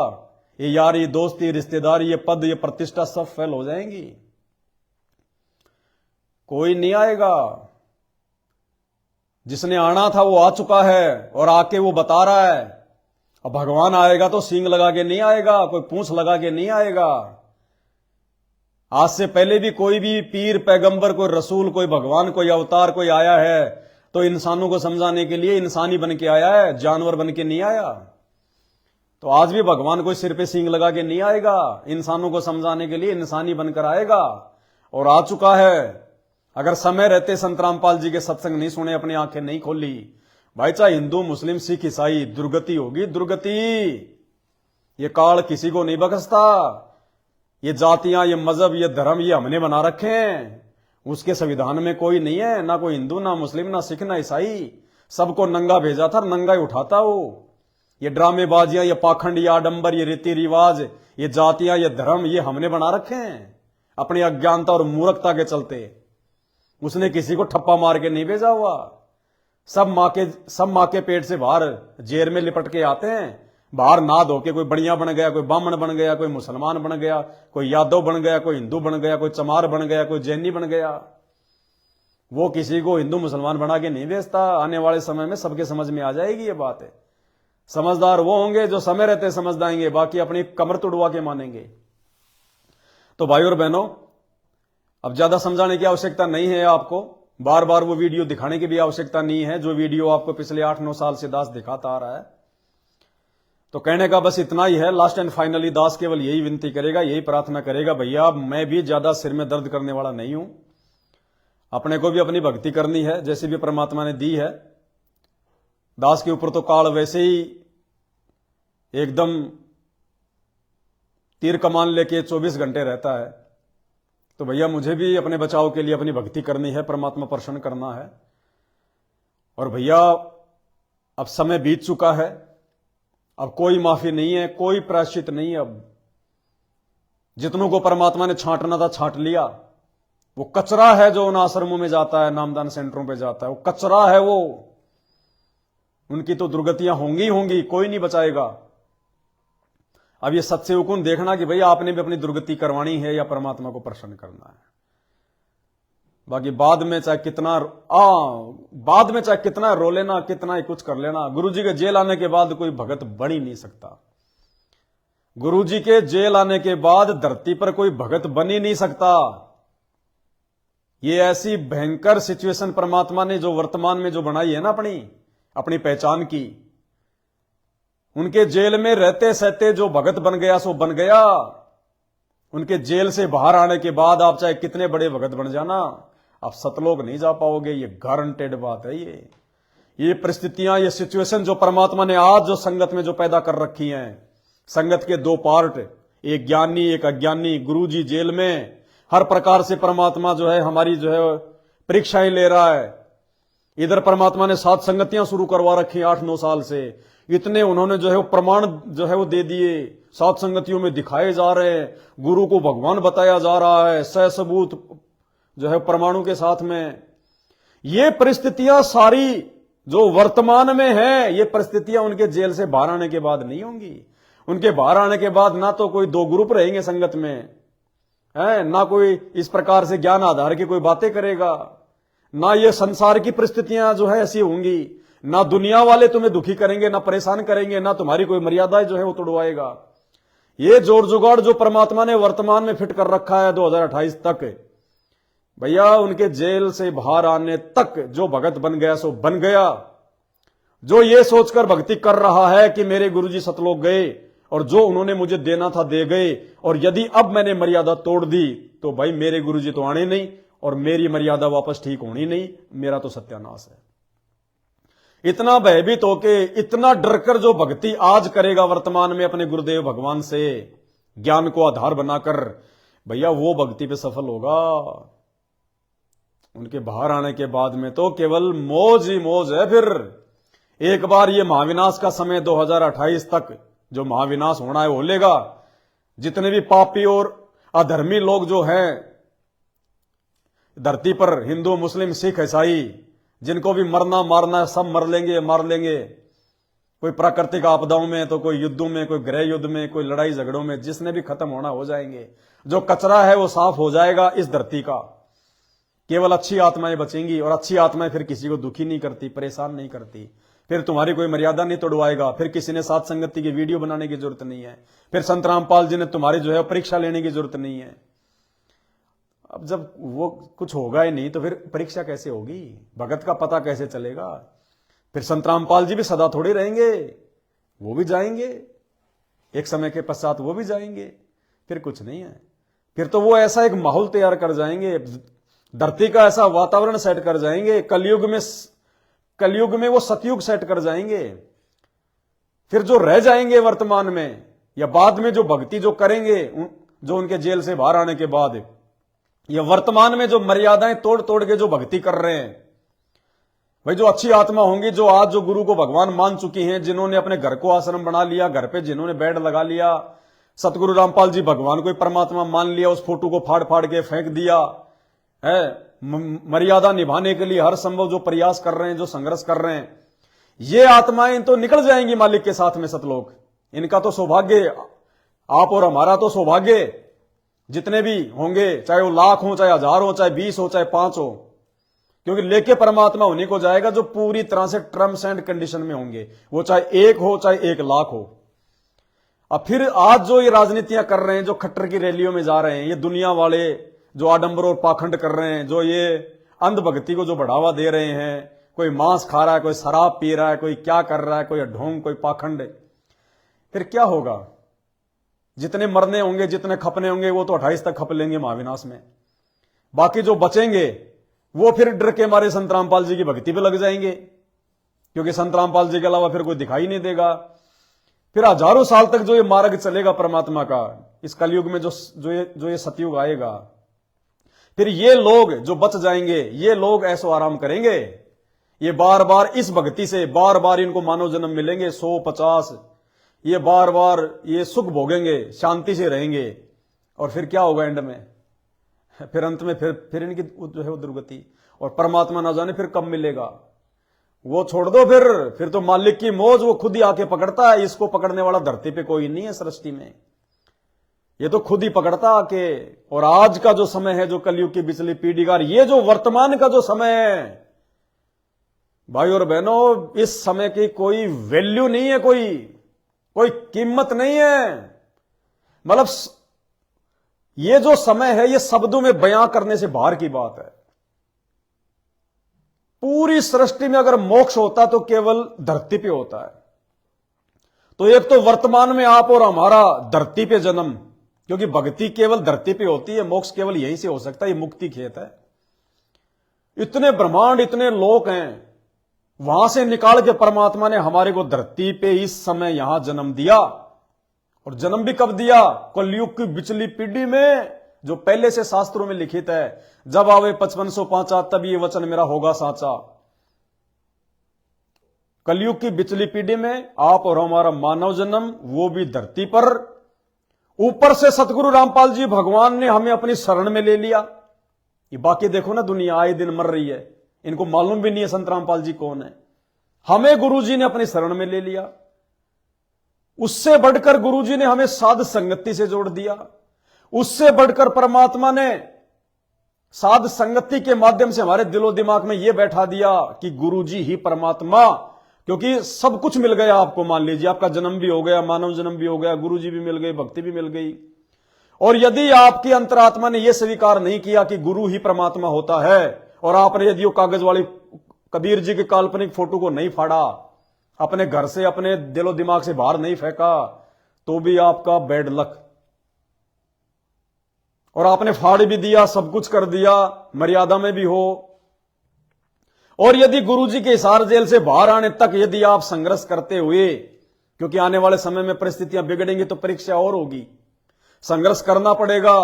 ये यारी, दोस्ती, रिश्तेदारी, ये पद, ये प्रतिष्ठा सब फेल हो जाएंगी। कोई नहीं आएगा। जिसने आना था वो आ चुका है और आके वो बता रहा है। अब भगवान आएगा तो सींग लगा के नहीं आएगा, कोई पूंछ लगा के नहीं आएगा। आज से पहले भी कोई भी पीर, पैगंबर, कोई रसूल, कोई भगवान, कोई अवतार कोई आया है तो इंसानों को समझाने के लिए इंसानी बन के आया है, जानवर बन के नहीं आया। तो आज भी भगवान कोई सिर पे सींग लगा के नहीं आएगा, इंसानों को समझाने के लिए इंसानी बनकर आएगा और आ चुका है। अगर समय रहते संत रामपाल जी के सत्संग नहीं सुने, अपनी आंखें नहीं खोली, भाई चाहे हिंदू, मुस्लिम, सिख, ईसाई, दुर्गति होगी, दुर्गति। ये काल किसी को नहीं बख्शता। ये जातियां, ये मजहब, ये धर्म, ये हमने बना रखे हैं। उसके संविधान में कोई नहीं है, ना कोई हिंदू, ना मुस्लिम, ना सिख, ना ईसाई। सबको नंगा भेजा था, नंगा ही उठाता हो। ये ड्रामेबाजियां, ये पाखंड, ये आडंबर, ये रीति रिवाज, ये जातियां, ये धर्म, ये हमने बना रखे हैं अपनी अज्ञानता और मूर्खता के चलते। उसने किसी को ठप्पा मार के नहीं भेजा हुआ। सब माँ के पेट से बाहर जेल में लिपट के आते हैं, बाहर ना धो के कोई बढ़िया बन गया, कोई ब्राह्मण बन गया, कोई मुसलमान बन गया, कोई यादव बन गया, कोई हिंदू बन गया, कोई चमार बन गया, कोई जैनी बन गया। वो किसी को हिंदू मुसलमान बना के नहीं बेचता। आने वाले समय में सबके समझ में आ जाएगी ये बात है। समझदार वो होंगे जो समय रहते समझ जाएंगे, बाकी अपनी कमर तुड़वा के मानेंगे। तो भाई और बहनों, अब ज्यादा समझाने की आवश्यकता नहीं है आपको, बार बार वो वीडियो दिखाने की भी आवश्यकता नहीं है जो वीडियो आपको पिछले 8-9 साल से दास दिखाता आ रहा है। तो कहने का बस इतना ही है, लास्ट एंड फाइनली दास केवल यही विनती करेगा, यही प्रार्थना करेगा, भैया मैं भी ज्यादा सिर में दर्द करने वाला नहीं हूं, अपने को भी अपनी भक्ति करनी है जैसे भी परमात्मा ने दी है। दास के ऊपर तो काल वैसे ही एकदम तीर कमान लेके 24 घंटे रहता है। तो भैया मुझे भी अपने बचाव के लिए अपनी भक्ति करनी है, परमात्मा प्रसन्न करना है। और भैया अब समय बीत चुका है, अब कोई माफी नहीं है, कोई प्रायश्चित नहीं है। अब जितनों को परमात्मा ने छांटना था छांट लिया। वो कचरा है जो उन आश्रमों में जाता है, नामदान सेंटरों पे जाता है, वो कचरा है। वो उनकी तो दुर्गतियां होंगी होंगी, कोई नहीं बचाएगा। अब ये सत्सेवकुन देखना कि भाई आपने भी अपनी दुर्गति करवानी है या परमात्मा को प्रसन्न करना है। बाकी बाद में चाहे कितना रो लेना, कितना ही कुछ कर लेना, गुरुजी के जेल आने के बाद कोई भगत बन ही नहीं सकता। गुरुजी के जेल आने के बाद धरती पर कोई भगत बन ही नहीं सकता। ये ऐसी भयंकर सिचुएशन परमात्मा ने जो वर्तमान में जो बनाई है ना अपनी पहचान की, उनके जेल में रहते सहते जो भगत बन गया सो बन गया। उनके जेल से बाहर आने के बाद आप चाहे कितने बड़े भगत बन जाना, आप सतलोक नहीं जा पाओगे। ये गारंटेड बात है। ये परिस्थितियां, ये सिचुएशन जो परमात्मा ने आज जो संगत में जो पैदा कर रखी हैं, संगत के 2 पार्ट, एक ज्ञानी एक अज्ञानी। गुरुजी जेल में हर प्रकार से परमात्मा जो है हमारी जो है परीक्षाएं ले रहा है। इधर परमात्मा ने 7 संगतियां शुरू करवा रखी 8-9 साल से। इतने उन्होंने जो है वो प्रमाण जो है वो दे दिए, 7 संगतियों में दिखाए जा रहे हैं, गुरु को भगवान बताया जा रहा है, सहसबूत जो है परमाणु के साथ में। ये परिस्थितियां सारी जो वर्तमान में है, ये परिस्थितियां उनके जेल से बाहर आने के बाद नहीं होंगी। उनके बाहर आने के बाद ना तो कोई 2 ग्रुप रहेंगे संगत में, है ना कोई इस प्रकार से ज्ञान आधार की कोई बातें करेगा, ना ये संसार की परिस्थितियां जो है ऐसी होंगी, ना दुनिया वाले तुम्हें दुखी करेंगे, ना परेशान करेंगे, ना तुम्हारी कोई मर्यादा जो है वो तोड़वाएगा। ये जोड़ जुगाड़ जो परमात्मा ने वर्तमान में फिट कर रखा है 2028 तक, भैया उनके जेल से बाहर आने तक जो भगत बन गया सो बन गया। जो ये सोचकर भक्ति कर रहा है कि मेरे गुरुजी सतलोक गए और जो उन्होंने मुझे देना था दे गए, और यदि अब मैंने मर्यादा तोड़ दी तो भाई मेरे गुरुजी तो आने नहीं और मेरी मर्यादा वापस ठीक होनी नहीं, मेरा तो सत्यानाश है। इतना भयभीत होके, इतना डरकर जो भक्ति आज करेगा वर्तमान में अपने गुरुदेव भगवान से ज्ञान को आधार बनाकर, भैया वो भक्ति पे सफल होगा। उनके बाहर आने के बाद में तो केवल मौज ही मौज है। फिर एक बार ये महाविनाश का समय 2028 तक जो महाविनाश होना है हो लेगा। जितने भी पापी और अधर्मी लोग जो हैं धरती पर, हिंदू मुस्लिम सिख ईसाई, जिनको भी मरना मारना है सब मर लेंगे, मार लेंगे। कोई प्राकृतिक आपदाओं में तो कोई युद्धों में, कोई गृह युद्ध में, कोई लड़ाई झगड़ों में, जिसने भी खत्म होना हो जाएंगे। जो कचरा है वो साफ हो जाएगा इस धरती का। केवल अच्छी आत्माएं बचेंगी, और अच्छी आत्माएं फिर किसी को दुखी नहीं करती, परेशान नहीं करती। फिर तुम्हारी कोई मर्यादा नहीं तोड़वाएगा। फिर किसी ने साथ संगति की वीडियो बनाने की जरूरत नहीं है। फिर संत रामपाल जी ने तुम्हारी जो है परीक्षा लेने की जरूरत नहीं है। अब जब वो कुछ होगा ही नहीं तो फिर परीक्षा कैसे होगी, भगत का पता कैसे चलेगा। फिर संत रामपाल जी भी सदा थोड़े रहेंगे, वो भी जाएंगे, एक समय के पश्चात वो भी जाएंगे। फिर कुछ नहीं है। फिर तो वो ऐसा एक माहौल तैयार कर जाएंगे, धरती का ऐसा वातावरण सेट कर जाएंगे, कलयुग में वो सतयुग सेट कर जाएंगे। फिर जो रह जाएंगे वर्तमान में या बाद में जो भक्ति जो करेंगे, जो उनके जेल से बाहर आने के बाद, या वर्तमान में जो मर्यादाएं तोड़ तोड़ के जो भक्ति कर रहे हैं, भाई जो अच्छी आत्मा होंगी, जो आज जो गुरु को भगवान मान चुकी हैं, जिन्होंने अपने घर को आश्रम बना लिया, घर पे जिन्होंने बेड लगा लिया, सतगुरु रामपाल जी भगवान को परमात्मा मान लिया, उस फोटो को फाड़ फाड़ के फेंक दिया, है, मर्यादा निभाने के लिए हर संभव जो प्रयास कर रहे हैं, जो संघर्ष कर रहे हैं, ये आत्माएं तो निकल जाएंगी मालिक के साथ में सतलोक। इनका तो सौभाग्य, आप और हमारा तो सौभाग्य, जितने भी होंगे, चाहे वो लाख हो, चाहे हजार हो, चाहे 20 हो, चाहे 5 हो, क्योंकि लेके परमात्मा उन्हीं को जाएगा जो पूरी तरह से टर्म्स एंड कंडीशन में होंगे, वो चाहे 1 हो चाहे 1 लाख हो। अब फिर आज जो ये राजनीतियां कर रहे हैं, जो खट्टर की रैलियों में जा रहे हैं, ये दुनिया वाले जो आडंबर और पाखंड कर रहे हैं, जो ये अंधभक्ति को जो बढ़ावा दे रहे हैं, कोई मांस खा रहा है, कोई शराब पी रहा है, कोई क्या कर रहा है, कोई ढोंग, कोई पाखंड, फिर क्या होगा? जितने मरने होंगे, जितने खपने होंगे, वो तो 28 तक खप लेंगे महाविनाश में। बाकी जो बचेंगे वो फिर डर के मारे संत रामपाल जी की भक्ति पे लग जाएंगे, क्योंकि संत रामपाल जी के अलावा फिर कोई दिखाई नहीं देगा। फिर हजारों साल तक जो ये मार्ग चलेगा परमात्मा का, इस कलयुग में जो ये सतयुग आएगा, फिर ये लोग जो बच जाएंगे, ये लोग ऐसो आराम करेंगे, ये बार बार इस भक्ति से बार बार इनको मानव जन्म मिलेंगे 100-50, ये बार बार ये सुख भोगेंगे, शांति से रहेंगे। और फिर क्या होगा एंड में? फिर अंत में फिर इनकी जो है वो दुर्गति, और परमात्मा ना जाने फिर कब मिलेगा। वो छोड़ दो, फिर तो मालिक की मौज वो खुद ही आके पकड़ता है। इसको पकड़ने वाला धरती पे कोई नहीं है सृष्टि में, ये तो खुद ही पकड़ता आके। और आज का जो समय है, जो कलयुग की बिचली पीढ़ी का, ये जो वर्तमान का जो समय है भाई और बहनों, इस समय की कोई वैल्यू नहीं है, कोई कीमत नहीं है। मतलब ये जो समय है, ये शब्दों में बयां करने से बाहर की बात है। पूरी सृष्टि में अगर मोक्ष होता तो केवल धरती पे होता है। तो एक तो वर्तमान में आप और हमारा धरती पे जन्म, क्योंकि भक्ति केवल धरती पे होती है, मोक्ष केवल यहीं से हो सकता है, ये मुक्ति खेत है। इतने ब्रह्मांड, इतने लोक हैं, वहां से निकाल के परमात्मा ने हमारे को धरती पे इस समय यहां जन्म दिया। और जन्म भी कब दिया? कलयुग की बिचली पीढ़ी में, जो पहले से शास्त्रों में लिखित है, जब आवे 5505 तब ये वचन मेरा होगा साचा। कलयुग की बिचली पीढ़ी में आप और हमारा मानव जन्म, वो भी धरती पर। ऊपर से सतगुरु रामपाल जी भगवान ने हमें अपनी शरण में ले लिया। ये बाकी देखो ना, दुनिया आए दिन मर रही है, इनको मालूम भी नहीं है संत रामपाल जी कौन है। हमें गुरुजी ने अपनी शरण में ले लिया। उससे बढ़कर गुरुजी ने हमें साध संगति से जोड़ दिया। उससे बढ़कर परमात्मा ने साध संगति के माध्यम से हमारे दिलो दिमाग में यह बैठा दिया कि गुरुजी ही परमात्मा, क्योंकि सब कुछ मिल गया आपको। मान लीजिए आपका जन्म भी हो गया, मानव जन्म भी हो गया, गुरुजी भी मिल गए, भक्ति भी मिल गई। और यदि आपकी अंतरात्मा ने यह स्वीकार नहीं किया कि गुरु ही परमात्मा होता है, और आपने यदि वो कागज वाली कबीर जी की काल्पनिक फोटो को नहीं फाड़ा, अपने घर से, अपने दिलो दिमाग से बाहर नहीं फेंका, तो भी आपका बैड लक। और आपने फाड़ भी दिया, सब कुछ कर दिया, मर्यादा में भी हो। और यदि गुरुजी के हिसार जेल से बाहर आने तक यदि आप संघर्ष करते हुए, क्योंकि आने वाले समय में परिस्थितियां बिगड़ेंगी तो परीक्षा और होगी, संघर्ष करना पड़ेगा।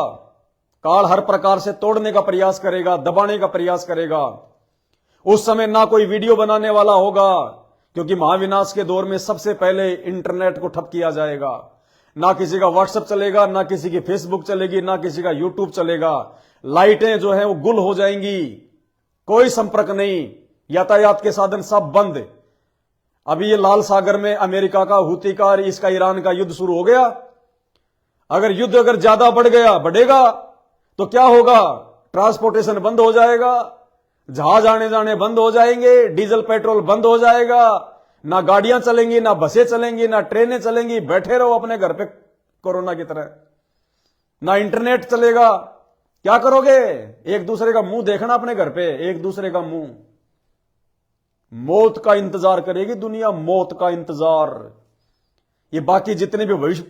काल हर प्रकार से तोड़ने का प्रयास करेगा, दबाने का प्रयास करेगा। उस समय ना कोई वीडियो बनाने वाला होगा, क्योंकि महाविनाश के दौर में सबसे पहले इंटरनेट को ठप किया जाएगा। ना किसी का व्हाट्सएप चलेगा, ना किसी की फेसबुक चलेगी, ना किसी का यूट्यूब चलेगा। लाइटें जो है वो गुल हो जाएंगी, कोई संपर्क नहीं, यातायात के साधन सब बंद। अभी ये लाल सागर में अमेरिका का, हूती का, इसका ईरान का युद्ध शुरू हो गया। अगर युद्ध अगर ज्यादा बढ़ेगा तो क्या होगा? ट्रांसपोर्टेशन बंद हो जाएगा, जहाज आने जाने बंद हो जाएंगे, डीजल पेट्रोल बंद हो जाएगा, ना गाड़ियां चलेंगी, ना बसें चलेंगी, ना ट्रेनें चलेंगी। बैठे रहो अपने घर पे कोरोना की तरह। ना इंटरनेट चलेगा। क्या करोगे? एक दूसरे का मुंह देखना अपने घर पे, एक दूसरे का मुंह। मौत का इंतजार करेगी दुनिया, मौत का इंतजार। ये बाकी जितने भी भविष्य,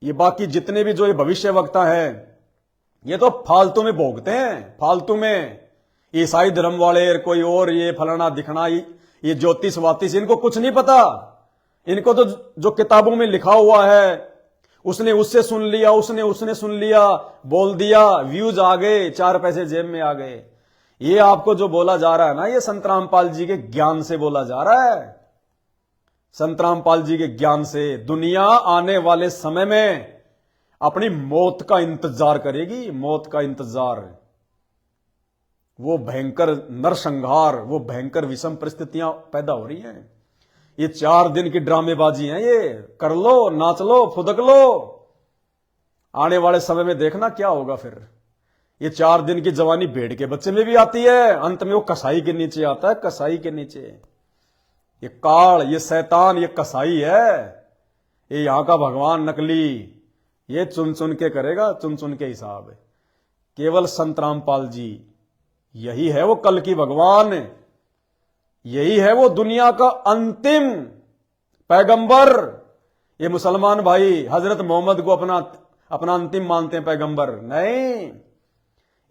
ये बाकी जितने भी जो ये भविष्य वक्ता है, ये तो फालतू में भोगते हैं, फालतू में। ईसाई धर्म वाले, कोई और, ये फलाना दिखना, ये ज्योतिष वातिश, इनको कुछ नहीं पता। इनको तो जो किताबों में लिखा हुआ है, उसने उससे सुन लिया, उसने सुन लिया, बोल दिया, व्यूज आ गए, 4 पैसे जेब में आ गए। ये आपको जो बोला जा रहा है ना, ये संत रामपाल जी के ज्ञान से बोला जा रहा है। संत रामपाल जी के ज्ञान से दुनिया आने वाले समय में अपनी मौत का इंतजार करेगी, मौत का इंतजार। वो भयंकर नरसंहार, वो भयंकर विषम परिस्थितियां पैदा हो रही हैं। ये 4 दिन की ड्रामेबाजी है, ये कर लो, नाच लो, फुदक लो। आने वाले समय में देखना क्या होगा फिर। ये 4 दिन की जवानी भेड़ के बच्चे में भी आती है, अंत में वो कसाई के नीचे आता है, कसाई के नीचे। ये काल, ये शैतान, ये कसाई है, ये यहां का भगवान नकली। ये चुन चुन के करेगा, चुन चुन के हिसाब। केवल संत रामपाल जी, यही है वो कल की भगवान, यही है वो दुनिया का अंतिम पैगंबर। ये मुसलमान भाई हजरत मोहम्मद को अपना अंतिम मानते हैं पैगंबर, नहीं,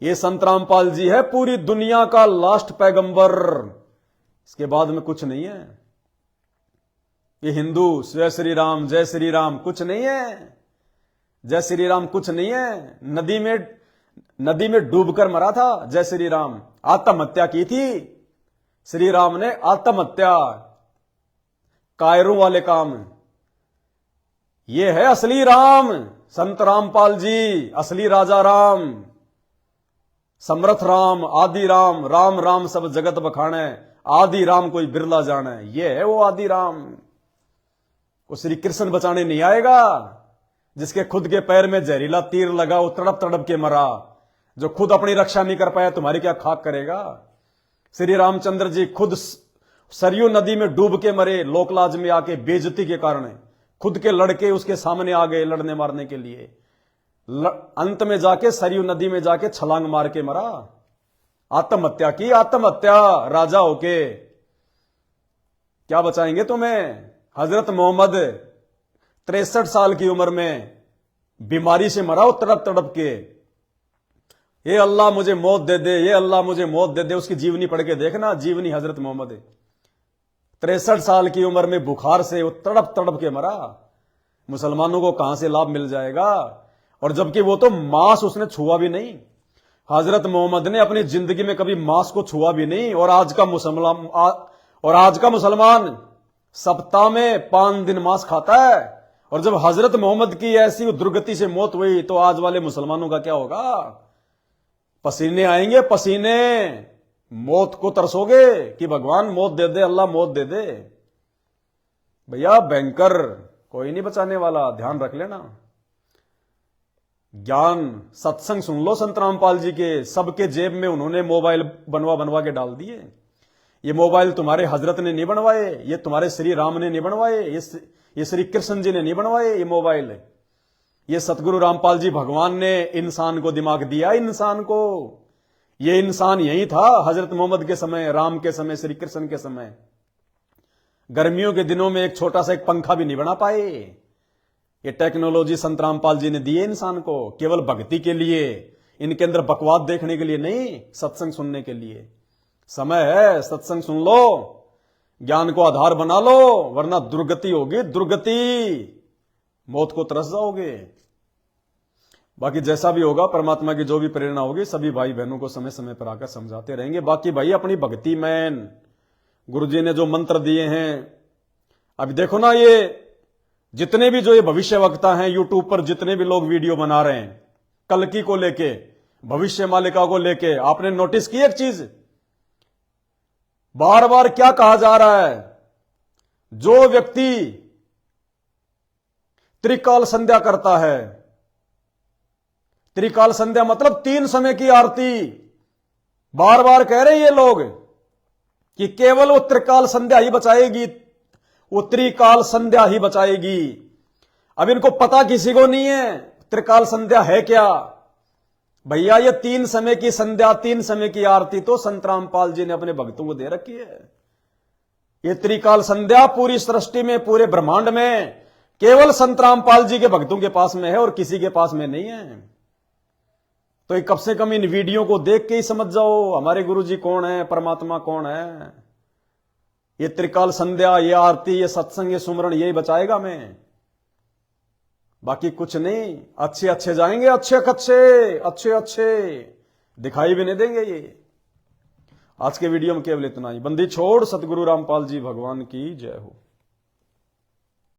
ये संत रामपाल जी है पूरी दुनिया का लास्ट पैगंबर। इसके बाद में कुछ नहीं है। ये हिंदू जय श्री राम कुछ नहीं है, जय श्री राम कुछ नहीं है। नदी में डूबकर मरा था जय श्री राम, आत्महत्या की थी श्री राम ने, आत्महत्या, कायरों वाले काम। ये है असली राम, संत रामपाल जी, असली राजा राम, समर्थ राम, आदि राम, राम राम सब जगत बखाने, आदि राम कोई बिरला जाने। ये है वो आदि राम। वो श्री कृष्ण बचाने नहीं आएगा, जिसके खुद के पैर में जहरीला तीर लगा, वो तड़प तड़प के मरा। जो खुद अपनी रक्षा नहीं कर पाया, तुम्हारी क्या खाक करेगा। श्री रामचंद्र जी खुद सरयू नदी में डूब के मरे, लोकलाज में आके बेइज्जती के कारण। खुद के लड़के उसके सामने आ गए लड़ने मारने के लिए, अंत में जाके सरयू नदी में जाके छलांग मार के मरा, आत्महत्या की, आत्महत्या राजा होके। क्या बचाएंगे तुम्हें। हजरत मोहम्मद 63 साल की उम्र में बीमारी से मरा, तड़प तड़प के, ये अल्लाह मुझे मौत दे दे, ये अल्लाह मुझे मौत दे दे। उसकी जीवनी पढ़ के देखना, जीवनी हजरत मोहम्मद 63 साल की उम्र में बुखार से वो तड़प तड़प के मरा। मुसलमानों को कहां से लाभ मिल जाएगा। और जबकि वो तो मांस उसने छुआ भी नहीं, हजरत मोहम्मद ने अपनी जिंदगी में कभी मांस को छुआ भी नहीं। और आज का मुसलमान सप्ताह में 5 दिन मांस खाता है। और जब हजरत मोहम्मद की ऐसी दुर्गति से मौत हुई, तो आज वाले मुसलमानों का क्या होगा। पसीने आएंगे, पसीने, मौत को तरसोगे कि भगवान मौत दे दे, अल्लाह मौत दे दे। भैया बैंकर कोई नहीं बचाने वाला, ध्यान रख लेना। ज्ञान सत्संग सुन लो संत रामपाल जी के, सबके जेब में उन्होंने मोबाइल बनवा बनवा के डाल दिए। ये मोबाइल तुम्हारे हजरत ने नहीं बनवाए, ये तुम्हारे श्री राम ने नहीं बनवाए, ये श्री कृष्ण जी ने नहीं बनवाए ये मोबाइल। ये सतगुरु रामपाल जी भगवान ने इंसान को दिमाग दिया, इंसान को। ये इंसान यही था हजरत मोहम्मद के समय, राम के समय, श्री कृष्ण के समय। गर्मियों के दिनों में एक छोटा सा एक पंखा भी नहीं बना पाए। ये टेक्नोलॉजी संत रामपाल जी ने दी है इंसान को, केवल भक्ति के लिए, इनके अंदर बकवाद देखने के लिए नहीं, सत्संग सुनने के लिए। समय है, सत्संग सुन लो, ज्ञान को आधार बना लो, वरना दुर्गति होगी, दुर्गति, मौत को तरस जाओगे। बाकी जैसा भी होगा, परमात्मा की जो भी प्रेरणा होगी, सभी भाई बहनों को समय समय पर आकर समझाते रहेंगे। बाकी भाई अपनी भक्ति में गुरुजी ने जो मंत्र दिए हैं, अभी देखो ना, ये जितने भी जो ये भविष्य वक्ता हैं यूट्यूब पर, जितने भी लोग वीडियो बना रहे हैं कल्कि को लेके, भविष्य मालिका को लेके, आपने नोटिस की एक चीज, बार बार क्या कहा जा रहा है, जो व्यक्ति त्रिकाल संध्या करता है, त्रिकाल संध्या मतलब 3 समय की आरती, बार बार कह रहे हैं ये लोग कि केवल वो त्रिकाल संध्या ही बचाएगी, वो त्रिकाल संध्या ही बचाएगी। अब इनको पता किसी को नहीं है त्रिकाल संध्या है क्या। भैया ये 3 समय की संध्या, 3 समय की आरती तो संत रामपाल जी ने अपने भक्तों को दे रखी है। ये त्रिकाल संध्या पूरी सृष्टि में, पूरे ब्रह्मांड में केवल संत रामपाल जी के भक्तों के पास में है और किसी के पास में नहीं है। तो कम से कम इन वीडियो को देख के ही समझ जाओ हमारे गुरुजी कौन है, परमात्मा कौन है। ये त्रिकाल संध्या, ये आरती, ये सत्संग, ये सुमरण, यही बचाएगा मैं, बाकी कुछ नहीं। अच्छे अच्छे जाएंगे, अच्छे अच्छे दिखाई भी नहीं देंगे ये। आज के वीडियो में केवल इतना ही। बंदी छोड़, सतगुरु रामपाल जी भगवान की जय हो।